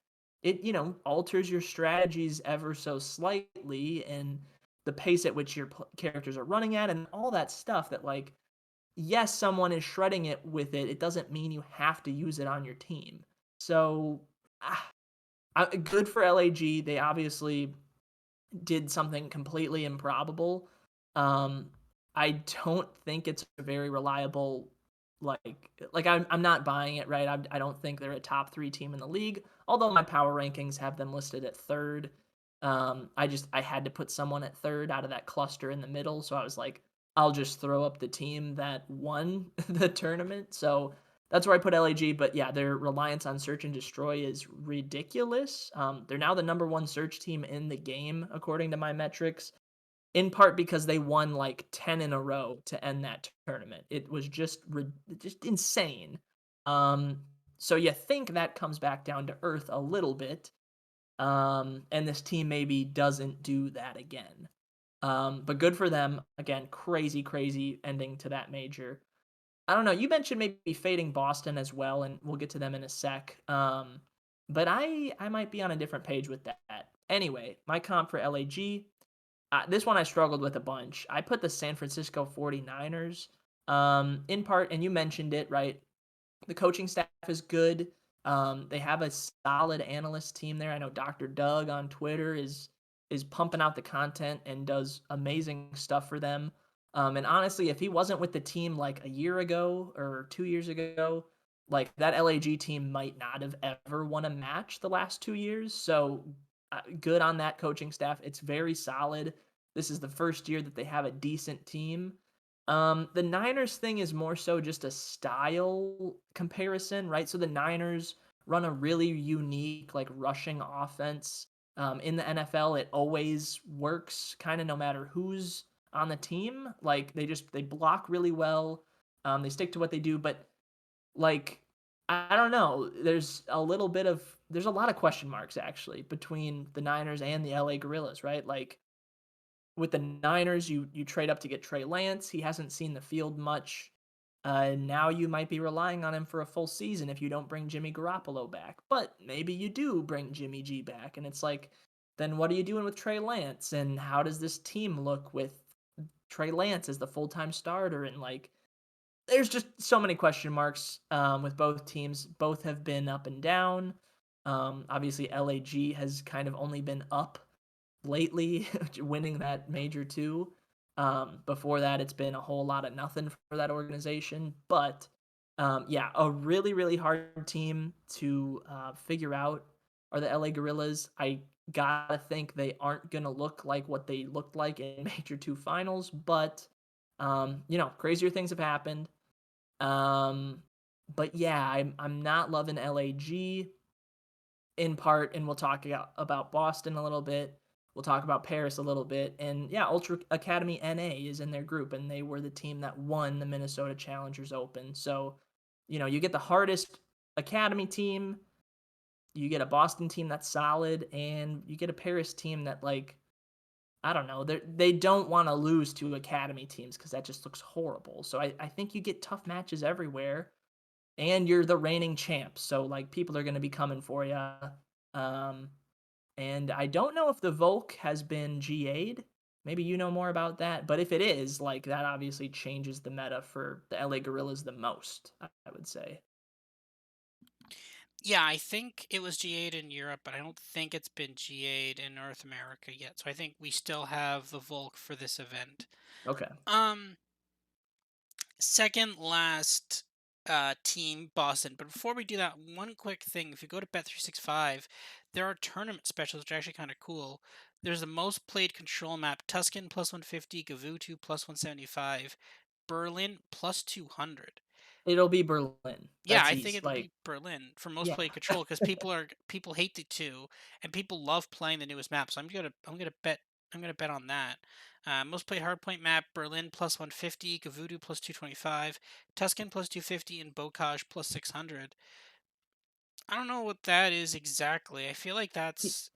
alters your strategies ever so slightly, and the pace at which your characters are running at and all that stuff that, like, yes, someone is shredding it with it. It doesn't mean you have to use it on your team. So, good for LAG. They obviously did something completely improbable. Um, I don't think it's a very reliable I'm not buying it, right? I don't think they're a top 3 team in the league. Although my power rankings have them listed at third. I had to put someone at third out of that cluster in the middle, so I was like, I'll just throw up the team that won the tournament. So That's where I put LAG, but yeah, their reliance on search and destroy is ridiculous. They're now the number one search team in the game, according to my metrics, in part because they won like 10 in a row to end that tournament. It was just insane. Um, so you think that comes back down to earth a little bit, and this team maybe doesn't do that again. But good for them. Again, crazy, crazy ending to that major. I don't know. You mentioned maybe fading Boston as well, and we'll get to them in a sec. But I might be on a different page with that. Anyway, my comp for LAG. This one I struggled with a bunch. I put the San Francisco 49ers in part, and you mentioned it, right? The coaching staff is good. They have a solid analyst team there. I know Dr. Doug on Twitter is pumping out the content and does amazing stuff for them. And honestly, if he wasn't with the team like a year ago or 2 years ago, like that LAG team might not have ever won a match the last 2 years. So good on that coaching staff. It's very solid. This is the first year that they have a decent team. The Niners thing is more so just a style comparison, right? So the Niners run a really unique, like rushing offense. In the NFL, it always works, kind of no matter who's on the team. Like they block really well. They stick to what they do, but like I don't know. There's a lot of question marks actually between the Niners and the LA Gorillas, right? Like with the Niners, you trade up to get Trey Lance. He hasn't seen the field much. Now you might be relying on him for a full season if you don't bring Jimmy Garoppolo back. But maybe you do bring Jimmy G back, and it's like, then what are you doing with Trey Lance? And how does this team look with Trey Lance as the full time starter? And like, there's just so many question marks with both teams. Both have been up and down. Obviously, LAG has kind of only been up lately, winning that major too. Before that, it's been a whole lot of nothing for that organization. But yeah, a really, really hard team to figure out are the LA Gorillas. I gotta think they aren't gonna look like what they looked like in Major Two finals, but crazier things have happened. Um, but yeah, I'm not loving LAG in part, and we'll talk about Boston a little bit. We'll talk about Paris a little bit. And yeah, Ultra Academy NA is in their group, and they were the team that won the Minnesota Challengers Open. So, you get the hardest Academy team, you get a Boston team that's solid, and you get a Paris team that, like, I don't know, they don't want to lose to Academy teams because that just looks horrible. So I think you get tough matches everywhere, and you're the reigning champs. So, like, people are going to be coming for you. Um, and I don't know if the Volk has been GA'd. Maybe you know more about that. But if it is, like, that obviously changes the meta for the LA Gorillas the most, I would say. Yeah, I think it was GA'd in Europe, but I don't think it's been GA'd in North America yet. So I think we still have the Volk for this event. Okay. Um, Second last team, Boston. But before we do that, one quick thing. If you go to Bet365, there are tournament specials, which are actually kind of cool. There's the most played control map, Tuscan plus 150, Gavutu plus 175, Berlin plus 200. It'll be Berlin. Yeah, That's I think easy. it'll Like, be Berlin for most yeah. played control because people hate the two and people love playing the newest map. So I'm gonna bet on that. Most played hardpoint map: Berlin plus 150, Gavudu plus 225, Tuscan plus 250, and Bocage plus 600. I don't know what that is exactly. I feel like that's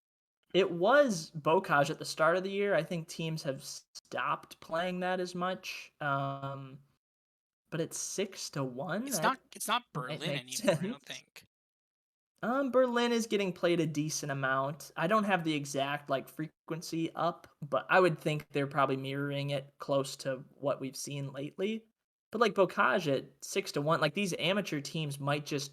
It was Bocage at the start of the year. I think teams have stopped playing that as much. But it's 6-1. That it's not might Berlin make anymore. I don't sense. think. Berlin is getting played a decent amount. I don't have the exact like frequency up, but I would think they're probably mirroring it close to what we've seen lately. But like Bocage at 6-1, like these amateur teams might just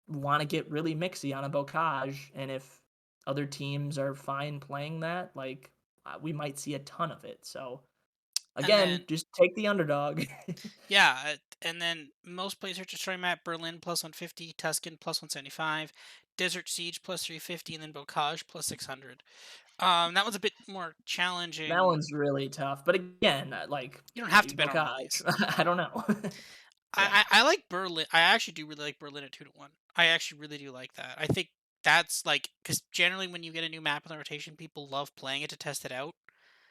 want to get really mixy on a Bocage, and if other teams are fine playing that, like we might see a ton of it. So And again, then just take the underdog. yeah, and then most played search destroy map: Berlin plus 150, Tuscan plus 175, Desert Siege plus 350, and then Bocage plus 600. That was a bit more That challenging. one's really tough. But again, like You don't have maybe to bet on all Bocage. these. I don't know. Yeah, I like Berlin. I actually do really like Berlin at 2-1. I actually really do like that. I think that's like because generally when you get a new map in the rotation, people love playing it to test it out.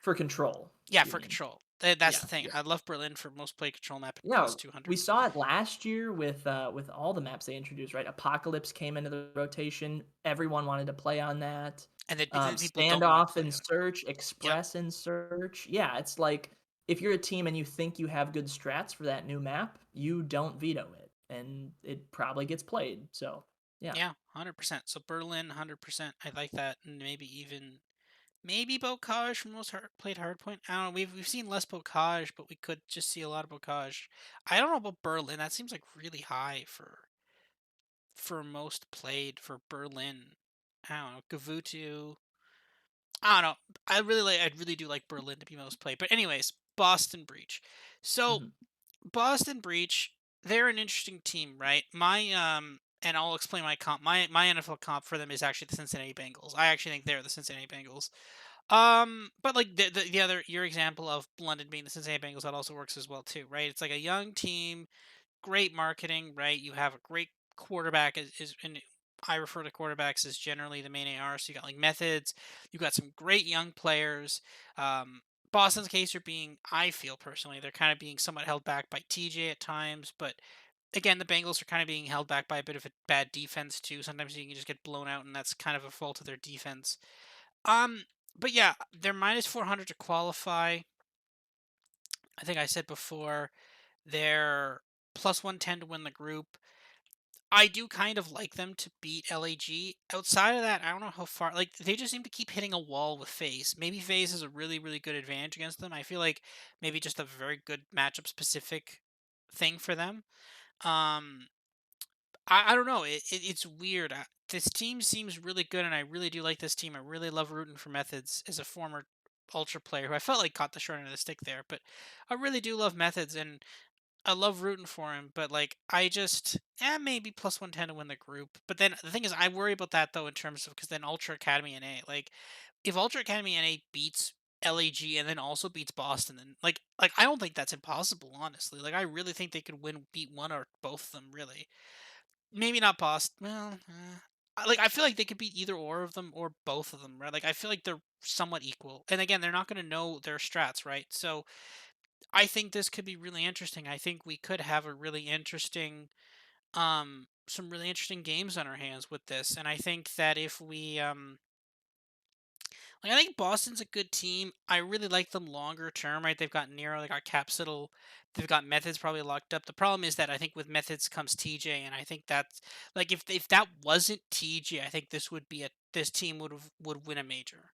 for control, Yeah, you for mean? control. That's Yeah, the thing. yeah. I love Berlin for most play control map at Yeah, plus we 200. saw it last year with all the maps they introduced, right? Apocalypse came into the rotation. Everyone wanted to play on that. And then people don't want to Standoff play and on it. Search, Yep. Express and Search. Yeah, it's like if you're a team and you think you have good strats for that new map, you don't veto it, and it probably gets played. So, yeah. Yeah, 100%. So Berlin, 100%. I like that, and maybe Bocage from most played hardpoint. I don't know. We've seen less Bocage, but we could just see a lot of Bocage. I don't know about Berlin. That seems like really high for most played for Berlin. I don't know. Gavutu. I don't know. I really do like Berlin to be most played. But anyways, Boston Breach. So Mhm, Boston Breach, they're an interesting team, right? And I'll explain my comp. My NFL comp for them is actually the Cincinnati Bengals. I actually think they're the Cincinnati Bengals. But like the other your example of London being the Cincinnati Bengals, that also works as well too, right? It's like a young team, great marketing, right? You have a great quarterback is and I refer to quarterbacks as generally the main AR. So you got like methods, you got some great young players. Um, Boston's case are being, I feel personally, they're kind of being somewhat held back by TJ at times, but again, the Bengals are kind of being held back by a bit of a bad defense too. Sometimes you can just get blown out, and that's kind of a fault of their defense. Um, but yeah, they're minus 400 to qualify. I think I said before they're plus 110 to win the group. I do kind of like them to beat LAG. Outside of that, I don't know how far. Like they just seem to keep hitting a wall with FaZe. Maybe FaZe is a really really good advantage against them. I feel like maybe just a very good matchup specific thing for them. Um, I don't know. It's weird. This team seems really good, and I really do like this team. I really love rooting for Methods as a former Ultra player who I felt like caught the short end of the stick there, but I really do love Methods, and I love rooting for him, but like I just maybe plus 110 to win the group. But then the thing is, I worry about that though in terms of because then Ultra Academy and A, like if Ultra Academy and A beats LAG and then also beats Boston, then like I don't think that's impossible, honestly. Like I really think they could beat one or both of them. Really, maybe not Boston. Well, like I feel like they could beat either or of them or both of them, right? Like I feel like they're somewhat equal. And again, they're not going to know their strats, right? So I think this could be really interesting. I think we could have a really interesting some really interesting games on our hands with this. And I think that if we like I think Boston's a good team. I really like them longer term, right? They've got Nero, they got Capsule, they've got Methods probably locked up. The problem is that I think with Methods comes TJ, and I think that's like if that wasn't TJ, I think this team would win a major.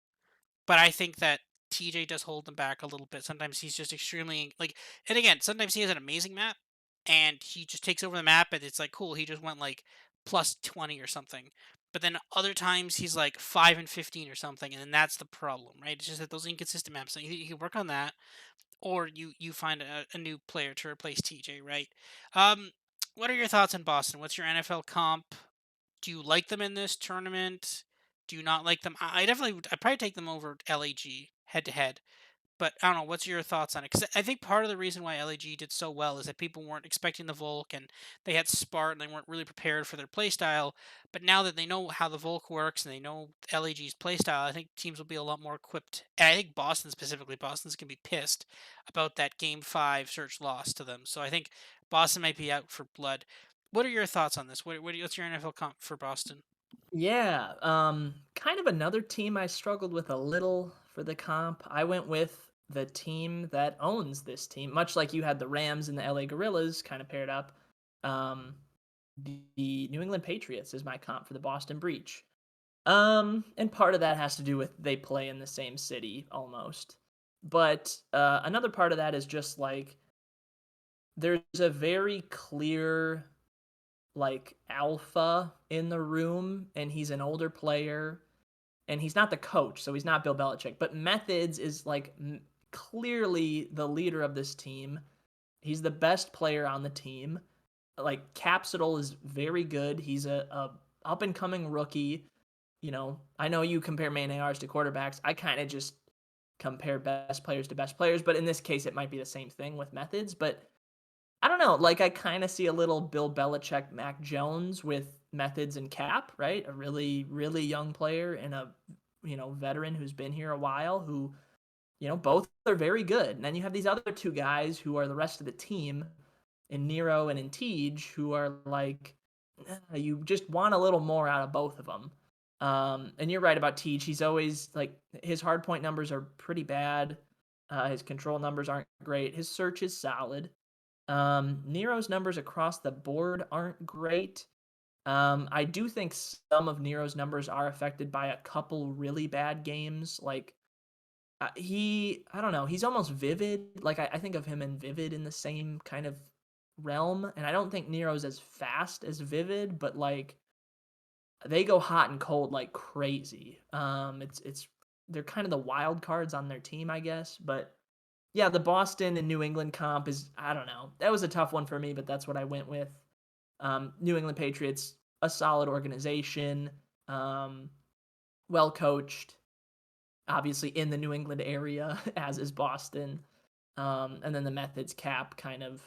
But I think that TJ does hold them back a little bit. Sometimes he's just extremely like, and again, sometimes he has an amazing map, and he just takes over the map, and it's like cool. He just went like plus 20 or something. But then other times he's like 5 and 15 or something, and then that's the problem, right? It's just that those inconsistent maps. So you can work on that, or you find a new player to replace TJ, right? Um, what are your thoughts on Boston? What's your NFL comp? Do you like them in this tournament? Do you not like them? I definitely would. I'd probably take them over LAG head to head. But I don't know. What's your thoughts on it? Because I think part of the reason why LAG did so well is that people weren't expecting the Volk and they had Spart and they weren't really prepared for their playstyle. But now that they know how the Volk works and they know LAG's playstyle, I think teams will be a lot more equipped. And I think Boston specifically, Boston's going to be pissed about that Game 5 search loss to them. So I think Boston might be out for blood. What are your thoughts on this? What's your NFL comp for Boston? Yeah, kind of another team I struggled with a little for the comp. I went with the team that owns this team, much like you had the Rams and the LA Gorillas kind of paired up. Um, the New England Patriots is my comp for the Boston Breach. And part of that has to do with they play in the same city almost. But another part of that is just like there's a very clear like alpha in the room, and he's an older player, and he's not the coach, so he's not Bill Belichick. But Methods is like clearly the leader of this team. He's the best player on the team. Like Capsule is very good. He's a up and coming rookie. You know, I know you compare main ARs to quarterbacks. I kind of just compare best players to best players, but in this case, it might be the same thing with Methods. But I don't know, like, I kinda see a little Bill Belichick, Mac Jones with methods and cap, right? A really, really young player and a, veteran who's been here a while who, both are very good. And then you have these other 2 guys who are the rest of the team in Nero and in Tej who are like, you just want a little more out of both of them. And you're right about Tej. He's always like his hard point numbers are pretty bad. His control numbers aren't great. His search is solid. Nero's numbers across the board aren't great. I do think some of Nero's numbers are affected by a couple really bad games. Like I don't know, he's almost Vivid. Like I think of him and Vivid in the same kind of realm, and I don't think Nero's as fast as Vivid, but like they go hot and cold like crazy. It's they're kind of the wild cards on their team, I guess. But yeah, the Boston and New England comp is I don't know. That was a tough one for me, but that's what I went with. New England Patriots, a solid organization, um, well coached, obviously in the New England area, as is Boston. And then the methods cap kind of,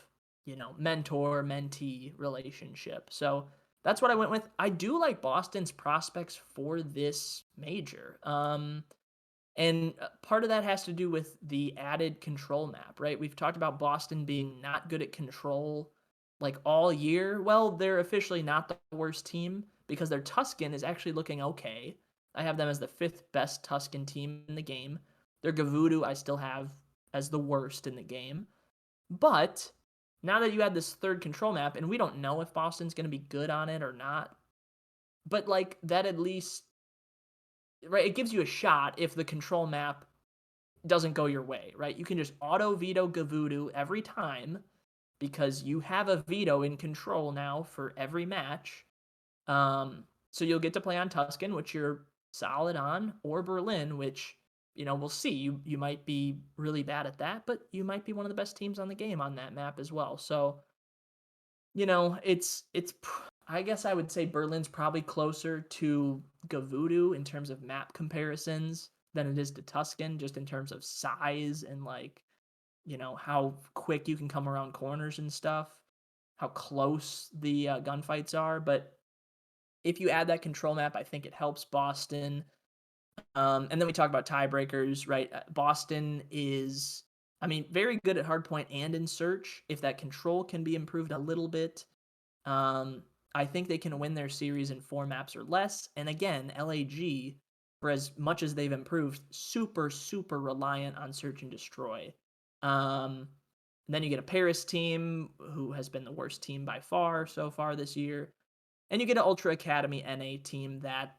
mentor mentee relationship. So that's what I went with. I do like Boston's prospects for this major. And part of that has to do with the added control map, right? We've talked about Boston being not good at control like all year. Well, they're officially not the worst team because their Tuscan is actually looking okay. I have them as the fifth best Tuscan team in the game. Their Gavudu I still have as the worst in the game. But now that you add this third control map, and we don't know if Boston's going to be good on it or not, but like that at least, right, it gives you a shot if the control map doesn't go your way, right? You can just auto veto Gavudu every time because you have a veto in control now for every match. So you'll get to play on Tuscan, which you're solid on, or Berlin, which we'll see. You might be really bad at that, but you might be one of the best teams on the game on that map as well. So I guess I would say Berlin's probably closer to Gavudu in terms of map comparisons than it is to Tuscan, just in terms of size and like how quick you can come around corners and stuff, how close the gunfights are. But if you add that control map, I think it helps Boston. And then we talk about tiebreakers, right? Boston is, I mean, very good at hardpoint and in search. If that control can be improved a little bit, um, I think they can win their series in 4 maps or less. And again, LAG, for as much as they've improved, super, super reliant on search and destroy. Um, and then you get a Paris team who has been the worst team by far so far this year. And you get an Ultra Academy NA team that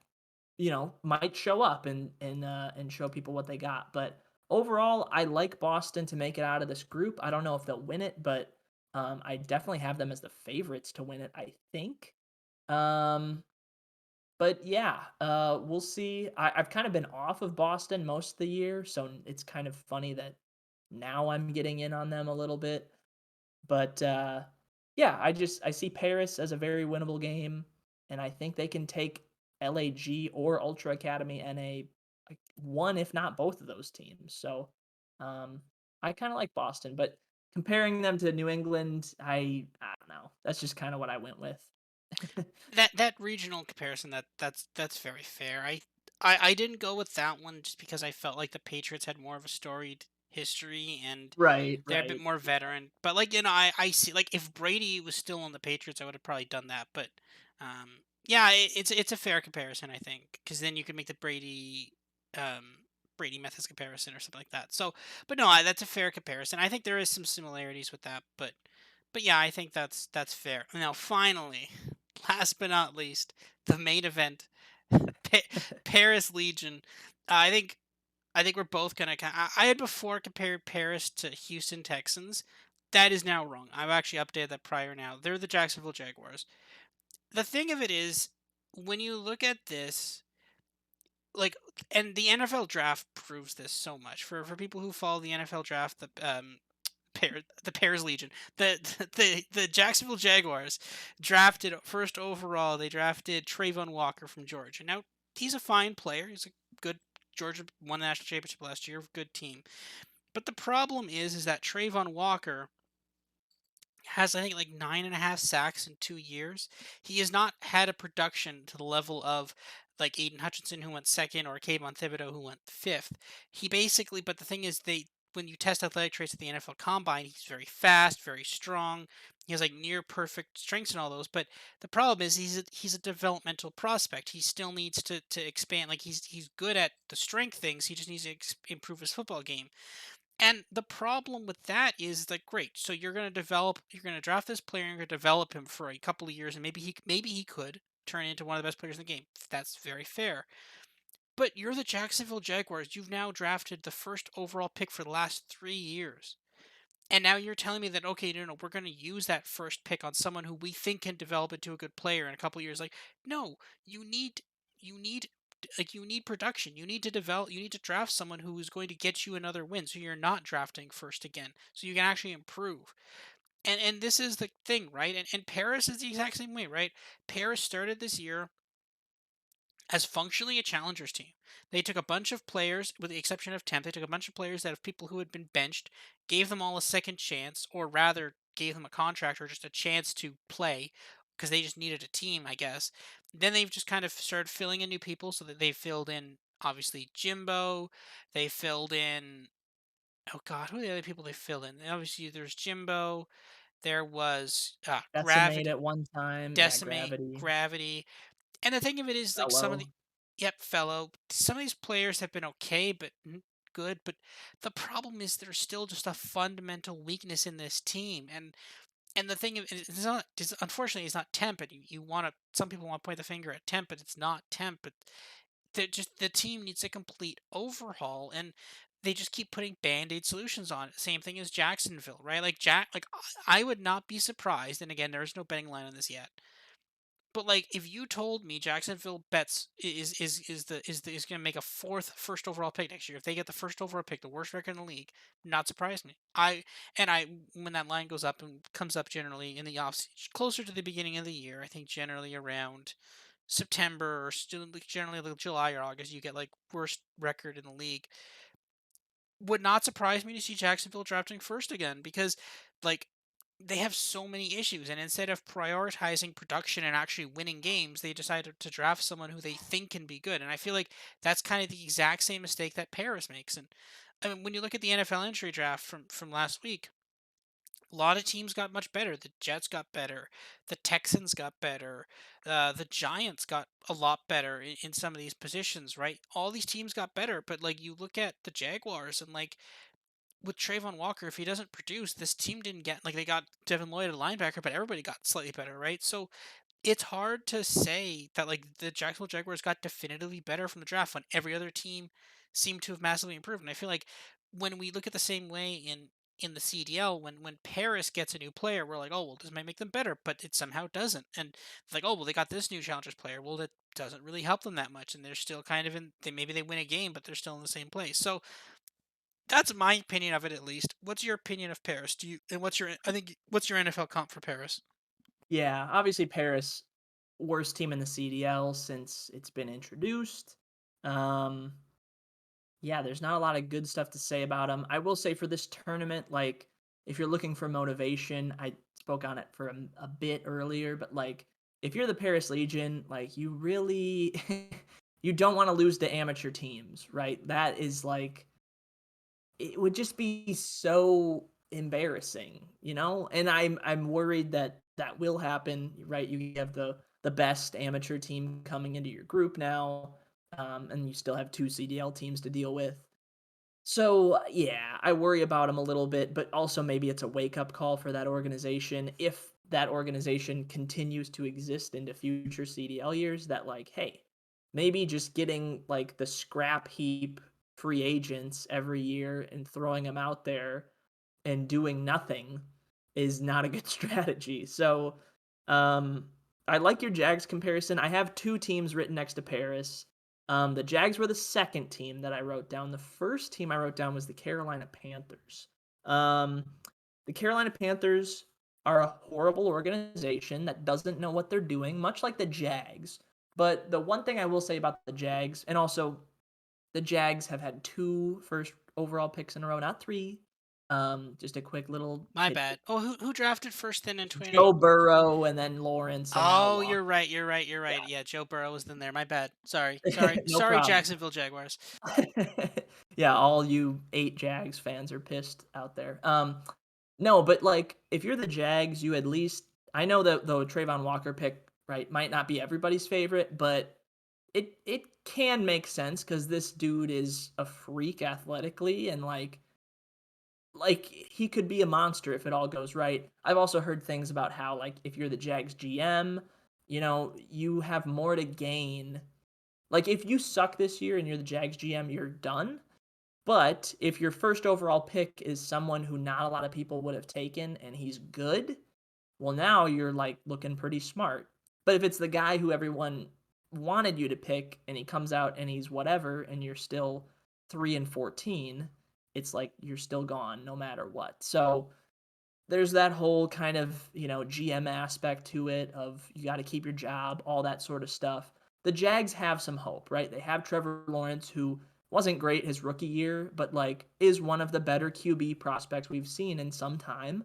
might show up and show people what they got. But overall, I like Boston to make it out of this group. I don't know if they'll win it, but I definitely have them as the favorites to win it, I think. Um, but yeah, we'll see. I've kind of been off of Boston most of the year, so it's kind of funny that now I'm getting in on them a little bit. But yeah, I see Paris as a very winnable game, and I think they can take LAG or Ultra Academy NA like one, if not both of those teams. So um, I kind of like Boston, but comparing them to New England, I don't know. That's just kind of what I went with. That regional comparison, that's very fair. I didn't go with that one just because I felt like the Patriots had more of a storied history and Right, they're a bit right. more Yeah. veteran. But like I see like if Brady was still on the Patriots, I would have probably done that. But yeah, it's a fair comparison, I think, because then you can make the Brady methods comparison or something like that. So, but no, that's a fair comparison. I think there is some similarities with that, but yeah, I think that's fair. Now, finally, last but not least, the main event, pa- Paris Legion. I think we're both gonna. I had before compared Paris to Houston Texans. That is now wrong. I've actually updated that prior now. They're the Jacksonville Jaguars. The thing of it is, when you look at this, like, and the NFL draft proves this so much for people who follow the NFL draft. The Paris Legion, the Jacksonville Jaguars drafted first overall. They drafted Trayvon Walker from Georgia. Now he's a fine player. He's a good Georgia won the national championship last year. Good team. But the problem is that Trayvon Walker has, I think, like 9.5 sacks in 2 years. He has not had a production to the level of like Aiden Hutchinson, who went second, or Kayvon Thibodeau, who went fifth. He basically, but the thing is, when you test athletic traits at the NFL Combine, he's very fast, very strong. He has like near perfect strengths and all those. But the problem is, he's a developmental prospect. He still needs to expand. Like he's good at the strength things. He just needs to improve his football game. And the problem with that is like, great. So you're going to draft this player, and you're going to develop him for a couple of years, and maybe he could turn into one of the best players in the game. That's very fair. But you're the Jacksonville Jaguars. You've now drafted the first overall pick for the last 3 years. And now you're telling me that, okay, no, no, we're going to use that first pick on someone who we think can develop into a good player in a couple of years. Like, no, you need you need production. You need to develop. You need to draft someone who is going to get you another win. So you're not drafting first again. So you can actually improve. And this is the thing, right? And Paris is the exact same way, right? Paris started this year as functionally a challengers team. They took a bunch of players, with the exception of Temp, they took a bunch of players out of people who had been benched, gave them all a second chance, or rather gave them a contract or just a chance to play because they just needed a team, I guess. Then they've just kind of started filling in new people, so that they filled in obviously Jimbo, they filled in, oh god, who are the other people they filled in? Obviously there's Jimbo, there was Decimate Gravity, at one time, yeah, Decimate, Gravity, Gravity, and the thing of it is, like, some of the, Fellow. yep, fellow. Some of these players have been okay, but good. But the problem is, there's still just a fundamental weakness in this team, and the thing it's not. Unfortunately, it's not Temp. And you want to. Some people want to point the finger at Temp, but it's not Temp. But the team needs a complete overhaul, and they just keep putting band-aid solutions on it. Same thing as Jacksonville, right? Like I would not be surprised. And again, there's no betting line on this yet, but like, if you told me Jacksonville bets is going to make a first overall pick next year, if they get the first overall pick, the worst record in the league, not surprise me. I when that line goes up and comes up generally in the off closer to the beginning of the year, I think generally around September, or still like generally like July or August, you get like worst record in the league. Would not surprise me to see Jacksonville drafting first again, because like, they have so many issues, and instead of prioritizing production and actually winning games, they decided to draft someone who they think can be good. And I feel like that's kind of the exact same mistake that Paris makes. And I mean, when you look at the NFL entry draft from last week, a lot of teams got much better. The Jets got better, the Texans got better, the Giants got a lot better in some of these positions, right? All these teams got better, but like, you look at the Jaguars, and like, with Trayvon Walker, if he doesn't produce, this team didn't get, like, they got Devin Lloyd at linebacker, but everybody got slightly better, right? So it's hard to say that like the Jacksonville Jaguars got definitively better from the draft when every other team seemed to have massively improved. And I feel like when we look at the same way in the CDL, when Paris gets a new player, we're like, oh well, this might make them better, but it somehow doesn't. And like, oh well, they got this new challengers player. Well, that doesn't really help them that much, and they're still kind of in. Maybe they win a game, but they're still in the same place. So that's my opinion of it, at least. What's your opinion of Paris? Do you and what's your NFL comp for Paris? Yeah, obviously Paris, worst team in the CDL since it's been introduced. Um, yeah, there's not a lot of good stuff to say about them. I will say for this tournament, like if you're looking for motivation, I spoke on it for a bit earlier, but like if you're the Paris Legion, like you really you don't want to lose to amateur teams, right? That is like it would just be so embarrassing, you know? And I'm worried that that will happen, right? You have the best amateur team coming into your group now, and you still have two CDL teams to deal with. So, yeah, I worry about him a little bit, but also maybe it's a wake up call for that organization. If that organization continues to exist into future CDL years, that, like, hey, maybe just getting like the scrap heap free agents every year and throwing them out there and doing nothing is not a good strategy. So, um, I like your Jags comparison. I have two teams written next to Paris. The Jags were the second team that I wrote down. The first team I wrote down was the Carolina Panthers. Um, the Carolina Panthers are a horrible organization that doesn't know what they're doing, much like the Jags. But the one thing I will say about the Jags, and also the Jags have had two first overall picks in a row, not three. Just a quick little My tidbit. bad. Oh, who drafted first then in 2019? Joe Burrow and then Lawrence and now Oh, Walker. you're right. You're right. You're right. Yeah, Joe Burrow was in there. My bad. Sorry. Sorry. No Sorry, problem. Jacksonville Jaguars. Yeah, all you 8 Jags fans are pissed out there. No, but, like, if you're the Jags, you at least I know that the Trayvon Walker pick, right, might not be everybody's favorite, but it can make sense because this dude is a freak athletically and, like, he could be a monster if it all goes right. I've also heard things about how, like, if you're the Jags GM, you have more to gain. Like, if you suck this year and you're the Jags GM, you're done. But if your first overall pick is someone who not a lot of people would have taken and he's good, well, now you're like looking pretty smart. But if it's the guy who everyone wanted you to pick and he comes out and he's whatever and you're still 3 and 14, it's like you're still gone no matter what. So there's that whole kind of, GM aspect to it of you got to keep your job, all that sort of stuff. The Jags have some hope, right? They have Trevor Lawrence, who wasn't great his rookie year, but like is one of the better QB prospects we've seen in some time.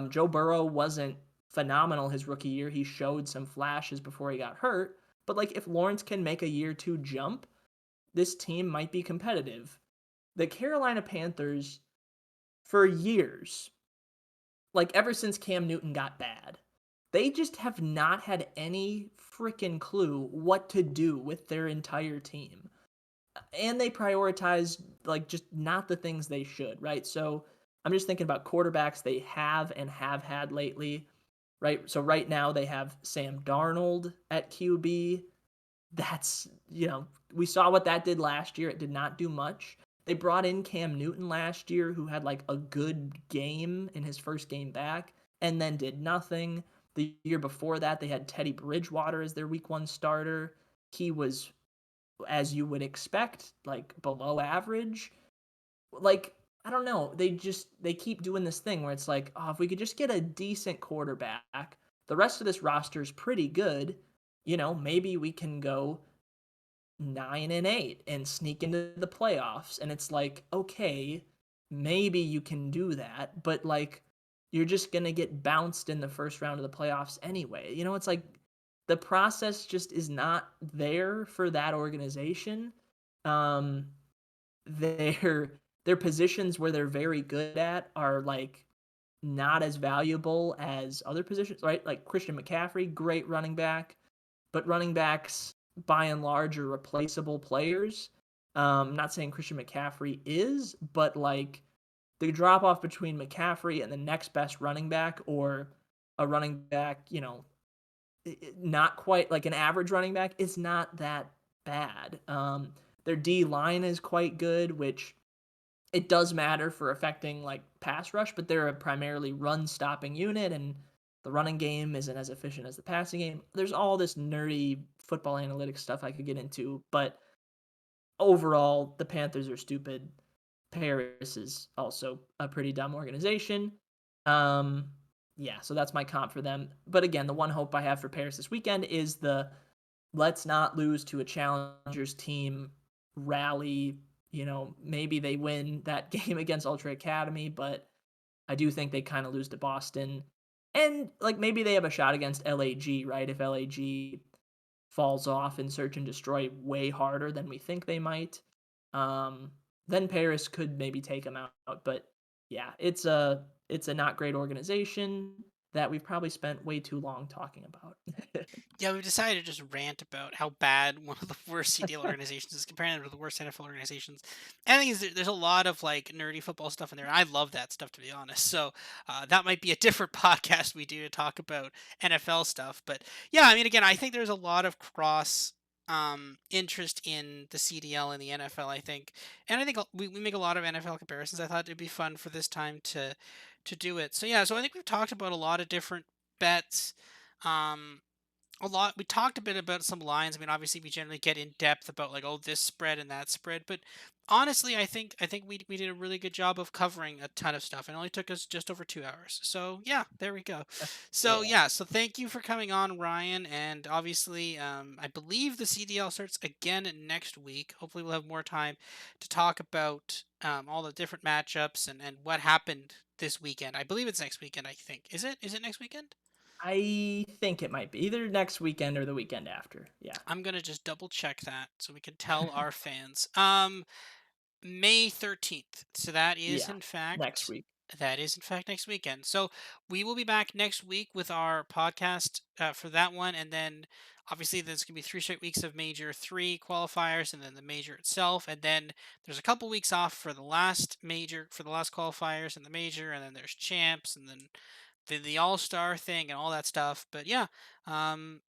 Joe Burrow wasn't phenomenal his rookie year. He showed some flashes before he got hurt, but like if Lawrence can make a year two jump, this team might be competitive. The Carolina Panthers, for years, like ever since Cam Newton got bad, they just have not had any freaking clue what to do with their entire team. And they prioritize like just not the things they should, right? So I'm just thinking about quarterbacks they have and have had lately, right? So right now they have Sam Darnold at QB. That's, we saw what that did last year. It did not do much. They brought in Cam Newton last year, who had like a good game in his first game back, and then did nothing. The year before that, they had Teddy Bridgewater as their week one starter. He was, as you would expect, like below average. Like, I don't know. They keep doing this thing where it's like, oh, if we could just get a decent quarterback, the rest of this roster is pretty good. Maybe we can go 9-8 and sneak into the playoffs. And it's like, okay, maybe you can do that, but like you're just gonna get bounced in the first round of the playoffs anyway. It's like the process just is not there for that organization. Um, their positions where they're very good at are like not as valuable as other positions, right? Like Christian McCaffrey, great running back, but running backs by and large are replaceable players. Not saying Christian McCaffrey is, but like the drop off between McCaffrey and the next best running back or a running back, not quite like an average running back, is not that bad. Their D line is quite good, which it does matter for affecting like pass rush, but they're a primarily run stopping unit and the running game isn't as efficient as the passing game. There's all this nerdy football analytics stuff I could get into, but overall, the Panthers are stupid. Paris is also a pretty dumb organization. Um, yeah, so that's my comp for them. But again, the one hope I have for Paris this weekend is the let's not lose to a challengers team rally. Maybe they win that game against Ultra Academy, but I do think they kind of lose to Boston. And like maybe they have a shot against LAG, right? If LAG falls off and search and destroy way harder than we think they might, um, then Paris could maybe take them out. But yeah, it's a not great organization that we've probably spent way too long talking about. Yeah, we've decided to just rant about how bad one of the worst CDL organizations is comparing them to the worst NFL organizations. And I think there's a lot of like nerdy football stuff in there. I love that stuff to be honest. So that might be a different podcast we do to talk about NFL stuff. But yeah, I mean, again, I think there's a lot of cross interest in the CDL and the NFL. I think, and I think we make a lot of NFL comparisons. I thought it'd be fun for this time to do it. So yeah, so I think we've talked about a lot of different bets. Um, a lot. We talked a bit about some lines. I mean, obviously, we generally get in depth about like, oh, this spread and that spread. But honestly, I think we did a really good job of covering a ton of stuff. It only took us just over 2 hours. So yeah, there we go. So Yeah. yeah, so thank you for coming on, Ryan. And obviously, I believe the CDL starts again next week. Hopefully, we'll have more time to talk about all the different matchups and what happened this weekend. I believe it's next weekend. I think is it? Is it next weekend? I think it might be either next weekend or the weekend after. Yeah. I'm gonna just double check that so we can tell our fans. May 13th. So Yeah. Next week. that is in fact next weekend. So we will be back next week with our podcast for that one, and then obviously there's gonna be 3 straight weeks of major three qualifiers, and then the major itself, and then there's a couple weeks off for the last major for the last qualifiers and the major, and then there's champs, and then the All Star thing and all that stuff. But yeah, um,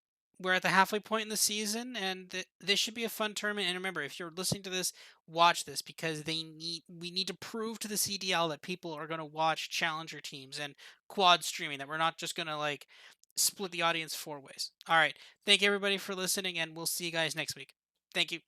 we're at the halfway point in the season, and this should be a fun tournament. And remember, if you're listening to this, watch this because we need to prove to the CDL that people are going to watch challenger teams and quad streaming. That we're not just going to like split the audience four ways. All right, thank you everybody for listening, and we'll see you guys next week. Thank you.